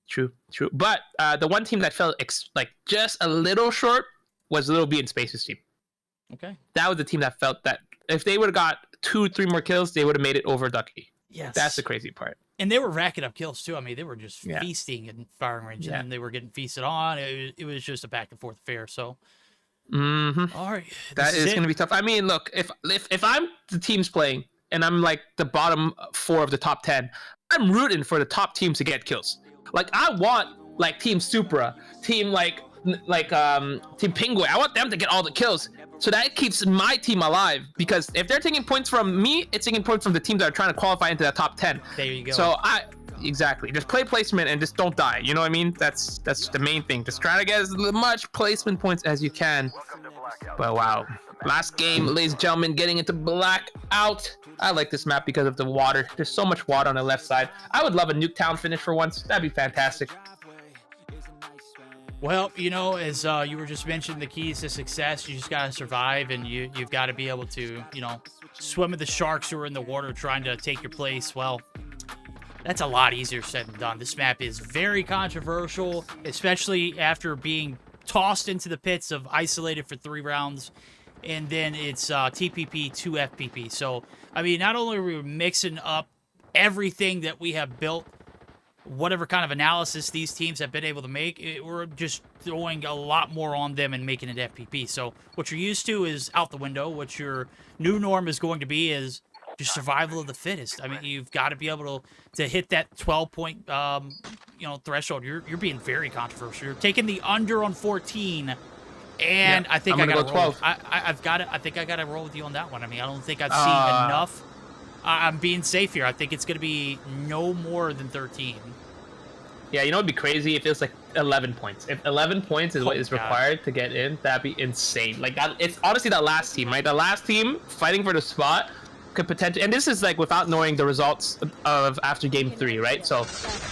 True. But the one team that fell like just a little short was Lil B and Space's team. Okay. That was the team that felt that if they would have got 2-3 more kills, they would have made it over Dákiti. Yes. That's the crazy part. And they were racking up kills too. I mean, they were just feasting in firing range, and then they were getting feasted on. It was just a back and forth affair. So, all right, that is going to be tough. I mean, look, if I'm the teams playing and I'm like the bottom 4 of the top 10, I'm rooting for the top teams to get kills. Like I want like Team Supra, team like Team pingueaYT. I want them to get all the kills. So that keeps my team alive, because if they're taking points from me, it's taking points from the teams that are trying to qualify into the top 10. There you go. So exactly, just play placement and just don't die. You know what I mean? That's the main thing. Just try to get as much placement points as you can. But wow, last game, ladies and gentlemen, getting into blackout. I like this map because of the water. There's so much water on the left side. I would love a Nuketown finish for once. That'd be fantastic. Well, as you were just mentioning, the keys to success, you just got to survive, and you've got to be able to, swim with the sharks who are in the water trying to take your place. Well, that's a lot easier said than done. This map is very controversial, especially after being tossed into the pits of isolated for 3 rounds, and then it's TPP 2 FPP. So, I mean, not only are we mixing up everything that we have built, whatever kind of analysis these teams have been able to make, we're just throwing a lot more on them and making it FPP. So what you're used to is out the window. What your new norm is going to be is just survival of the fittest. I mean, you've got to be able to hit that 12-point threshold. You're being very controversial. You're taking the under on 14, and I think I got to roll. I think I got to roll with you on that one. I mean, I don't think I've seen enough. I'm being safe here. I think it's going to be no more than 13. Yeah, it'd be crazy if it was like 11 points. If 11 points is what is required to get in, that'd be insane. Like that, it's honestly that last team, right? The last team fighting for the spot could potentially, and this is like without knowing the results of after game 3, right? So,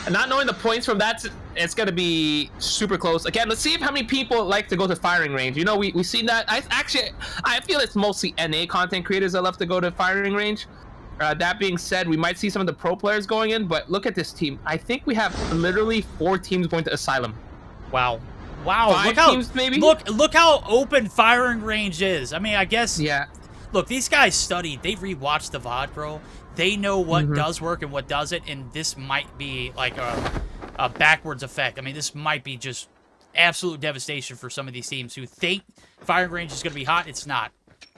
not knowing the points from that, it's gonna be super close. Again, let's see how many people like to go to firing range. We've seen that. I feel it's mostly NA content creators that love to go to firing range. That being said, we might see some of the pro players going in, but look at this team. I think we have literally 4 teams going to Asylum. Wow. 5 teams, maybe? Look how open firing range is. I mean, I guess... Yeah. Look, these guys studied. They rewatched the VOD, bro. They know what does work and what doesn't, and this might be like a backwards effect. I mean, this might be just absolute devastation for some of these teams who think firing range is going to be hot. It's not.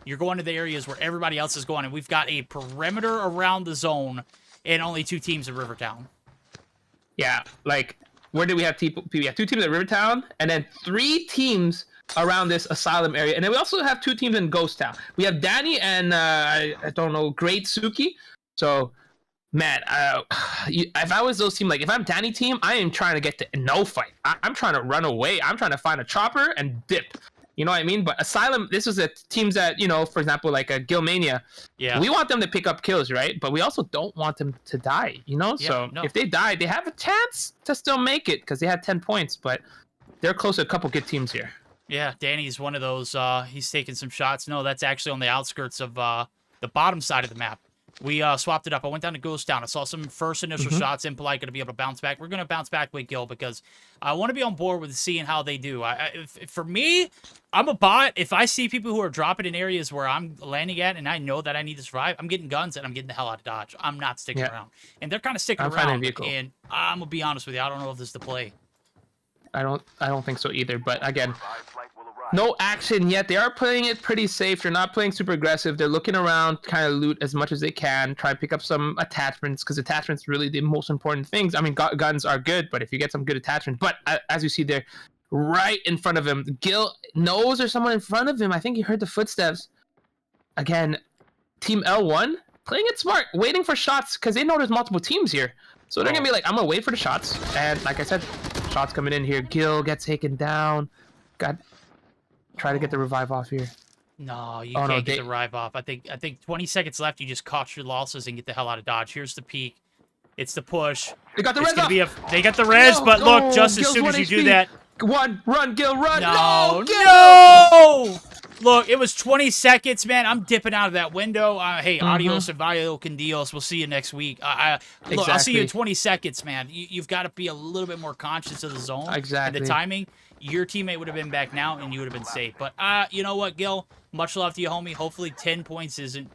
You're going to the areas where everybody else is going, and we've got a perimeter around the zone and only 2 teams at Rivertown. Yeah, like, where do we have people? We have 2 teams at Rivertown, and then 3 teams around this Asylum area. And then we also have 2 teams in Ghost Town. We have Danny and, I don't know, Great Suki. So, man, if I was those teams, like, if I'm Danny team, I am trying to get to no fight. I'm trying to run away. I'm trying to find a chopper and dip. You know what I mean? But Asylum, this was teams that, for example, like a Gilmania. Yeah. We want them to pick up kills, right? But we also don't want them to die, Yeah, so if they die, they have a chance to still make it because they had 10 points. But they're close to a couple good teams here. Yeah, Danny's one of those. He's taking some shots. No, that's actually on the outskirts of the bottom side of the map. We swapped it up. I went down to Ghost Town. I saw some first initial shots. Impolite going to be able to bounce back. We're going to bounce back with Gil because I want to be on board with seeing how they do. For me, I'm a bot. If I see people who are dropping in areas where I'm landing at and I know that I need to survive, I'm getting guns and I'm getting the hell out of Dodge. I'm not sticking around. And they're kind of sticking around. And I'm going to be honest with you. I don't know if this is the play. I don't think so either. But again, no action yet. They are playing it pretty safe. They're not playing super aggressive. They're looking around, kind of loot as much as they can, try to pick up some attachments, because attachments are really the most important things. I mean, guns are good, but if you get some good attachments. But as you see there, right in front of him, Gil knows there's someone in front of him. I think he heard the footsteps. Again, Team L1 playing it smart, waiting for shots, because they know there's multiple teams here. So they're going to be like, I'm going to wait for the shots. And like I said, shots coming in here. Gil gets taken down. Try to get the revive off here. No, you can't get the revive off. I think 20 seconds left. You just caught your losses and get the hell out of Dodge. Here's the peak. It's the push. They got the res off. They got the res, but look, just as soon as you do that. Run, Gil, run. No, Gil. no! Look, it was 20 seconds, man. I'm dipping out of that window. Hey, adios and vaya con Dios. We'll see you next week. Look, I'll see you in 20 seconds, man. You've got to be a little bit more conscious of the zone and the timing. Your teammate would have been back now, and you would have been safe. But you know what, Gil? Much love to you, homie. Hopefully 10 points isn't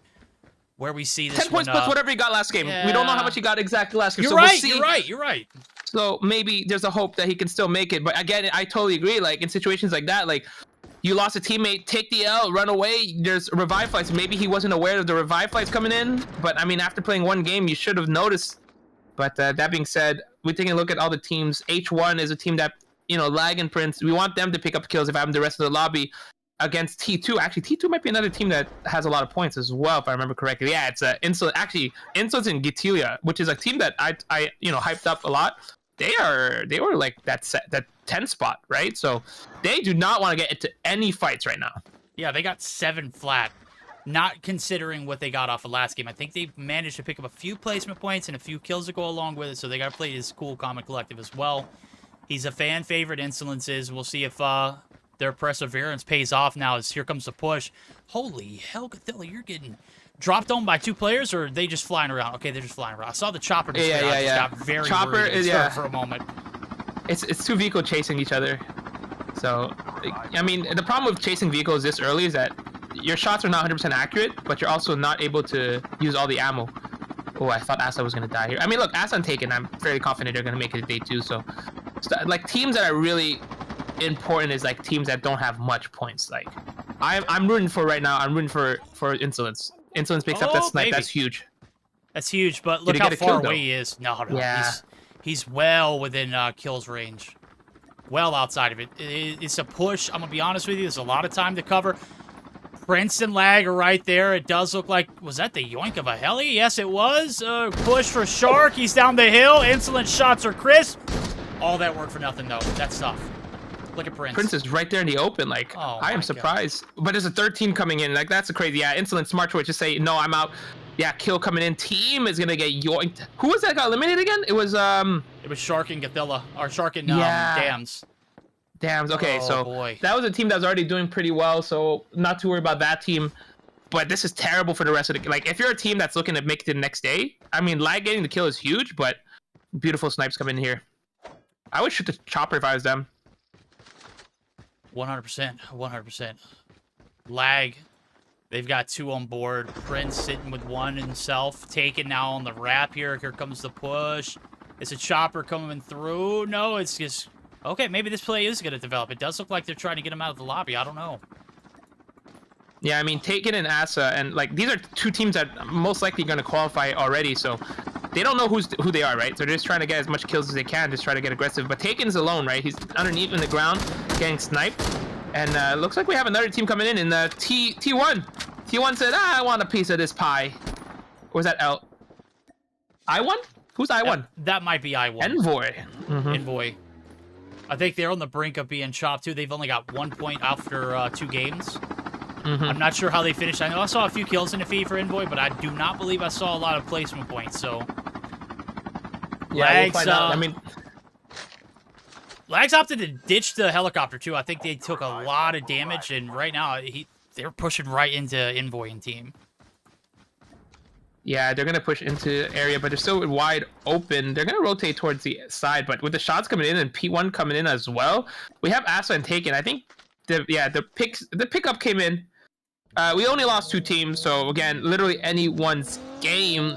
where we see this 10 points plus whatever he got last game. Yeah. We don't know how much he got exactly last game. You're so right, we'll see. You're right. So maybe there's a hope that he can still make it. But again, I totally agree. Like, in situations like that, like, you lost a teammate, take the L, run away. There's revive flights. Maybe he wasn't aware of the revive flights coming in. But, I mean, after playing one game, you should have noticed. But that being said, we're taking a look at all the teams. H1 is a team that, you know, Lag and Prince, we want them to pick up kills if I'm the rest of the lobby against T2. Actually, T2 might be another team that has a lot of points as well, if I remember correctly. Yeah, it's Actually, Insolence and Gitilia, which is a team that I hyped up a lot. They were like that 10 spot, right? So they do not want to get into any fights right now. Yeah, they got 7 flat. Not considering what they got off of last game. I think they've managed to pick up a few placement points and a few kills to go along with it, so they got to play his cool common collective as well. He's a fan favorite, Insolence is. We'll see if their perseverance pays off now as here comes the push. Holy hell, Cathilla, you're getting dropped on by 2 players, or are they just flying around? Okay, they're just flying around. I saw the chopper just got very worried for a moment. It's 2 vehicles chasing each other. So, I mean, the problem with chasing vehicles this early is that your shots are not 100% accurate, but you're also not able to use all the ammo. Oh, I thought Asa was going to die here. I mean, look, Asa and Taken, I'm fairly confident they're going to make it to day 2. So, like, teams that are really important is, like, teams that don't have much points. Like, I'm rooting for right now. I'm rooting for Insolence. Insolence picks up that snipe. Maybe. That's huge. That's huge, but look how far away he is. No, yeah. He's well within kills range. Well outside of it. It's a push. I'm going to be honest with you. There's a lot of time to cover. Prince and Lag are right there. It does look like... Was that the yoink of a heli? Yes, it was. Push for Shark. He's down the hill. Insolent shots are crisp. All that work for nothing, though. That's tough. Look at Prince. Prince is right there in the open. Like, I am surprised. God. But there's a third team coming in. Like, that's a crazy... Yeah, Insolent smart choice. Just say, no, I'm out. Yeah, kill coming in. Team is going to get yoinked. Who was that got eliminated again? It was... It was Shark and Gathilla. Or Shark and Dams. Dams. Okay, boy. That was a team that was already doing pretty well, so not too worried about that team. But this is terrible for the rest of the... Like, if you're a team that's looking to make it the next day, I mean, Lag getting the kill is huge, but beautiful snipes come in here. I would shoot the chopper if I was them. 100%. 100%. Lag. They've got 2 on board. Prince sitting with 1 himself. Taken now on the wrap here. Here comes the push. It's a chopper coming through. No, it's just... Okay, maybe this play is going to develop. It does look like they're trying to get him out of the lobby. I don't know. Yeah, I mean, Taken and Asa, and, like, these are 2 teams that are most likely going to qualify already, so they don't know who they are, right? So they're just trying to get as much kills as they can, just try to get aggressive. But Taken's alone, right? He's underneath in the ground, getting sniped. And looks like we have another team coming in T1. T1 said, I want a piece of this pie. Or was that L? I1? Who's I1? That might be I1. nVoi. nVoi. I think they're on the brink of being chopped, too. They've only got 1 point after 2 games. I'm not sure how they finished. I know I saw a few kills in the feed for nVoi, but I do not believe I saw a lot of placement points, so... Yeah, I mean... Lags opted to ditch the helicopter, too. I think they took a lot of damage, and right now, they're pushing right into nVoi and team. Yeah, they're going to push into area, but they're still wide open. They're going to rotate towards the side, but with the shots coming in and P1 coming in as well, we have Asa and Taken. I think, the pickup came in. We only lost 2 teams, so again, literally anyone's game.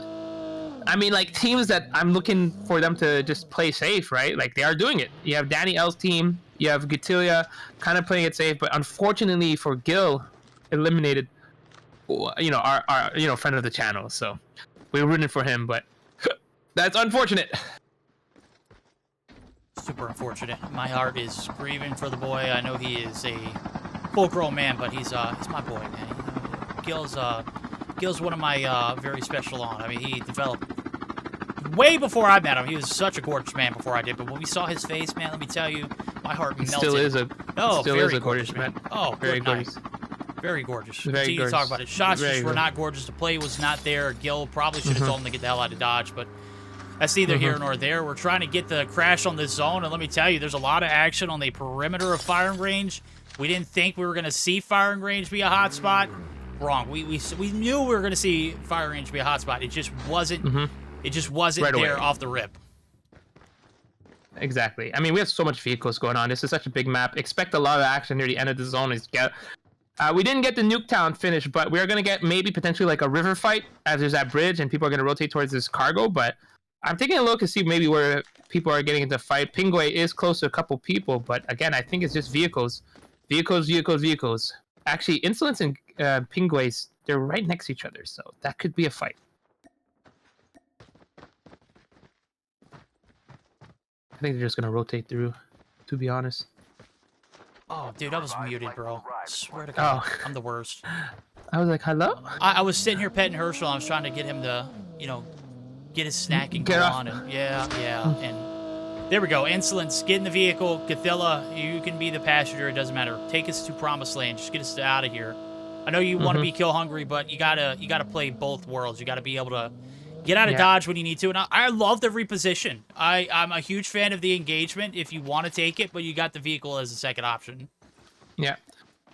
I mean, like, teams that I'm looking for them to just play safe, right? Like, they are doing it. You have DanniL's team, you have Gitilia kind of playing it safe, but unfortunately for Gil, eliminated, you know, our friend of the channel. So we're rooting for him, but that's unfortunate. Super unfortunate. My heart is grieving for the boy. I know he is a full-grown man, but he's my boy, man. Gil's one of my very special on. I mean, he developed way before I met him. He was such a gorgeous man before I did, but when we saw his face, man, let me tell you, my heart melted. Still is a gorgeous man. Oh, very gorgeous. Very gorgeous. Very Continue to talk about it. Shots Very just were good. not gorgeous. The play was not there. Gil probably should have told him to get the hell out of Dodge, but that's neither here nor there. We're trying to get the crash on this zone, and let me tell you, there's a lot of action on the perimeter of firing range. We didn't think we were going to see firing range be a hot spot. Wrong. We knew we were going to see firing range be a hot spot. It just wasn't. It just wasn't Right there away. off the rip. Exactly. I mean, we have so much vehicles going on. This is such a big map. Expect a lot of action near the end of the zone. We didn't get the Nuketown finish, but we are going to get maybe potentially like a river fight as there's that bridge and people are going to rotate towards this cargo. But I'm taking a look to see maybe where people are getting into fight. pingueaYT is close to a couple people, but again, I think it's just vehicles. Vehicles. Actually, Insolence and pingueaYT, they're right next to each other, so that could be a fight. I think they're just going to rotate through, to be honest. Oh, dude, I was muted, bro. Swear to God, Oh. I'm the worst. I was like, hello? I was sitting here petting Herschel. I was trying to get him to, you know, get his snack and Get go off. on. And yeah. And there we go. Insolence, get in the vehicle. Cathilla, you can be the passenger. It doesn't matter. Take us to Promised Land. Just get us out of here. I know you want to be kill hungry, but you gotta play both worlds. You gotta be able to get out of dodge when you need to. And I love the reposition. I'm a huge fan of the engagement if you want to take it, but you got the vehicle as a second option. Yeah.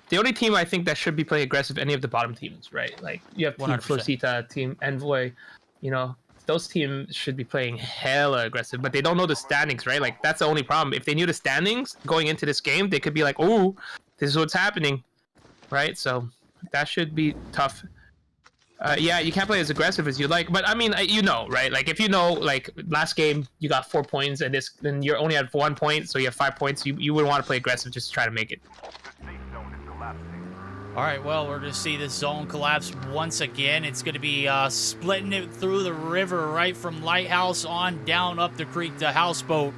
The only team I think that should be playing aggressive, any of the bottom teams, right? Like, you have Team 100%. Florecita, Team nVoi, you know, those teams should be playing hella aggressive, but they don't know the standings, right? Like, that's the only problem. If they knew the standings going into this game, they could be like, oh, this is what's happening, right? So that should be tough. Yeah, you can't play as aggressive as you like, but I mean, you know, right? Like, if you know, like, last game you got 4 points, and then you're only at 1 point, so you have 5 points. You wouldn't want to play aggressive just to try to make it. All right, well, we're going to see this zone collapse once again. It's going to be splitting it through the river right from Lighthouse on down up the creek to Houseboat.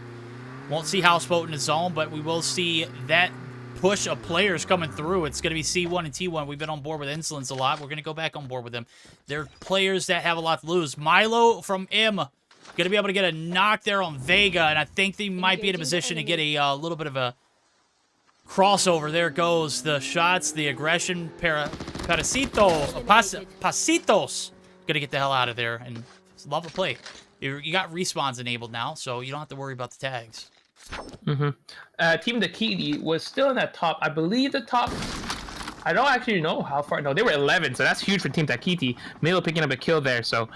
Won't see Houseboat in the zone, but we will see that push of players coming through. It's going to be C1 and T1. We've been on board with Insolence a lot. We're going to go back on board with them. They're players that have a lot to lose. Milo from M going to be able to get a knock there on Vega, and I think they might be in a position to get a little bit of a crossover. There goes the shots, the aggression. Pasitos gonna get the hell out of there, and love the play. You got respawns enabled now, so you don't have to worry about the tags. Team Dákiti was still in that top. I believe the top. I don't actually know how far. No, they were 11, so that's huge for Team Dákiti. Milo picking up a kill there, so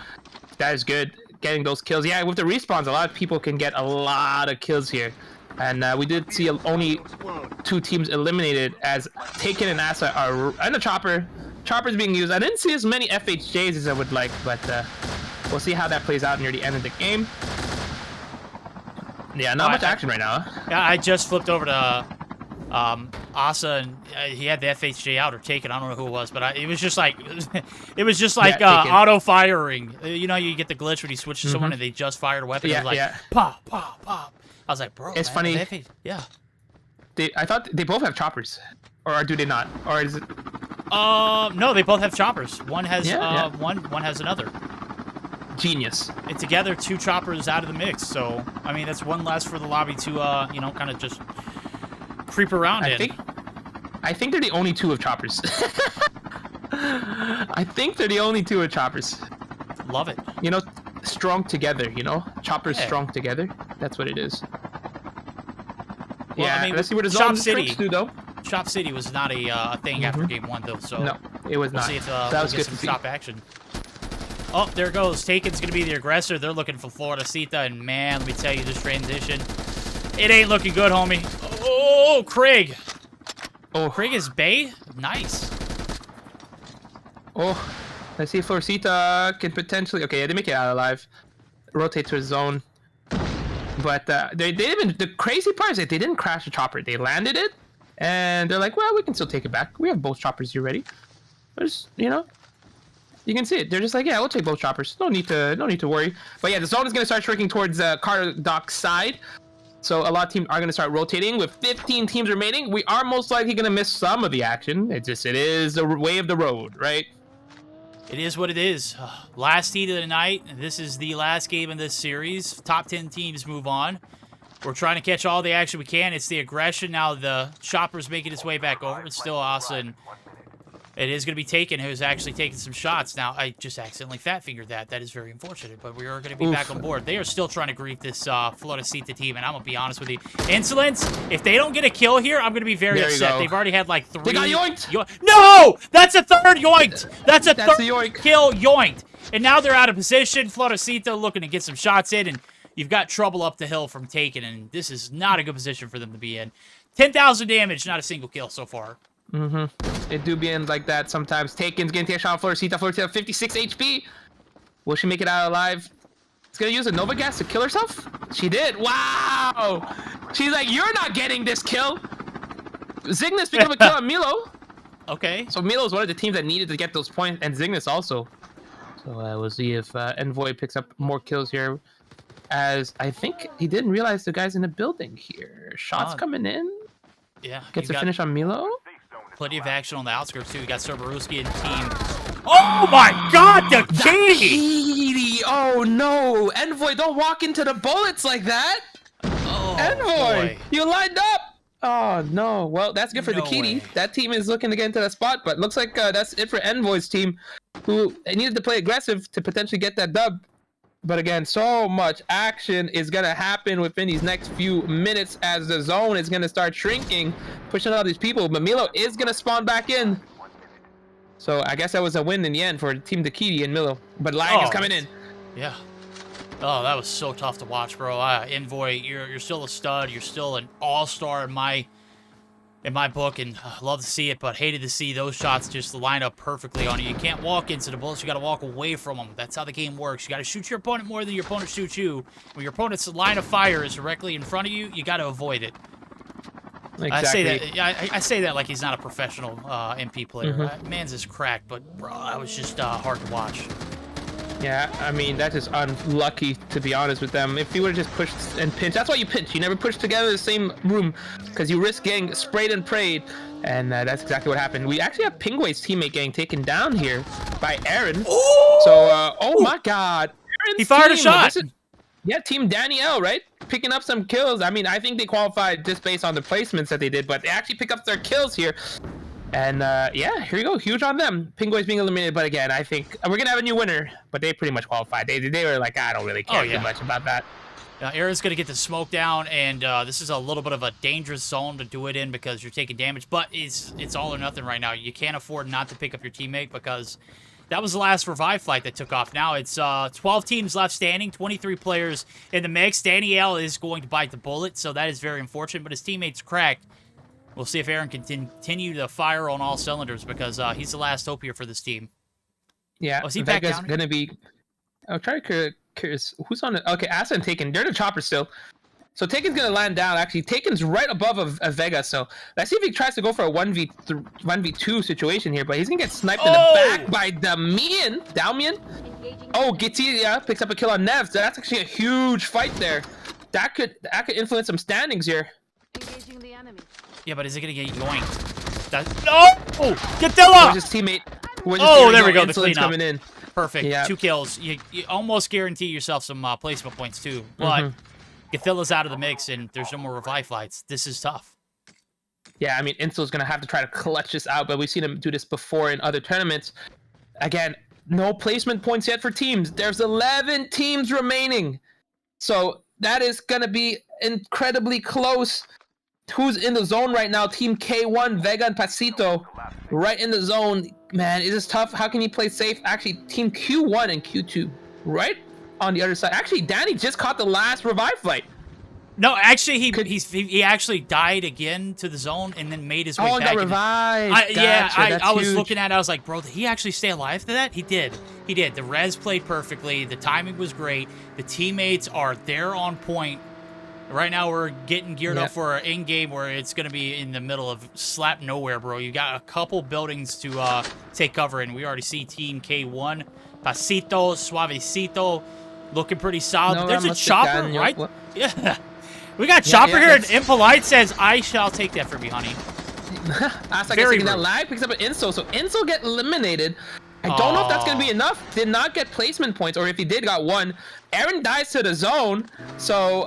that is good. Getting those kills. Yeah, with the respawns, a lot of people can get a lot of kills here. And we did see only 2 teams eliminated as Takken and Asa are, and the Chopper's being used. I didn't see as many FHJs as I would like, but we'll see how that plays out near the end of the game. Yeah, not much action right now. Huh? Yeah, I just flipped over to Asa, and he had the FHJ out or Taken. I don't know who it was, but it was just like auto firing. You know, you get the glitch when you switch to someone and they just fired a weapon. Yeah, it was like pop, pop, pop. I was like, bro, it's man, funny. Yeah. I thought they both have choppers, or do they not? Or is it? No, they both have choppers. One has one has another. Genius. And together, 2 choppers out of the mix. So I mean, that's one less for the lobby to you know, kind of just creep around in. I think they're the only 2 of choppers. I think they're the only 2 with choppers. Love it. You know, strong together. You know, choppers strong together. That's what it is. Well, yeah, I mean, let's see where the Shop zone City do though. Shop City was not a thing after game 1 though, so no, it was we'll not. see if that we'll was get good some to see. shop action. Oh, there it goes. Taken's gonna be the aggressor. They're looking for Florecita, and man, let me tell you, this transition, it ain't looking good, homie. Oh, Craig. Oh, Craig is Bae. Nice. Oh, let's see if Florecita can potentially. Okay, yeah, they make it out alive. Rotate to his zone. But they didn't. The crazy part is that they didn't crash the chopper. They landed it, and they're like, "Well, we can still take it back. We have both choppers here ready." Just, you know, you can see it. They're just like, "Yeah, we'll take both choppers. No need to worry." But yeah, the zone is gonna start shrinking towards car dock side. So a lot of teams are gonna start rotating. With 15 teams remaining, we are most likely gonna miss some of the action. It is the way of the road, right? It is what it is. Last heat of the night. This is the last game in this series. Top 10 teams move on. We're trying to catch all the action we can. It's the aggression. Now the chopper's making its way back over. It's still Asa and It is going to be Takken who's actually taking some shots. Now, I just accidentally fat-fingered that. That is very unfortunate, but we are going to be back on board. They are still trying to grief this Florecita team, and I'm going to be honest with you. Insolence, if they don't get a kill here, I'm going to be very upset. They've already had like 3. They got yoinked! No! That's a third yoinked! That's a third yoink. kill yoinked! And now they're out of position. Florecita looking to get some shots in, and you've got trouble up the hill from Takken, and this is not a good position for them to be in. 10,000 damage, not a single kill so far. It do be in like that sometimes. Takken's getting take a shot on Florecita. Florecita 56 HP. Will she make it out alive? It's gonna use a Nova gas to kill herself. She did. Wow. She's like, you're not getting this kill. Zygnus picked up a kill on Milo. Okay. So Milo is one of the teams that needed to get those points, and Zygnus also. So we'll see if nVoi picks up more kills here. As I think he didn't realize the guy's in the building here. Shots coming in. Yeah. Gets a finish on Milo. Plenty of action on the outskirts too. You got Cerberuski and team. Oh my God, Dákiti! Oh no, nVoi, don't walk into the bullets like that. Oh, nVoi, boy. you lined up. Oh no, well that's good for Dákiti. That team is looking to get into that spot, but looks like that's it for nVoi's team, who needed to play aggressive to potentially get that dub. But again, so much action is going to happen within these next few minutes as the zone is going to start shrinking, pushing out these people. But Milo is going to spawn back in. So I guess that was a win in the end for Team Dákiti and Milo. But lag is coming in. Yeah. Oh, that was so tough to watch, bro. nVoi, you're still a stud. You're still an all-star in my book, and love to see it, but hated to see those shots just line up perfectly on you. You can't walk into the bullets. You got to walk away from them. That's how the game works. You got to shoot your opponent more than your opponent shoots you. When your opponent's line of fire is directly in front of you, you got to avoid it. Exactly. I say that like he's not a professional MP player. Man's is cracked, but bro, that was just hard to watch. Yeah, I mean, that's just unlucky, to be honest with them. If you would have just pushed and pinched, that's why you pinch. You never push together in the same room, because you risk getting sprayed and prayed, and that's exactly what happened. We actually have pingueaYT's teammate getting taken down here by Aaron. Ooh! So, oh my God. Aaron's He fired a team, shot! Yeah, Team DanniL, right? Picking up some kills. I mean, I think they qualified just based on the placements that they did, but they actually pick up their kills here. And yeah, here you go, huge on them. pingueaYT's being eliminated, but again, I think we're gonna have a new winner. But they pretty much qualified. They were like, I don't really care too much about that. Aaron's gonna get the smoke down, and this is a little bit of a dangerous zone to do it in because you're taking damage. But it's all or nothing right now. You can't afford not to pick up your teammate because that was the last revive flight that took off. Now it's 12 teams left standing, 23 players in the mix. DanniL is going to bite the bullet, so that is very unfortunate. But his teammate's cracked. We'll see if Aaron can continue to fire on all cylinders because he's the last hope here for this team. Yeah, is he back down? Gonna be. I'll try to curious who's on it. Okay, Asa and Takken. They're the chopper still. So Takken's gonna land down. Actually, Takken's right above a VEGA. So let's see if he tries to go for a 1v2 situation here. But he's gonna get sniped in the back by Damian. Oh, Gitty picks up a kill on Nev. So that's actually a huge fight there. That could influence some standings here. Engaging the enemy. Yeah, but is it gonna get yoinked? No! Gatilla! Where's his teammate? There we go. The cleanup. Coming in. Perfect. Yeah. 2 kills. You almost guarantee yourself some placement points too. But Gathilla's out of the mix, and there's no more revive flights. This is tough. Yeah, I mean, Insol's gonna have to try to clutch this out, but we've seen him do this before in other tournaments. Again, no placement points yet for teams. There's 11 teams remaining, so that is gonna be incredibly close. Who's in the zone right now? Team K1, VEGA, and Pasito, right in the zone. Man, is this tough? How can he play safe? Actually, Team Q1 and Q2, right on the other side. Actually, Danny just caught the last revive fight. No, actually, he actually died again to the zone and then made his way back. Oh, got revived. I was looking at it. I was like, bro, did he actually stay alive to that? He did. He did. The res played perfectly. The timing was great. The teammates are there on point. Right now, we're getting geared up for an in-game where it's going to be in the middle of slap nowhere, bro. You got a couple buildings to take cover in. We already see Team K1, Pasito, Suavecito, looking pretty solid. No, there's a chopper, right? What? Yeah. We got chopper here, and Impolite says, I shall take that from you, honey. Very rude. That lag picks up an Insol, so Insol get eliminated. I don't know if that's going to be enough. Did not get placement points, or if he did, got 1. Aaron dies to the zone, so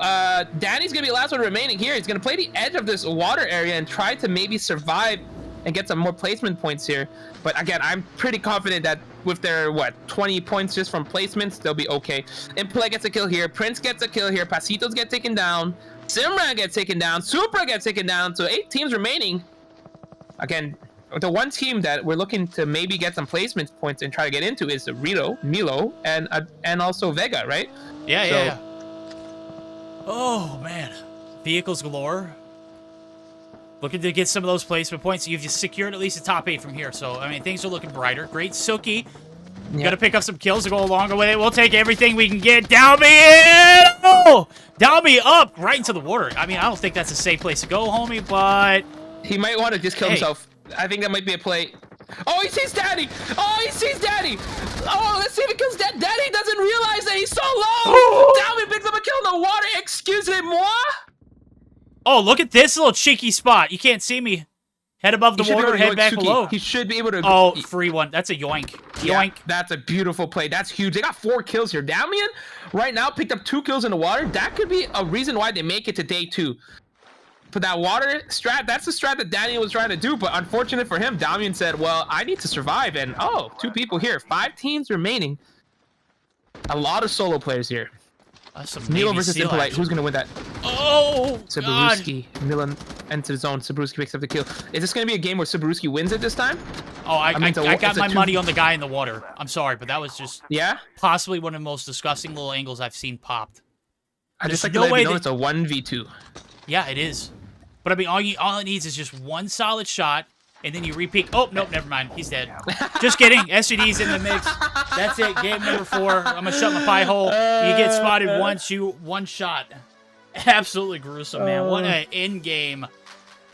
Danny's going to be the last one remaining here. He's going to play the edge of this water area and try to maybe survive and get some more placement points here. But again, I'm pretty confident that with their, 20 points just from placements, they'll be okay. Implay gets a kill here. Prince gets a kill here. Pasitos get taken down. SIMRAN gets taken down. Supra gets taken down. So 8 teams remaining. Again, the one team that we're looking to maybe get some placement points and try to get into is Rido, Milo, and also VEGA, right? Yeah. Oh, man. Vehicles galore. Looking to get some of those placement points. You've just secured at least the top 8 from here. So, I mean, things are looking brighter. Great Suki. Got to pick up some kills to go along with it. We'll take everything we can get. Dalby in! Oh! Dalby up right into the water. I mean, I don't think that's a safe place to go, homie, but... He might want to just kill himself. I think that might be a play. Oh, he sees Daddy! Oh, he sees Daddy! Oh, let's see if he kills Daddy. Daddy doesn't realize that he's so low! Dalby picks up a kill in the water. Excusez-moi? Oh, look at this little cheeky spot. You can't see me. Head above the water, head back below. He should be able to... Oh, free one. That's a yoink. Yeah, that's a beautiful play. That's huge. They got 4 kills here. Damian, right now, picked up 2 kills in the water. That could be a reason why they make it to day 2. But that water strat, that's the strat that DanniL was trying to do. But unfortunate for him, Damian said, well, I need to survive. And, 2 people here. 5 teams remaining. A lot of solo players here. Milo versus Impolite. Who's going to win that? Oh, Cerberuski. Milan enters the zone. Cerberuski picks up the kill. Is this going to be a game where Cerberuski wins it this time? Oh, I got my money on the guy in the water. I'm sorry, but that was just possibly one of the most disgusting little angles I've seen popped. I just like to let you know it's a 1v2. Yeah, it is. But I mean, all it needs is just one solid shot, and then you repeat. Oh, nope, never mind. He's dead. Just kidding. SCD's in the mix. That's it. Game number 4. I'm going to shut my pie hole. You get spotted once, one shot. Absolutely gruesome, man. What an in-game.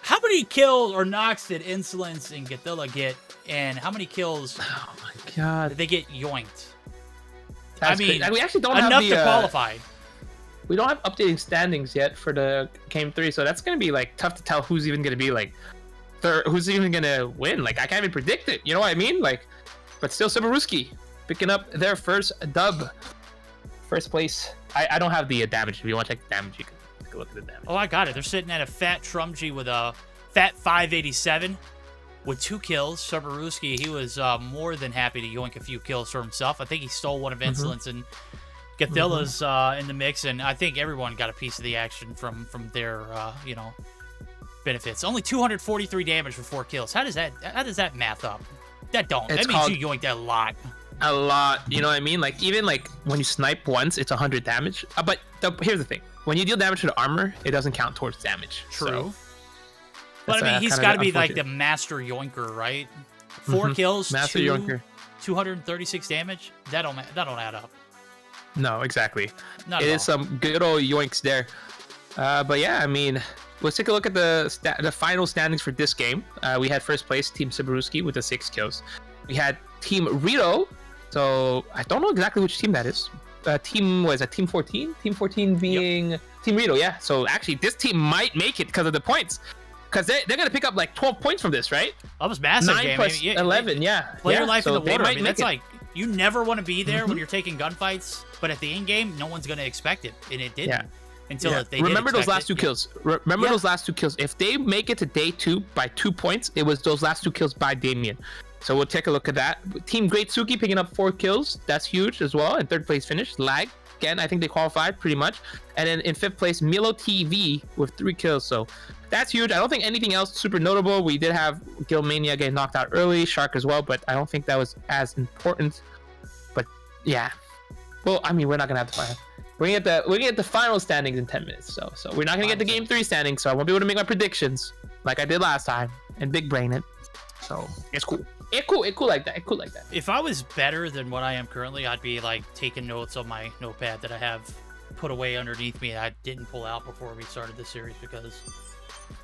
How many kills or knocks did Insolence and Godzilla get? And how many kills did they get yoinked? I mean, we actually don't enough have the, to qualify. We don't have updating standings yet for the game 3, so that's going to be like tough to tell who's even going to be like third, who's even going to win. Like, I can't even predict it. You know what I mean? Like, but still, Cerberuski picking up their first dub. First place. I don't have the damage. If you want to check the damage, you can take a look at the damage. Oh, I got it. They're sitting at a fat Trumjii with a fat 587 with 2 kills. Cerberuski, he was more than happy to yoink a few kills for himself. I think he stole one of Insolence and Gathilla's in the mix, and I think everyone got a piece of the action from their benefits. Only 243 damage for 4 kills. How does that math up? That means you yoinked a lot. A lot, you know what I mean? Like, even like when you snipe once, it's 100 damage. But here's the thing: when you deal damage to the armor, it doesn't count towards damage. True. So but I mean, he's got to be like the master yoinker, right? 4 kills, master yoinker, 236 damage. That don't add up. No, exactly. Not it is some good old yoinks there. But yeah, I mean, let's take a look at the final standings for this game. We had first place Team Cerberuski with the 6 kills. We had Team Rido. So I don't know exactly which team that is. Team 14? Team 14 being Team Rido, yeah. So actually, this team might make it because of the points. Because they're going to pick up like 12 points from this, right? That was massive. 9 plus 11, yeah. Player life in the water. I mean, that's like, you never want to be there when you're taking gunfights, but at the end game, no one's going to expect it. And it didn't. Until they remember those last 2 kills. Remember those last 2 kills. If they make it to day 2 by 2 points, it was those last 2 kills by Damian. So we'll take a look at that. Team Great Suki picking up 4 kills. That's huge as well. And 3rd place finish. Lag. Again, I think they qualified pretty much. And then in 5th place, MiloTv with 3 kills. So that's huge. I don't think anything else super notable. We did have Gilmania getting knocked out early. Shark as well. But I don't think that was as important. But yeah. Well, I mean, we're not going to have the final. We're gonna get the final standings in 10 minutes. So we're not going to get the game 3 standings. So I won't be able to make my predictions like I did last time. And big brain it. So it's cool. It cool like that. If I was better than what I am currently, I'd be like taking notes on my notepad that I have put away underneath me. I didn't pull out before we started this series because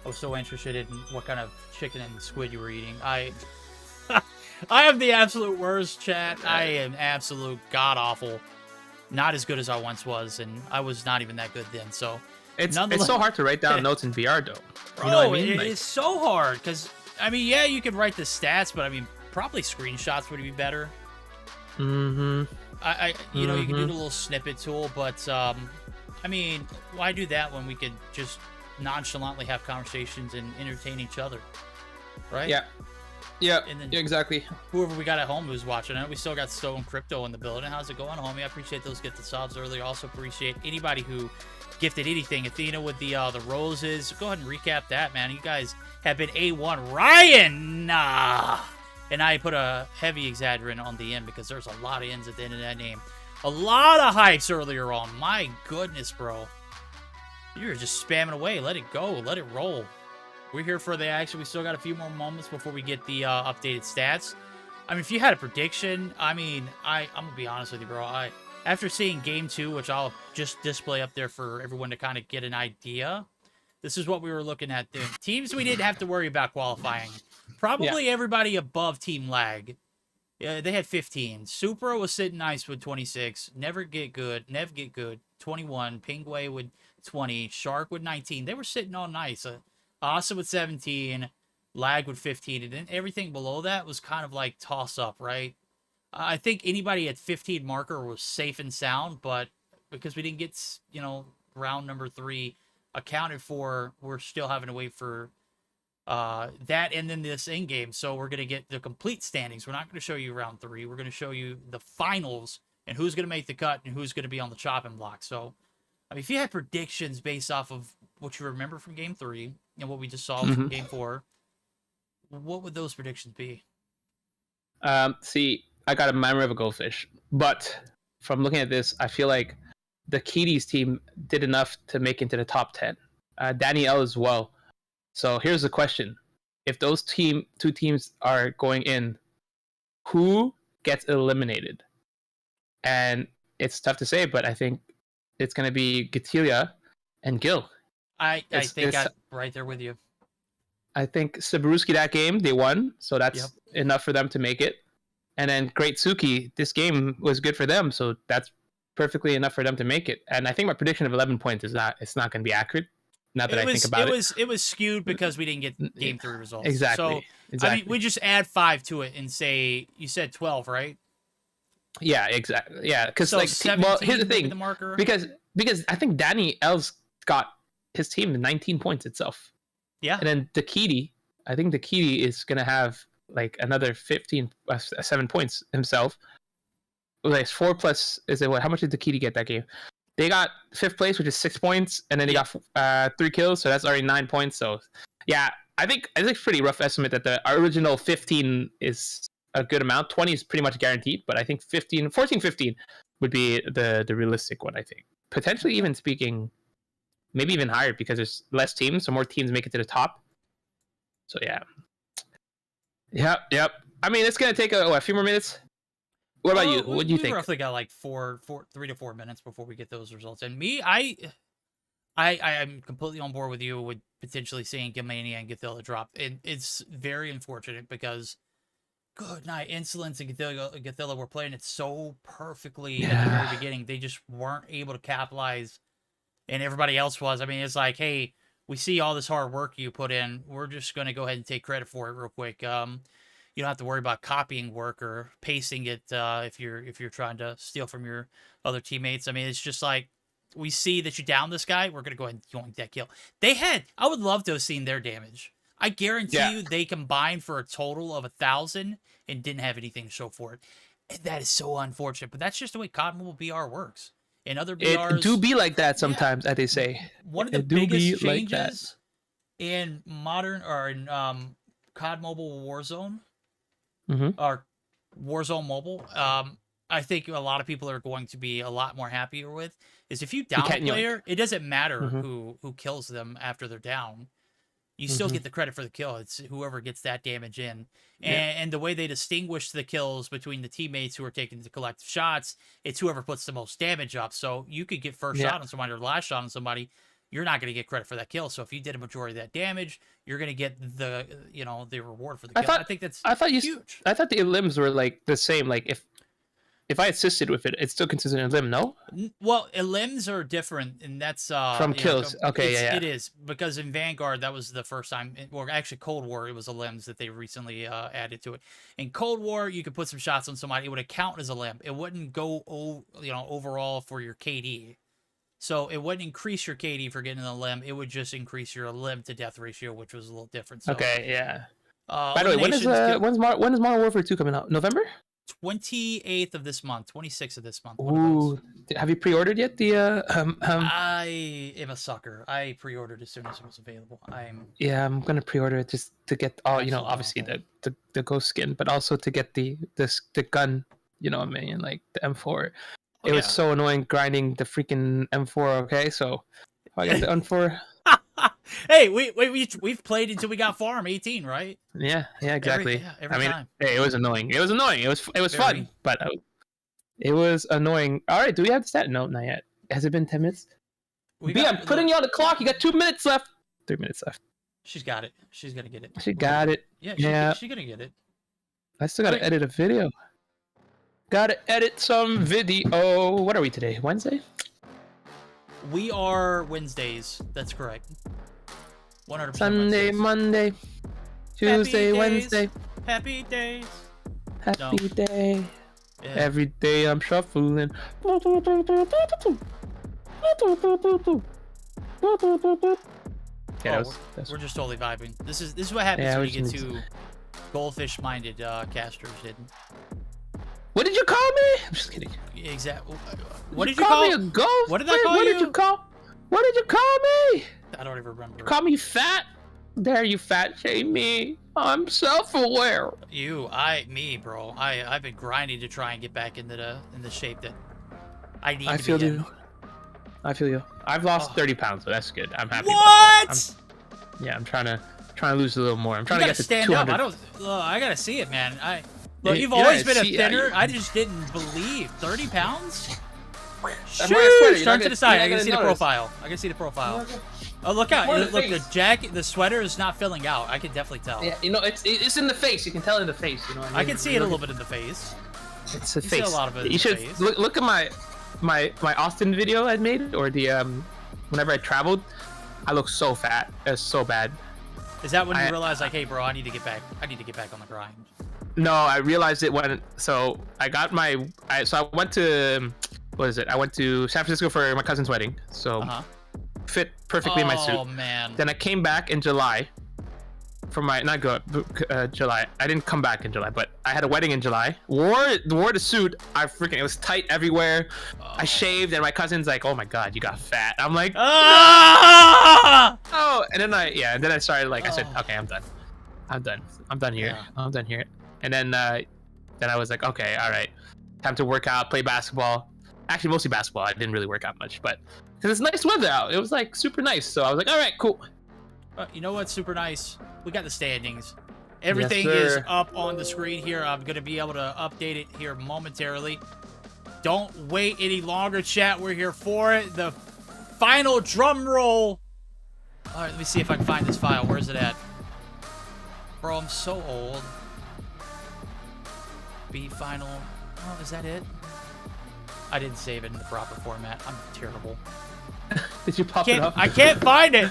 I was so interested in what kind of chicken and squid you were eating. I am the absolute worst, chat. I am absolute god awful. Not as good as I once was, and I was not even that good then. So it's so hard to write down notes in VR, though. Bro, you know what I mean? It is so hard because I mean, yeah, you can write the stats, but I mean, probably screenshots would be better. You know, you can do the little snippet tool, but I mean, why do that when we could just nonchalantly have conversations and entertain each other? right? Yeah. Yeah, And then exactly. whoever we got at home who's watching it, we still got Stone Crypto in the building. How's it going, homie? I appreciate those gifted subs earlier. Also appreciate anybody who gifted anything. Athena with the roses. Go ahead and recap that, man. You guys have been A1. Ryan! Nah. And I put a heavy exaggerant on the end because there's a lot of ends at the end of that name. A lot of hypes earlier on. My goodness, bro. You're just spamming away. Let it go. Let it roll. We're here for the action. We still got a few more moments before we get the updated stats. I mean, if you had a prediction, I mean, I'm going to be honest with you, bro. After seeing Game 2, which I'll just display up there for everyone to kind of get an idea, this is what we were looking at. The teams we didn't have to worry about qualifying. Probably everybody above Team Lag. Yeah, they had 15. Supra was sitting nice with 26. NevGetGood, 21. pingueaYT with 20. Shark with 19. They were sitting all nice. Asa with 17, Lag with 15, and then everything below that was kind of like toss-up, right? I think anybody at 15 marker was safe and sound, but because we didn't get, you know, round number 3 accounted for, we're still having to wait for that and then this in-game. So we're going to get the complete standings. We're not going to show you round 3. We're going to show you the finals and who's going to make the cut and who's going to be on the chopping block. So, I mean, if you had predictions based off of what you remember from Game 3 and what we just saw from Game 4, what would those predictions be? See, I got a memory of a goldfish, but from looking at this, I feel like the Kitty's team did enough to make into the top 10. DanniL as well. So here's the question: if those two teams are going in, who gets eliminated? And it's tough to say, but I think it's going to be Gatilia and Gil. I think I'm right there with you. I think Cerberuski that game, they won, so that's enough for them to make it. And then Great Suki, this game was good for them, so that's perfectly enough for them to make it. And I think my prediction of 11 points is not going to be accurate. Not that I think about it. It was skewed because we didn't get Game 3 results. Exactly. So, I mean, we just add 5 to it and say, you said 12, right? Yeah, exactly. Yeah, because so like, well, here's the thing, the marker. because I think DanniL's got his team 19 points itself. Yeah. And then Dákiti, I think Dákiti is gonna have like another 7 points himself. Like 4 plus is it what? How much did Dákiti get that game? They got 5th place, which is 6 points, and then they got 3 kills, so that's already 9 points. So yeah, I think it's a pretty rough estimate that the original 15 is a good amount. 20 is pretty much guaranteed, but I think 14, 15 would be the realistic one. I think potentially even speaking, maybe even higher because there's less teams, so more teams make it to the top. So yeah. Yep. I mean, it's gonna take a few more minutes. What about you? What do you think? We roughly got like 3 to 4 minutes before we get those results. And me, I'm completely on board with you with potentially seeing Gilmania and Githilla drop. It's very unfortunate because good night, Insolence and Githilla were playing it so perfectly at the very beginning. They just weren't able to capitalize, and everybody else was. I mean, it's like, hey, we see all this hard work you put in. We're just going to go ahead and take credit for it real quick. You don't have to worry about copying work or pasting it if you're trying to steal from your other teammates. I mean, it's just like, we see that you down this guy, we're going to go ahead and yoink that kill. I would love to have seen their damage. I guarantee you they combined for a total of 1,000 and didn't have anything to show for it. And that is so unfortunate, but that's just the way COD Mobile BR works. In other BRs, it do be like that sometimes, as they say. One of the biggest changes in modern or in COD Mobile Warzone or Warzone Mobile, I think a lot of people are going to be a lot more happier with is if you down a player, it doesn't matter who kills them after they're down. You still get the credit for the kill. It's whoever gets that damage in. And the way they distinguish the kills between the teammates who are taking the collective shots, it's whoever puts the most damage up. So you could get first shot on somebody or last shot on somebody. You're not going to get credit for that kill. So if you did a majority of that damage, you're going to get the reward for the kill. I think that's huge. I thought the limbs were like the same. Like if I assisted with it, it's still considered a limb, no? Well, limbs are different, and that's from kills. It is, because in Vanguard, that was the first time, or actually Cold War, it was the limbs that they recently added to it. In Cold War, you could put some shots on somebody, it would count as a limb. It wouldn't go, overall for your KD. So it wouldn't increase your KD for getting a limb. It would just increase your limb to death ratio, which was a little different. So, By the way, when is Modern Warfare 2 coming out? November? 28th of this month, 26th of this month. Ooh, have you pre-ordered yet? I am a sucker. I pre-ordered as soon as it was available. I'm gonna pre-order it just to get all obviously the ghost skin, but also to get the gun. You know what I mean? Like the M4. It was so annoying grinding the freaking M4. Okay, so if I get the M4. Hey, we've played until we got farm 18, right? Yeah, exactly. Every time. Hey, it was annoying. It was fun, but it was annoying. All right, do we have the stat? No, not yet. Has it been 10 minutes? I'm putting you on the clock. You got 2 minutes left. 3 minutes left. She's got it. She's gonna get it. She got it. Yeah, she's gonna get it. I still gotta edit a video. Gotta edit some video. What are we today? Wednesday? We are Wednesdays. That's correct. 100% Sunday, Wednesdays. Monday, Tuesday, Wednesday. Happy days. Happy day. Yeah. Every day I'm shuffling. Oh, we're just totally vibing. This is what happens when you get two goldfish-minded casters hidden. What did you call me? I'm just kidding. Exactly. What did you call me? A ghost? What did I call you? What did you call me? I don't even remember. You call me fat? Dare you fat shame me? I'm self-aware. Me, bro. I've been grinding to try and get back into the shape that I need. I feel you. I feel you. I've lost 30 pounds, so that's good. I'm happy. What? I'm trying to lose a little more. I'm trying to get to stand 200. up. I gotta see it, man. Look, you've always been a thinner. I just didn't believe 30 pounds. Shoot! Turn to the side. I can see the profile. Oh, look out! Look, the jacket, the sweater is not filling out. I can definitely tell. Yeah, it's in the face. You can tell in the face. You know what I mean? I can see it a little bit in the face. It's the face. See a lot of it. You should look at my Austin video I made, or the whenever I traveled. I look so fat. It's so bad. Is that when you realize, like, hey, bro, I need to get back on the grind? No, I realized it when. So I got I went to I went to San Francisco for my cousin's wedding. So fit perfectly in my suit. Oh man. Then I came back in July. For my July. I didn't come back in July, but I had a wedding in July. Wore the suit. It was tight everywhere. I shaved, and my cousin's like, "Oh my god, you got fat." I'm like, oh, and then I started I said, "Okay, I'm done here. Yeah. I'm done here." And then I was like, "Okay, all right, time to work out, play basketball." Actually, mostly basketball. I didn't really work out much, but because it's nice weather out, it was like super nice. So I was like, "All right, cool." You know what's super nice? We got the standings. Everything is up on the screen here. I'm going to be able to update it here momentarily. Don't wait any longer, chat. We're here for it. The final drum roll. All right, let me see if I can find this file. Where's it at? Bro, I'm so old. B final. Oh, is that it? I didn't save it in the proper format. I'm terrible. Did you pop it up? I can't find it.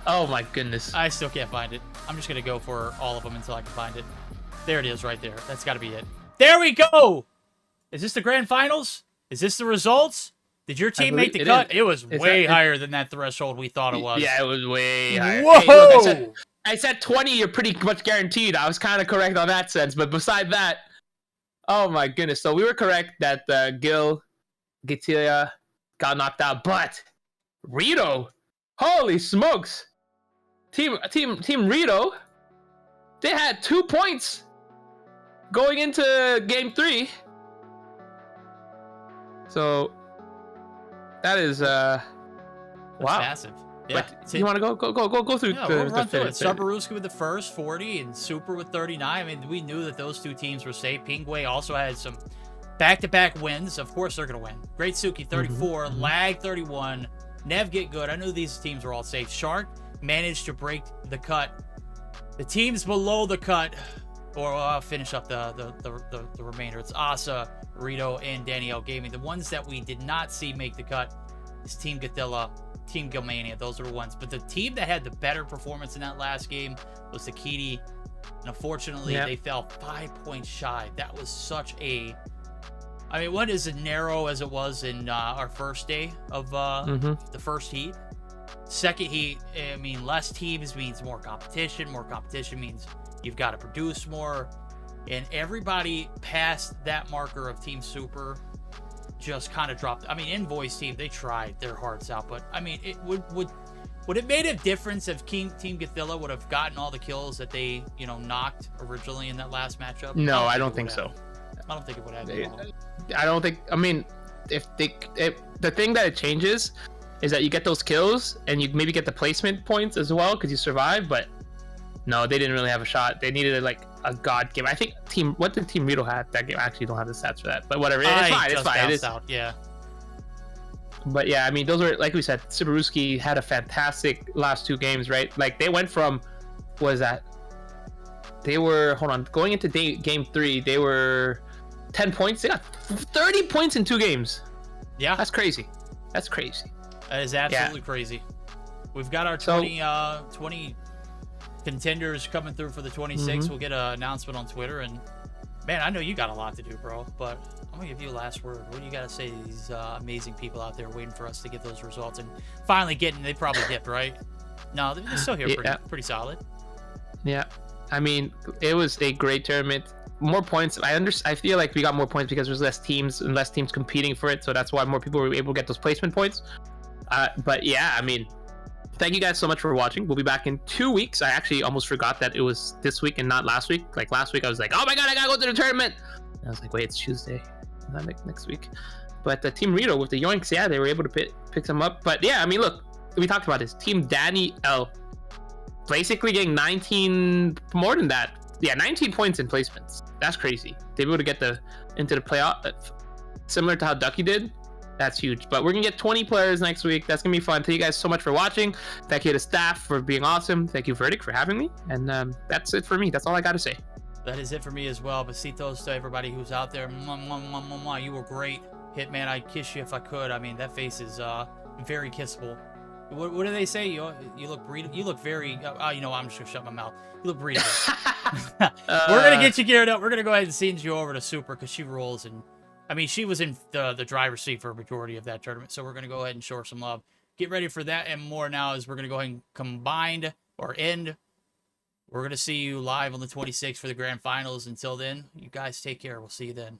Oh my goodness. I still can't find it. I'm just gonna go for all of them until I can find it. There it is right there. That's gotta be it. There we go! Is this the grand finals? Is this the results? Did your team make the cut? It was way higher than that threshold we thought it was. Yeah, it was way higher. Whoa! Hey, look, I said 20, you're pretty much guaranteed. I was kind of correct on that sense, but beside that, oh my goodness. So we were correct that ģtja got knocked out, but Rido, holy smokes, team Rido, they had 2 points going into game 3. So that is wow, massive. Yeah. But you want to go through? Yeah, we'll run through it. Cerberuski with the first 40 and Supra with 39. I mean, we knew that those two teams were safe. pingueaYT also had some back-to-back wins. Of course they're going to win. GreatSuki 34, Lag 31, NevGetGood. I knew these teams were all safe. Shark managed to break the cut. The teams below the cut, or I'll finish up the remainder. It's Asa, Rido, and DanniL Gaming. The ones that we did not see make the cut is Team Godzilla, Team Gilmania. Those are the ones. But the team that had the better performance in that last game was Dákiti. And unfortunately, they fell 5 points shy. That was such a I mean, what is as narrow as it was in our first day of the first heat? Second heat, I mean, less teams means more competition. More competition means you've got to produce more. And everybody past that marker of Team Super just kind of dropped. I mean, nVoi's team, they tried their hearts out. But, I mean, it would it made a difference if Team Gothilla would have gotten all the kills that they, you know, knocked originally in that last matchup? No, I don't think so. I don't think it would have. I don't think. I mean, if the thing that it changes is that you get those kills and you maybe get the placement points as well because you survive. But no, they didn't really have a shot. They needed like a god game. I think what did Team Rido have that game? I actually don't have the stats for that. But whatever, it's fine. It's fine. It is. Out, yeah. But yeah, I mean, those were, like we said, Cerberuski had a fantastic last 2 games, right? Like they went from, what is that? They were, hold on, going into game 3, they were 10 points. They got 30 points in 2 games. Yeah. That's crazy. That's crazy. That is absolutely crazy. We've got our 20 contenders coming through for the 26. We'll get an announcement on Twitter. And man, I know you got a lot to do, bro, but I'm gonna give you a last word. What do you got to say to these amazing people out there waiting for us to get those results and finally getting? They probably dipped, right? No, they're still here, pretty solid. Yeah, I mean, it was a great tournament. More points. I feel like we got more points because there's less teams and less teams competing for it, so that's why more people were able to get those placement points. But yeah, I mean, thank you guys so much for watching. We'll be back in 2 weeks. I actually almost forgot that it was this week and not last week. Like last week, I was like, oh my god, I gotta go to the tournament. And I was like, wait, it's Tuesday, not next week. But the Team Rido with the Yoinks, yeah, they were able to pick them up. But yeah, I mean, look, we talked about this. Team DanniL basically getting 19, more than that. Yeah, 19 points in placements. That's crazy. They were able to get into the playoff, similar to how Ducky did. That's huge. But we're gonna get 20 players next week. That's gonna be fun. Thank you guys so much for watching. Thank you to staff for being awesome. Thank you, Verdict, for having me. And that's it for me. That's all I gotta say. That is it for me as well. Besitos to everybody who's out there. Mwah, mwah, mwah, mwah, mwah. You were great. Hitman, I'd kiss you if I could. I mean, that face is very kissable. What do they say? You look breathable. You look very. You know, I'm just gonna shut my mouth. You look breathable. We're gonna get you geared up. We're gonna go ahead and send you over to Supra because she rolls, and I mean, she was in the driver's seat for a majority of that tournament. So we're gonna go ahead and show her some love. Get ready for that and more now. As we're gonna go ahead and combined or end. We're gonna see you live on the 26th for the grand finals. Until then, you guys take care. We'll see you then.